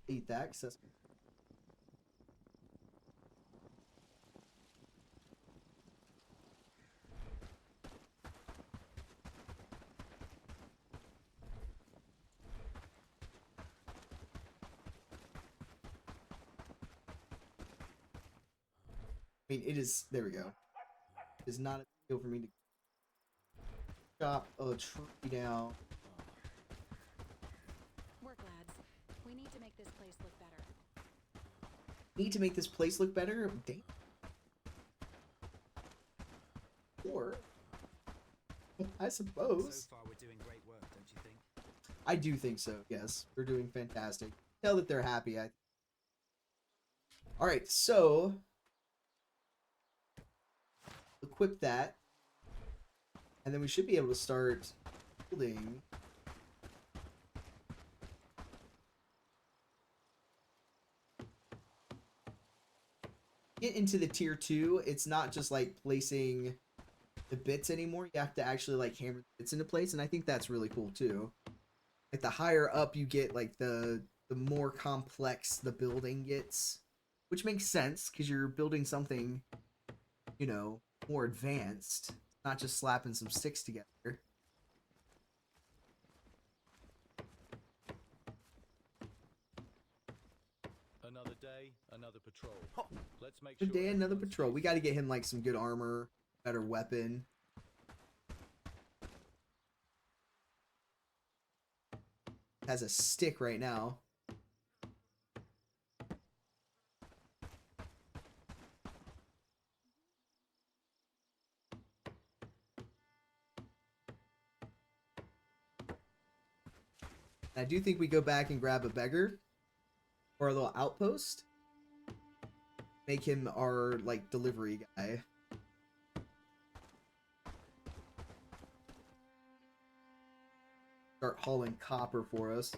Eat that, access. I mean, it is. There we go. It is not a deal for me to chop a tree down. Work, lads. We need to make this place look better. Need to make this place look better? Damn. Or, I suppose. So far, we're doing great work, don't you think? I do think so. Yes, they're doing fantastic. Tell that they're happy. All right, so equip that, and then we should be able to start building. Get into the tier 2. It's not just like placing the bits anymore. You have to actually like hammer the bits into place, and I think that's really cool too. Like the higher up you get, like the more complex the building gets, which makes sense because you're building something, you know, more advanced, not just slapping some sticks together. Another day, another patrol. Let's make Good sure day, another everyone's patrol. We got to get him like some good armor, better weapon. Has a stick right now. I do think we go back and grab a beggar or a little outpost. Make him our like delivery guy. Start hauling copper for us.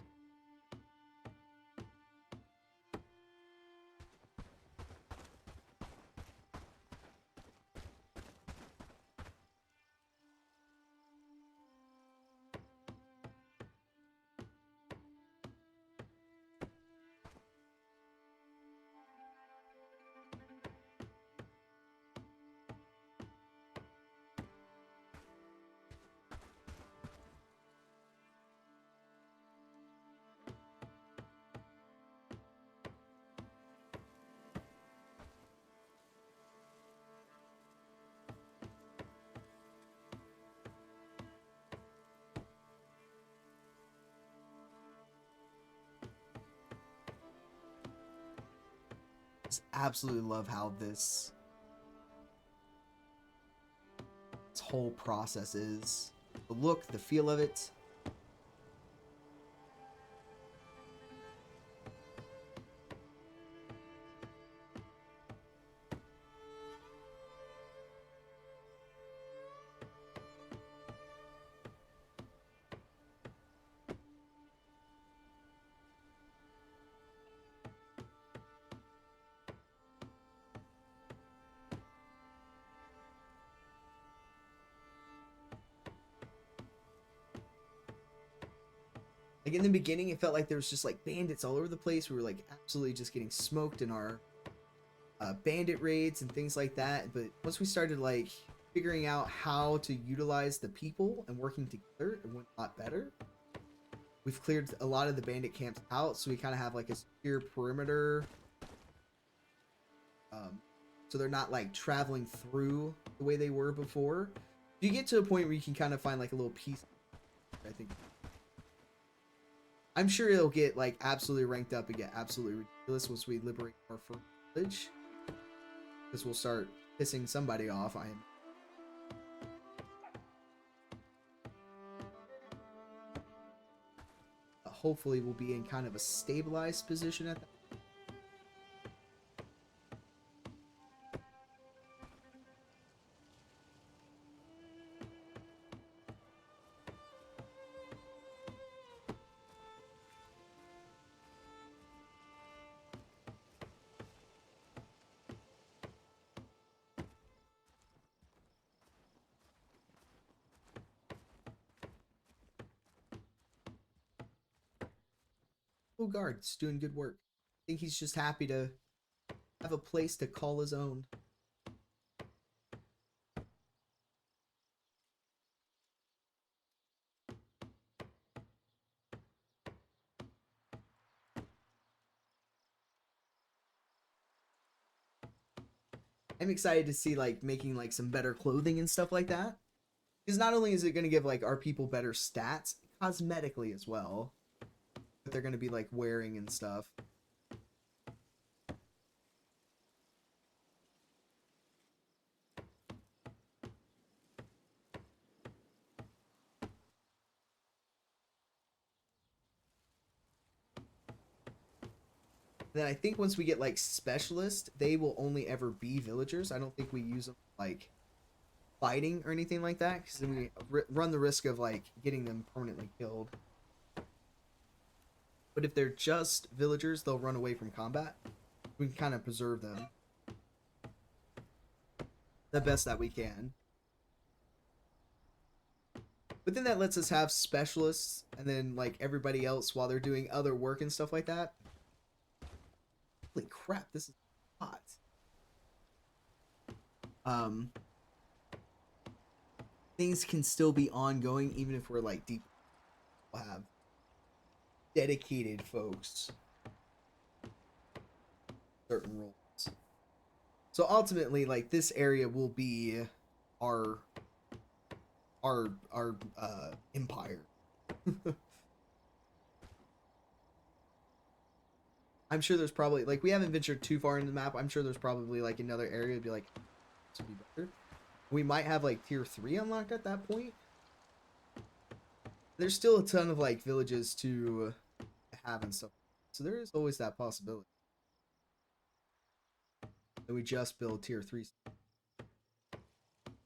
Just absolutely love how this whole process is. The look, the feel of it. Like in the beginning, it felt like there was just like bandits all over the place. We were like absolutely just getting smoked in our bandit raids and things like that. But once we started like figuring out how to utilize the people and working together, it went a lot better. We've cleared a lot of the bandit camps out, so we kind of have like a secure perimeter. So they're not like traveling through the way they were before. You get to a point where you can kind of find like a little piece, I think. I'm sure it'll get like absolutely ranked up and get absolutely ridiculous once we liberate our first village. Because we'll start pissing somebody off. Hopefully we'll be in kind of a stabilized position at that. Guard's doing good work. I think he's just happy to have a place to call his own. I'm excited to see like making like some better clothing and stuff like that. Because not only is it going to give like our people better stats cosmetically as well, but they're going to be like wearing and stuff. Then I think once we get like specialists, they will only ever be villagers. I don't think we use them like fighting or anything like that, because then we run the risk of like getting them permanently killed. But if they're just villagers, they'll run away from combat. We can kind of preserve them the best that we can. But then that lets us have specialists and then like everybody else while they're doing other work and stuff like that. Holy crap, this is hot. Things can still be ongoing even if we're like deep. We'll have dedicated folks. Certain roles. So ultimately, like, this area will be our empire. I'm sure there's probably, like, we haven't ventured too far into the map. I'm sure there's probably, like, another area to be like, this would be better. We might have, like, tier 3 unlocked at that point. There's still a ton of, like, villages to have and stuff. So there is always that possibility. And we just build tier 3.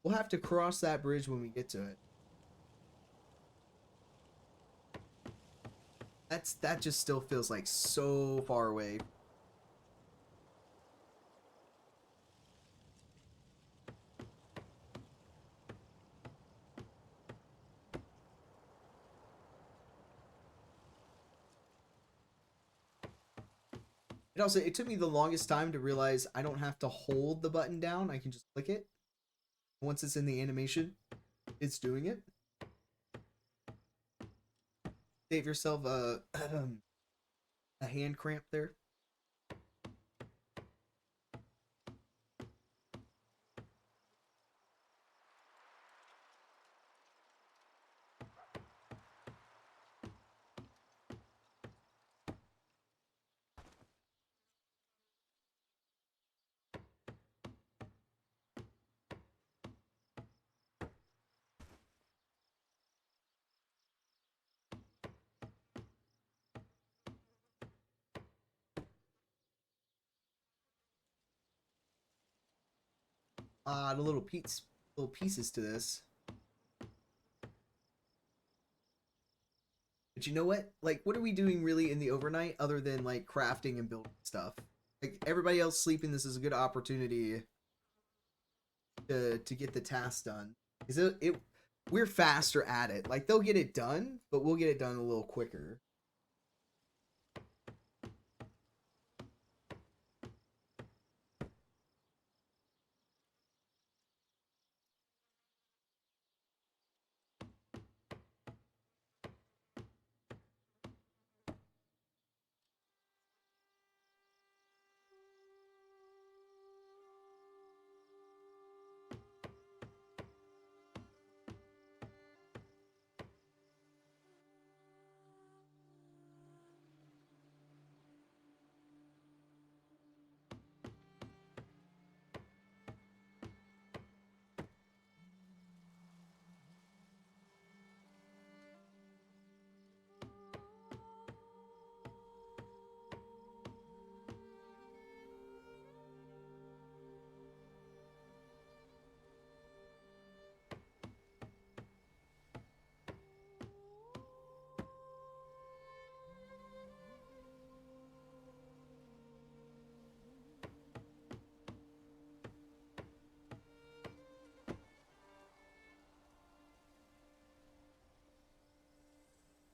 We'll have to cross that bridge when we get to it. That just still feels like so far away. It took me the longest time to realize I don't have to hold the button down. I can just click it. Once it's in the animation, it's doing it. Save yourself a hand cramp there. odd little pieces to this. But you know what? Like, what are we doing really in the overnight other than like crafting and building stuff? Like everybody else sleeping, this is a good opportunity to get the task done. Is we're faster at it. Like they'll get it done, but we'll get it done a little quicker.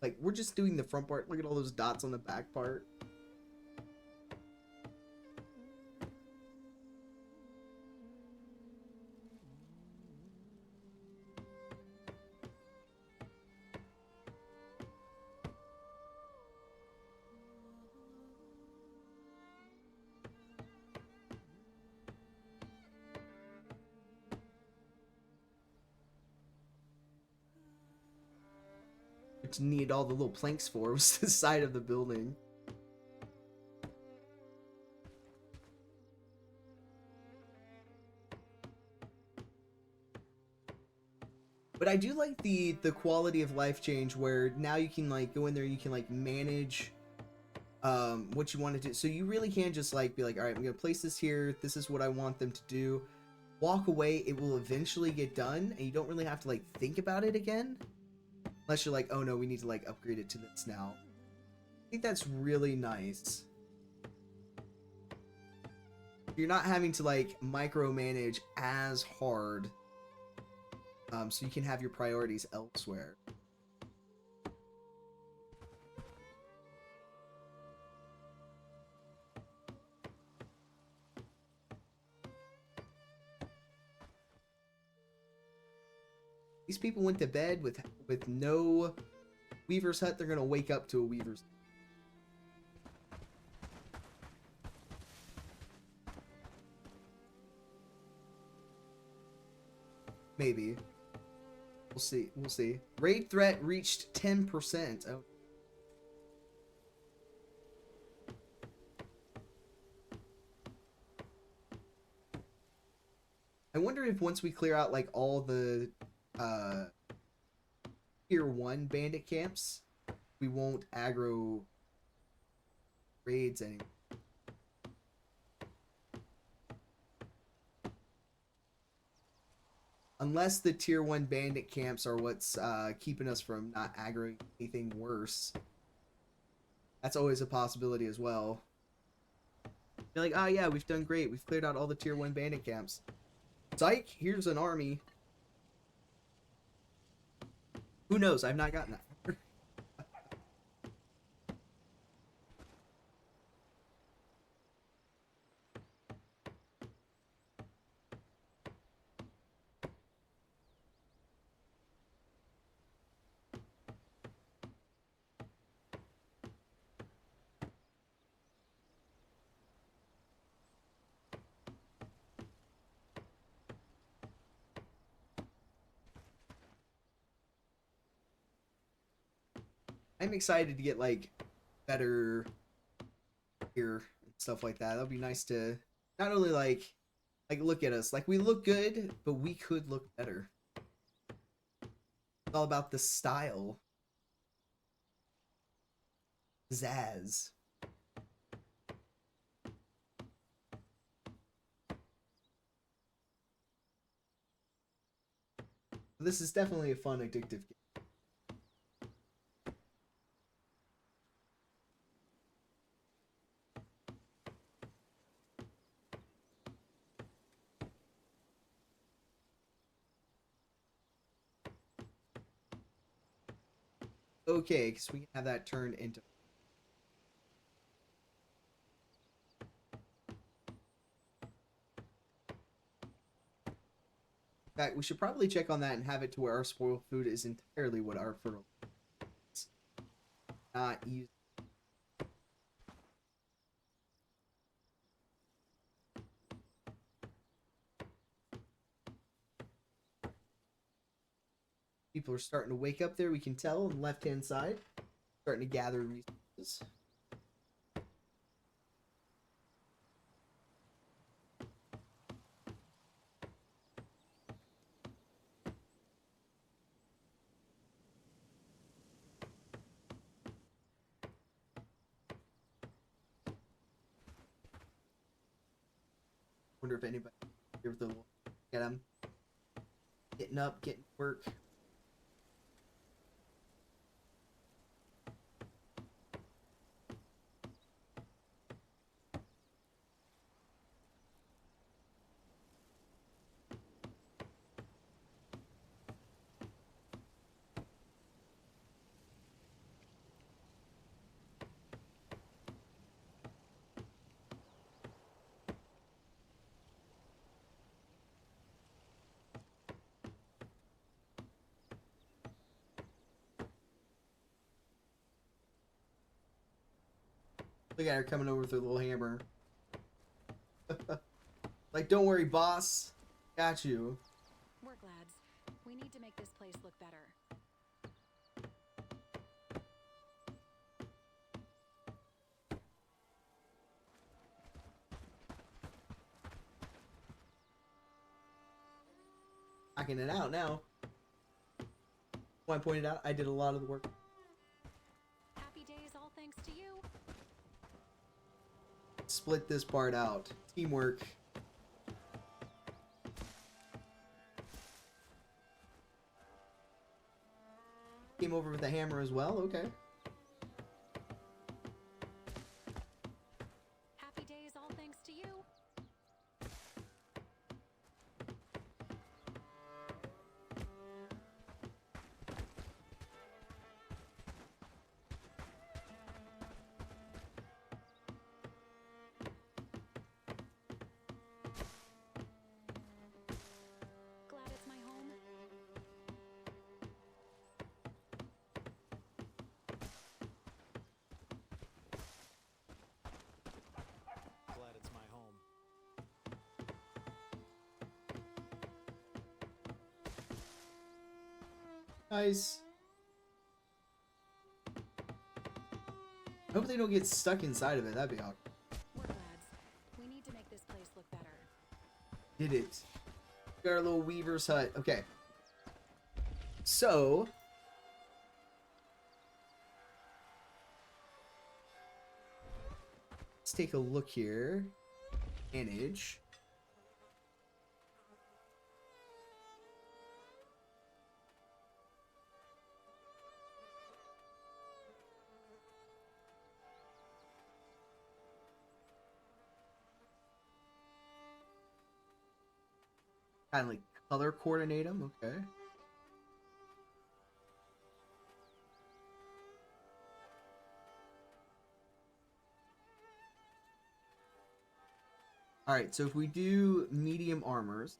Like, we're just doing the front part. Look at all those dots on the back part. What you need all the little planks for was the side of the building. But I do like the quality of life change where now you can like go in there, you can like manage what you want to do. So you really can just like be like, all right, I'm gonna place this here, this is what I want them to do, walk away, it will eventually get done, and you don't really have to like think about it again, unless you're like, oh no, we need to like upgrade it to this now. I think that's really nice. You're not having to like micromanage as hard, so you can have your priorities elsewhere. These people went to bed with no Weaver's Hut. They're gonna wake up to a Weaver's. Maybe. We'll see. We'll see. Raid threat reached 10%. Oh. I wonder if once we clear out like all the tier 1 bandit camps, we won't aggro raids anymore. Unless the tier 1 bandit camps are what's keeping us from not aggroing anything worse. That's always a possibility as well. You're like, oh yeah, we've done great. We've cleared out all the tier 1 bandit camps. Psych, here's an army. Who knows? I've not gotten that. I'm excited to get like better gear and stuff like that. That'll be nice to not only like look at us. Like we look good, but we could look better. It's all about the style. Zazz. This is definitely a fun, addictive game. Okay, because we can have that turned into... In fact, we should probably check on that and have it to where our spoiled food is entirely what our fertile is. Not use. People are starting to wake up there, we can tell, on the left-hand side. Starting to gather resources. Wonder if anybody here the get them getting up, getting to work. Look at her coming over with her little hammer. Like, don't worry, boss. Got you. Work, lads. We need to make this place look better. Knocking it out now. When I pointed out, I did a lot of the work. Happy days, all thanks to you. Split this part out. Teamwork. Came over with a hammer as well. Okay. Happy days, all thanks to you. Glad it's my home. Glad it's my home. Nice. I hope they don't get stuck inside of it. That'd be awkward. Work, lads. We need to make this place look better. Did it. Got our little weaver's hut. Okay. So. Let's take a look here. Manage. Kind of like color coordinate them. Okay. All right, so if we do medium armors,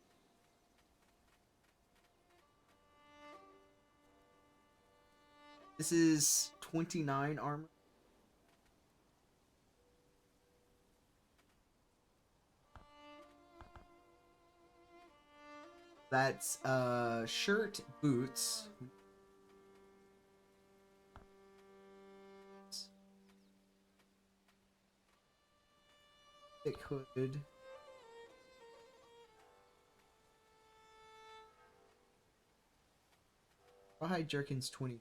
this is 29 armor. That's shirt, boots. Thick hood. Rawhide jerkins 20.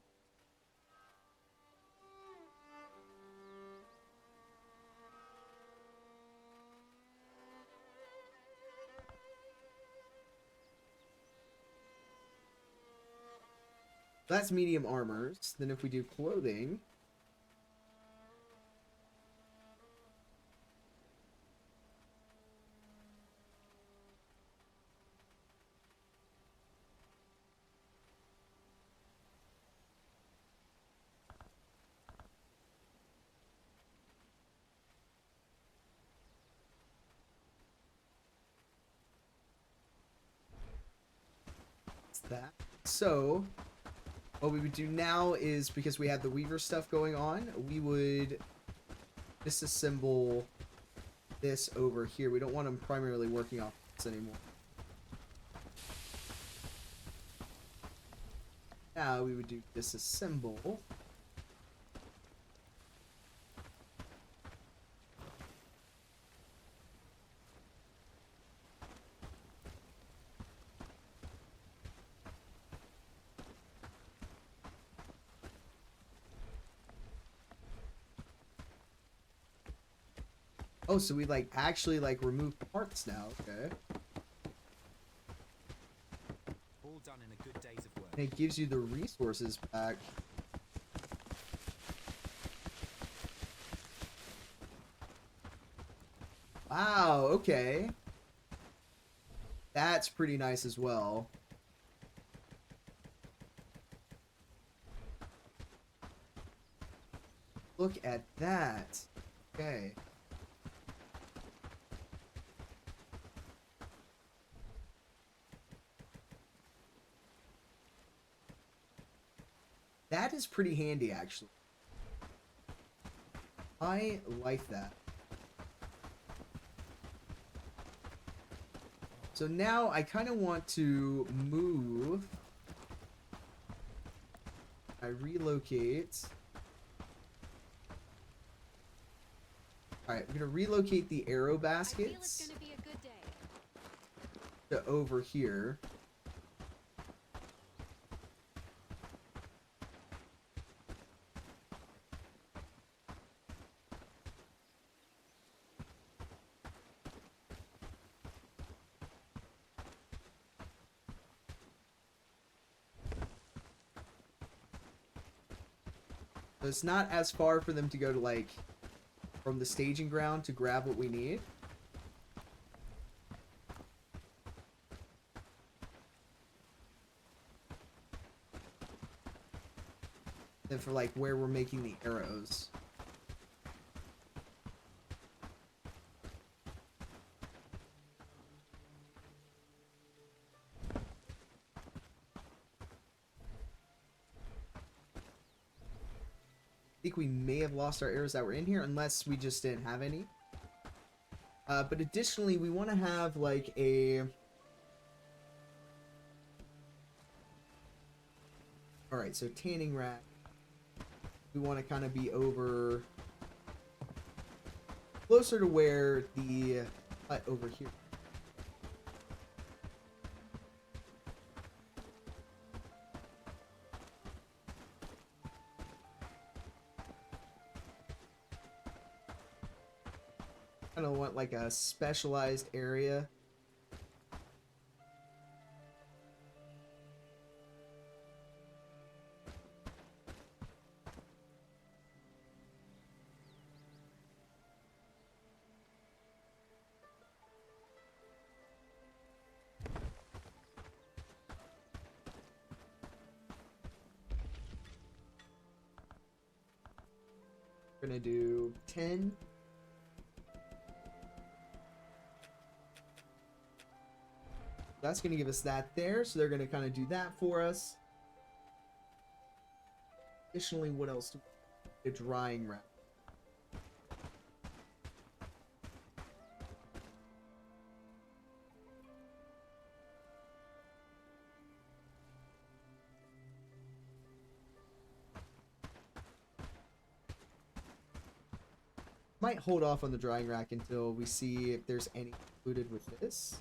That's medium armors. Then if we do clothing... that. So, what we would do now is, because we have the Weaver stuff going on, we would disassemble this over here. We don't want them primarily working off this anymore. Now we would do disassemble. Oh, so we like actually like remove parts now. Okay. All done in a good day's of work. And it gives you the resources back. Wow, okay. That's pretty nice as well. Look at that. Okay. That is pretty handy, actually. I like that. So now I kind of want to move. I relocate. Alright, I'm going to relocate the arrow baskets I feel it's gonna be a good day. to over here. So it's not as far for them to go to, like, from the staging ground to grab what we need. Then for, like, where we're making the arrows. I think we may have lost our arrows that were in here, unless we just didn't have any. But additionally, we want to have like a... Alright, so tanning rack. We want to kind of be over... closer to where the hut over here. Kind of want like a specialized area. We're gonna do 10. That's going to give us that there, so they're going to kind of do that for us. Additionally, what else do we need? A drying rack. Might hold off on the drying rack until we see if there's any included with this.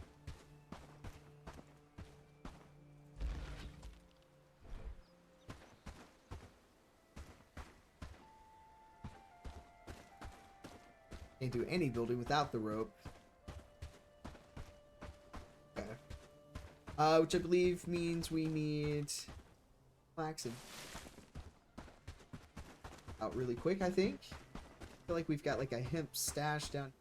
Can't do any building without the rope. Okay. Which I believe means we need Relaxing. Out really quick, I think. I feel like we've got like a hemp stash down.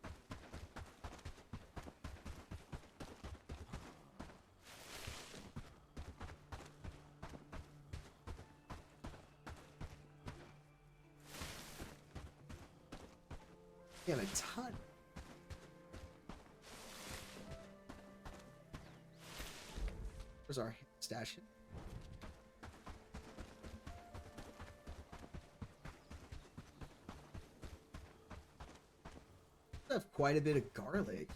We have a ton. Where's our stash? We have quite a bit of garlic.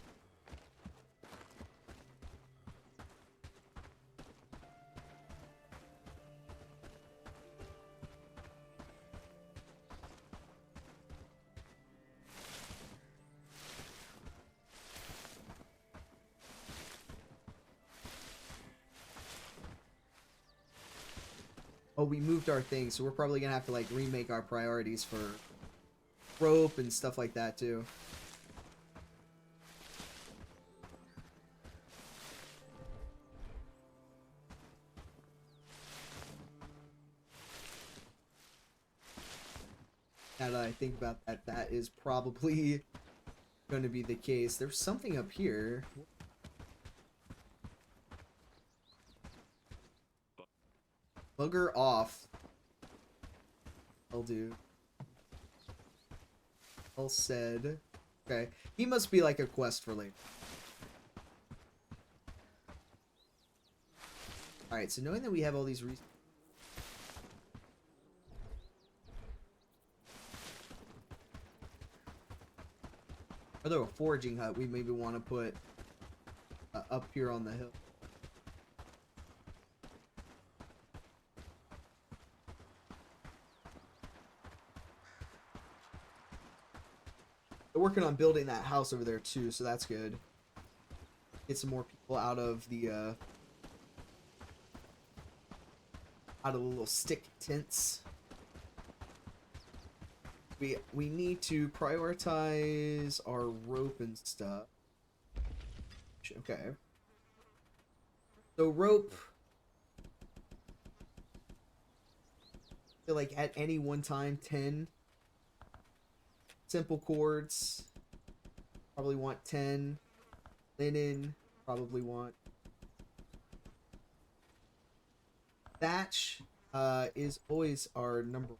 Oh, we moved our things, so we're probably gonna have to like remake our priorities for rope and stuff like that too. Now that I think about that, that is probably going to be the case. There's something up here. Bugger off. I'll do. All said. Okay. He must be like a quest for later. Alright, so knowing that we have all these reasons. Although a foraging hut we maybe want to put up here on the hill. They're working on building that house over there too, so that's good. Get some more people out of the little stick tents. We need to prioritize our rope and stuff. Okay. So rope. I feel like at any one time 10 simple cords. Probably want 10. Linen. Probably want. Thatch is always our number.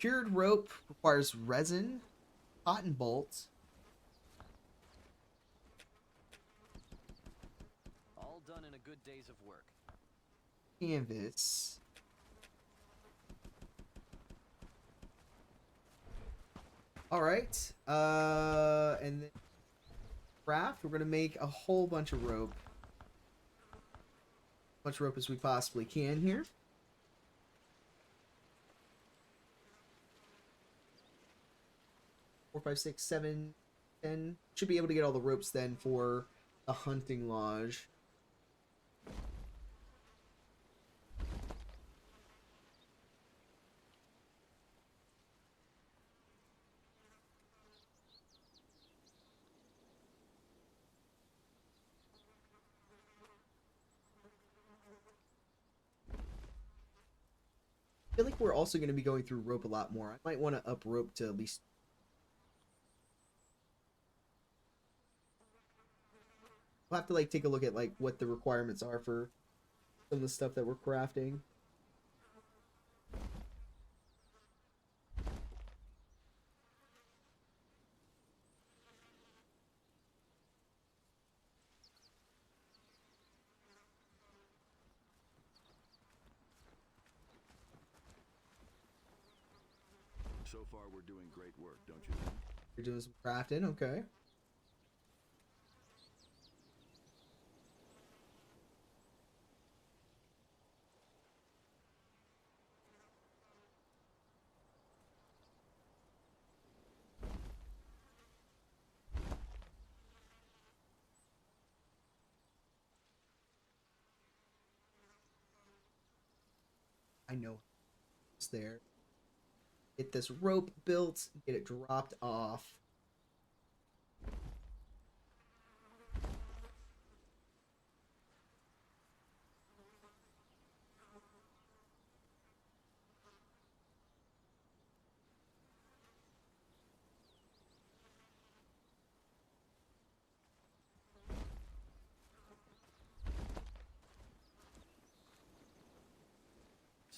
Cured rope requires resin, cotton bolts. All done in a good days of work. Canvas. All right. And then craft. We're gonna make a whole bunch of rope. As much rope as we possibly can here. 4, 5, 6, 7, 10. Should be able to get all the ropes then for the hunting lodge. I feel like we're also going to be going through rope a lot more. I might want to up rope to at least. We'll have to like take a look at like what the requirements are for some of the stuff that we're crafting. So far, we're doing great work, don't you think? You're doing some crafting, okay. I know it's there. Get this rope built, get it dropped off.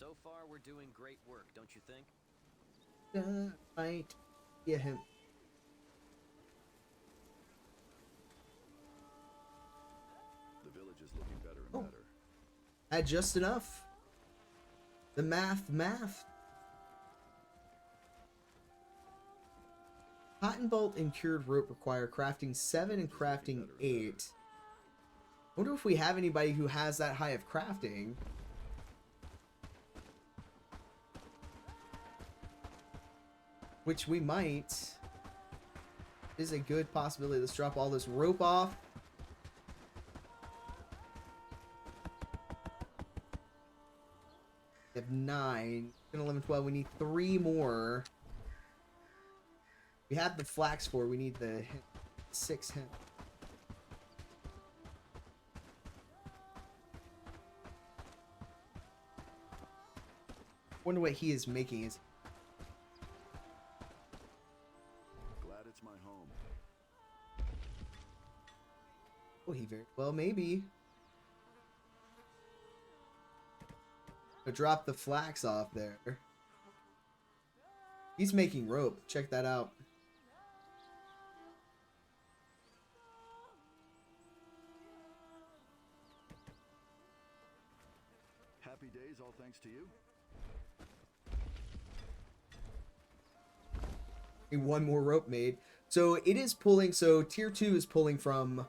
So far, we're doing great work, don't you think? Might get him. The village is looking better and better. Had just enough. The math. Cotton bolt and cured rope require crafting 7 and crafting 8. I wonder if we have anybody who has that high of crafting. Which we might. Is a good possibility. Let's drop all this rope off. We have 9, 10, 11, 12. We need 3 more. We have the flax for. We need the 6 hemp. Wonder what he is making. Is Glad it's my home. oh, he very well maybe. But drop the flax off there. He's making rope. Check that out. Happy days, all thanks to you. One more rope made. So it is pulling. So tier 2 is pulling from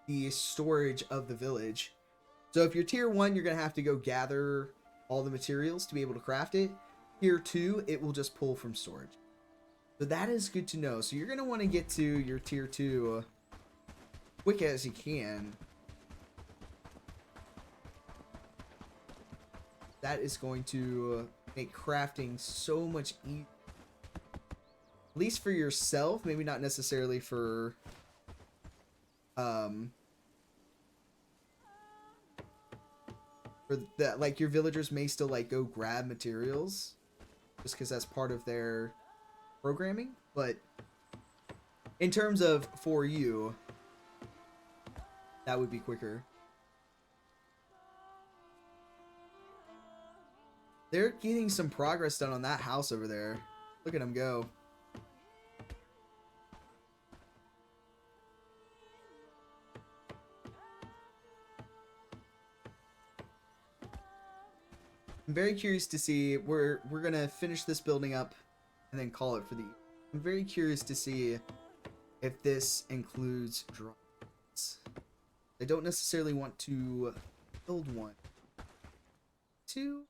the storage of the village. So if you're tier 1, you're going to have to go gather all the materials to be able to craft it. Tier 2, it will just pull from storage. So that is good to know. So you're going to want to get to your tier 2 quick as you can. That is going to make crafting so much easier. At least for yourself, maybe not necessarily for that, like your villagers may still like go grab materials just because that's part of their programming, but in terms of for you, that would be quicker. They're getting some progress done on that house over there. Look at them go. I'm very curious to see. We're gonna finish this building up and then call it for the. I'm very curious to see if this includes drones. I don't necessarily want to build one. 2.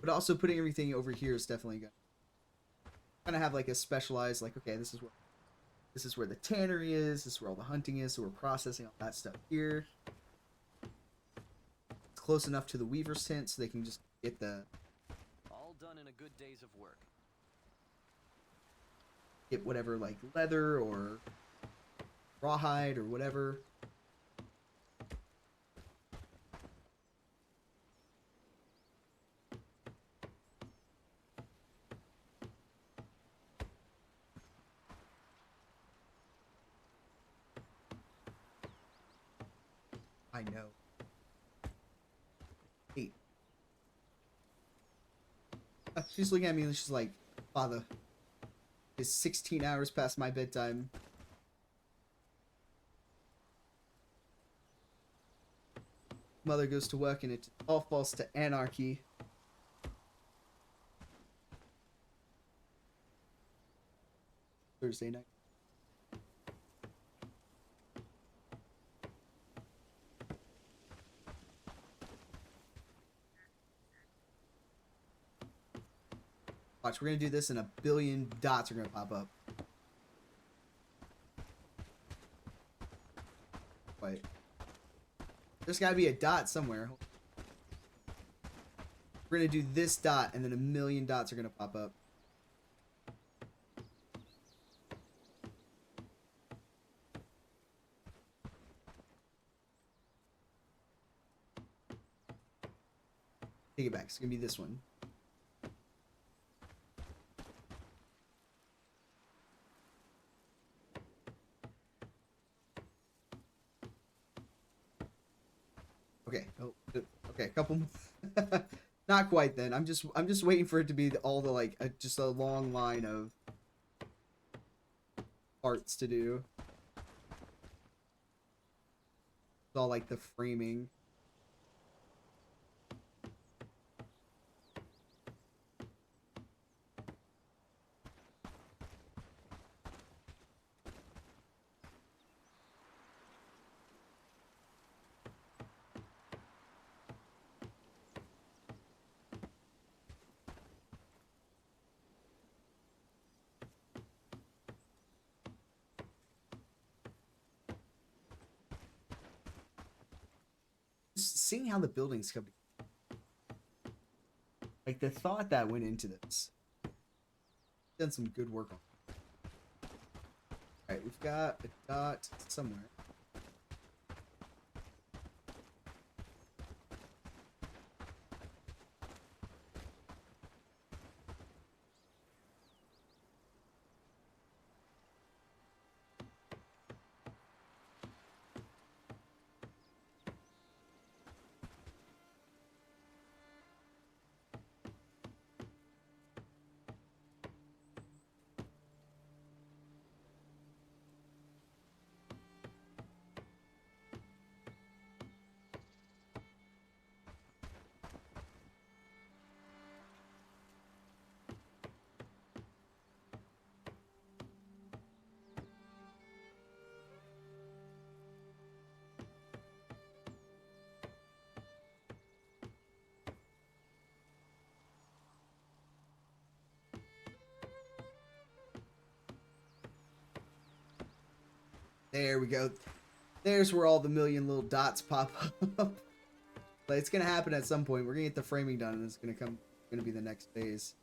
But also putting everything over here is definitely good. Kind of have like a specialized, like, okay, this is where the tannery is, this is where all the hunting is, so we're processing all that stuff here. It's close enough to the weaver's tent so they can just get the All done in a good days of work. get whatever, like leather or rawhide or whatever. I know. 8. She's looking at me and she's like, Father, it's 16 hours past my bedtime. Mother goes to work and it all falls to anarchy. Thursday night. Watch, we're gonna do this and a billion dots are gonna pop up. Wait. There's gotta be a dot somewhere. We're gonna do this dot and then a million dots are gonna pop up. Take it back. It's gonna be this one. Okay. Oh, okay. A couple more. Not quite then. I'm just waiting for it to be all the like just a long line of parts to do. It's all like the framing. Seeing how the buildings come, like the thought that went into this, done some good work on it. All right, we've got a dot somewhere. There we go. There's where all the million little dots pop up. But it's gonna happen at some point. We're gonna get the framing done, and it's gonna be the next phase.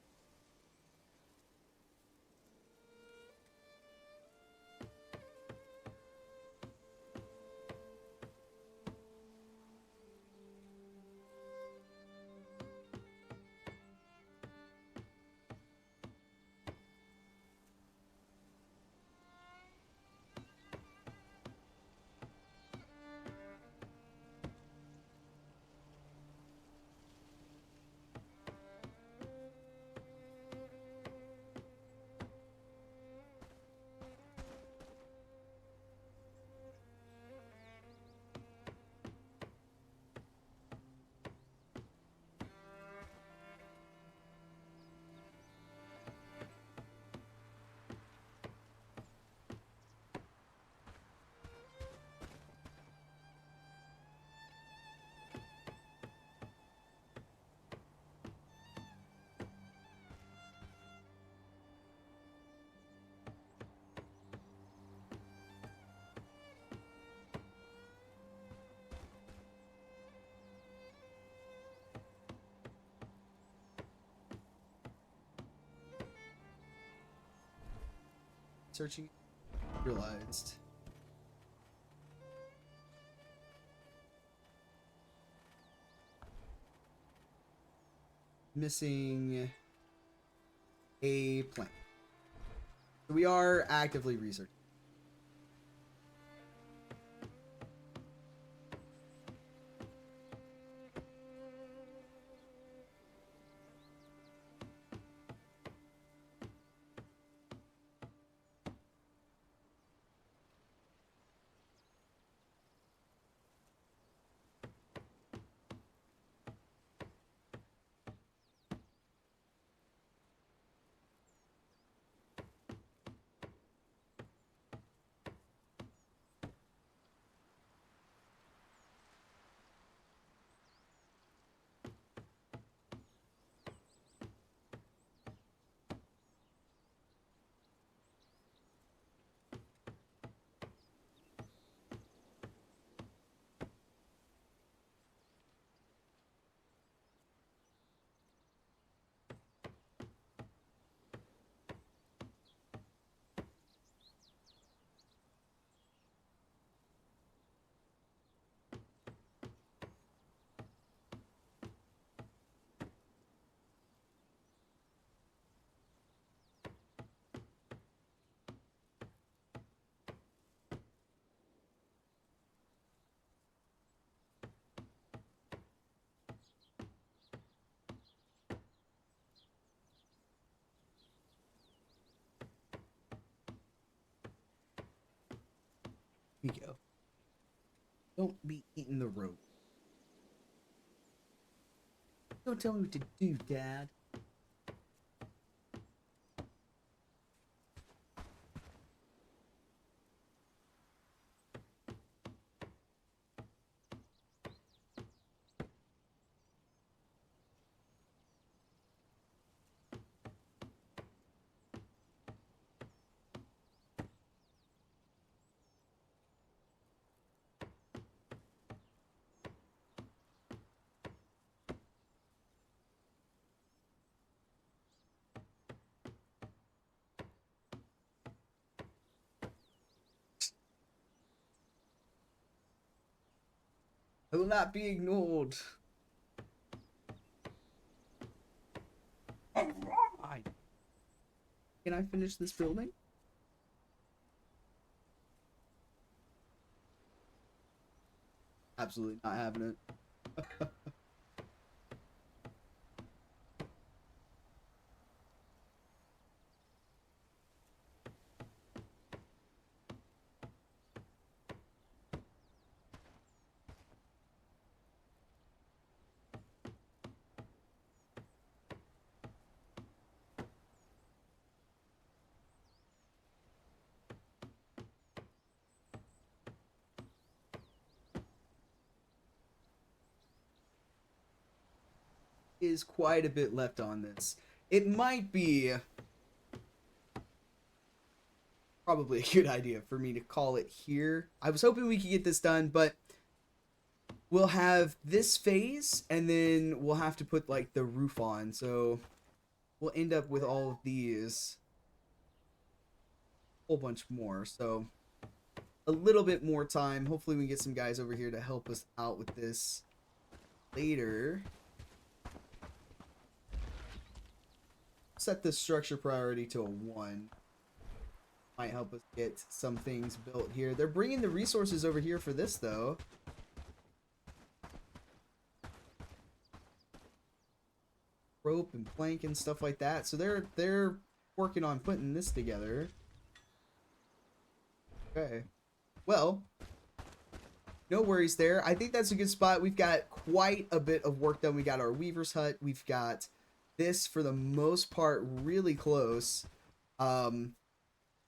Searching, realized. Missing a plank. So we are actively researching. we go. Don't be eating the rope. Don't tell me what to do, Dad. I will not be ignored. Alright. Can I finish this building? Absolutely not having it. Is quite a bit left on this. It might be probably a good idea for me to call it here. I was hoping we could get this done, but we'll have this phase and then we'll have to put like the roof on. So we'll end up with all of these, a whole bunch more. So a little bit more time. Hopefully we can get some guys over here to help us out with this later. Set the structure priority to a 1. Might help us get some things built here. They're bringing the resources over here for this, though. Rope and plank and stuff like that. So they're working on putting this together. Okay. Well, no worries there. I think that's a good spot. We've got quite a bit of work done. We got our weaver's hut. We've got this, for the most part, really close.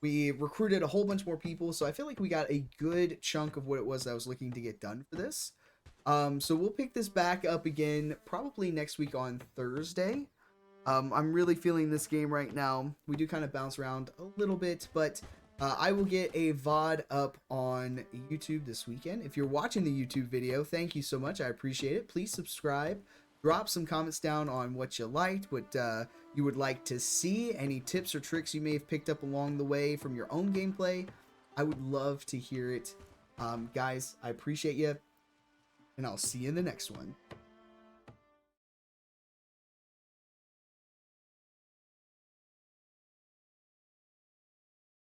We recruited a whole bunch more people, so I feel like we got a good chunk of what it was I was looking to get done for this. So we'll pick this back up again probably next week on Thursday. I'm really feeling this game right now. We do kind of bounce around a little bit, but I will get a VOD up on YouTube this weekend. If you're watching the YouTube video, thank you so much. I appreciate it. Please subscribe. Drop some comments down on what you liked, what you would like to see, any tips or tricks you may have picked up along the way from your own gameplay. I would love to hear it. Guys, I appreciate you, and I'll see you in the next one.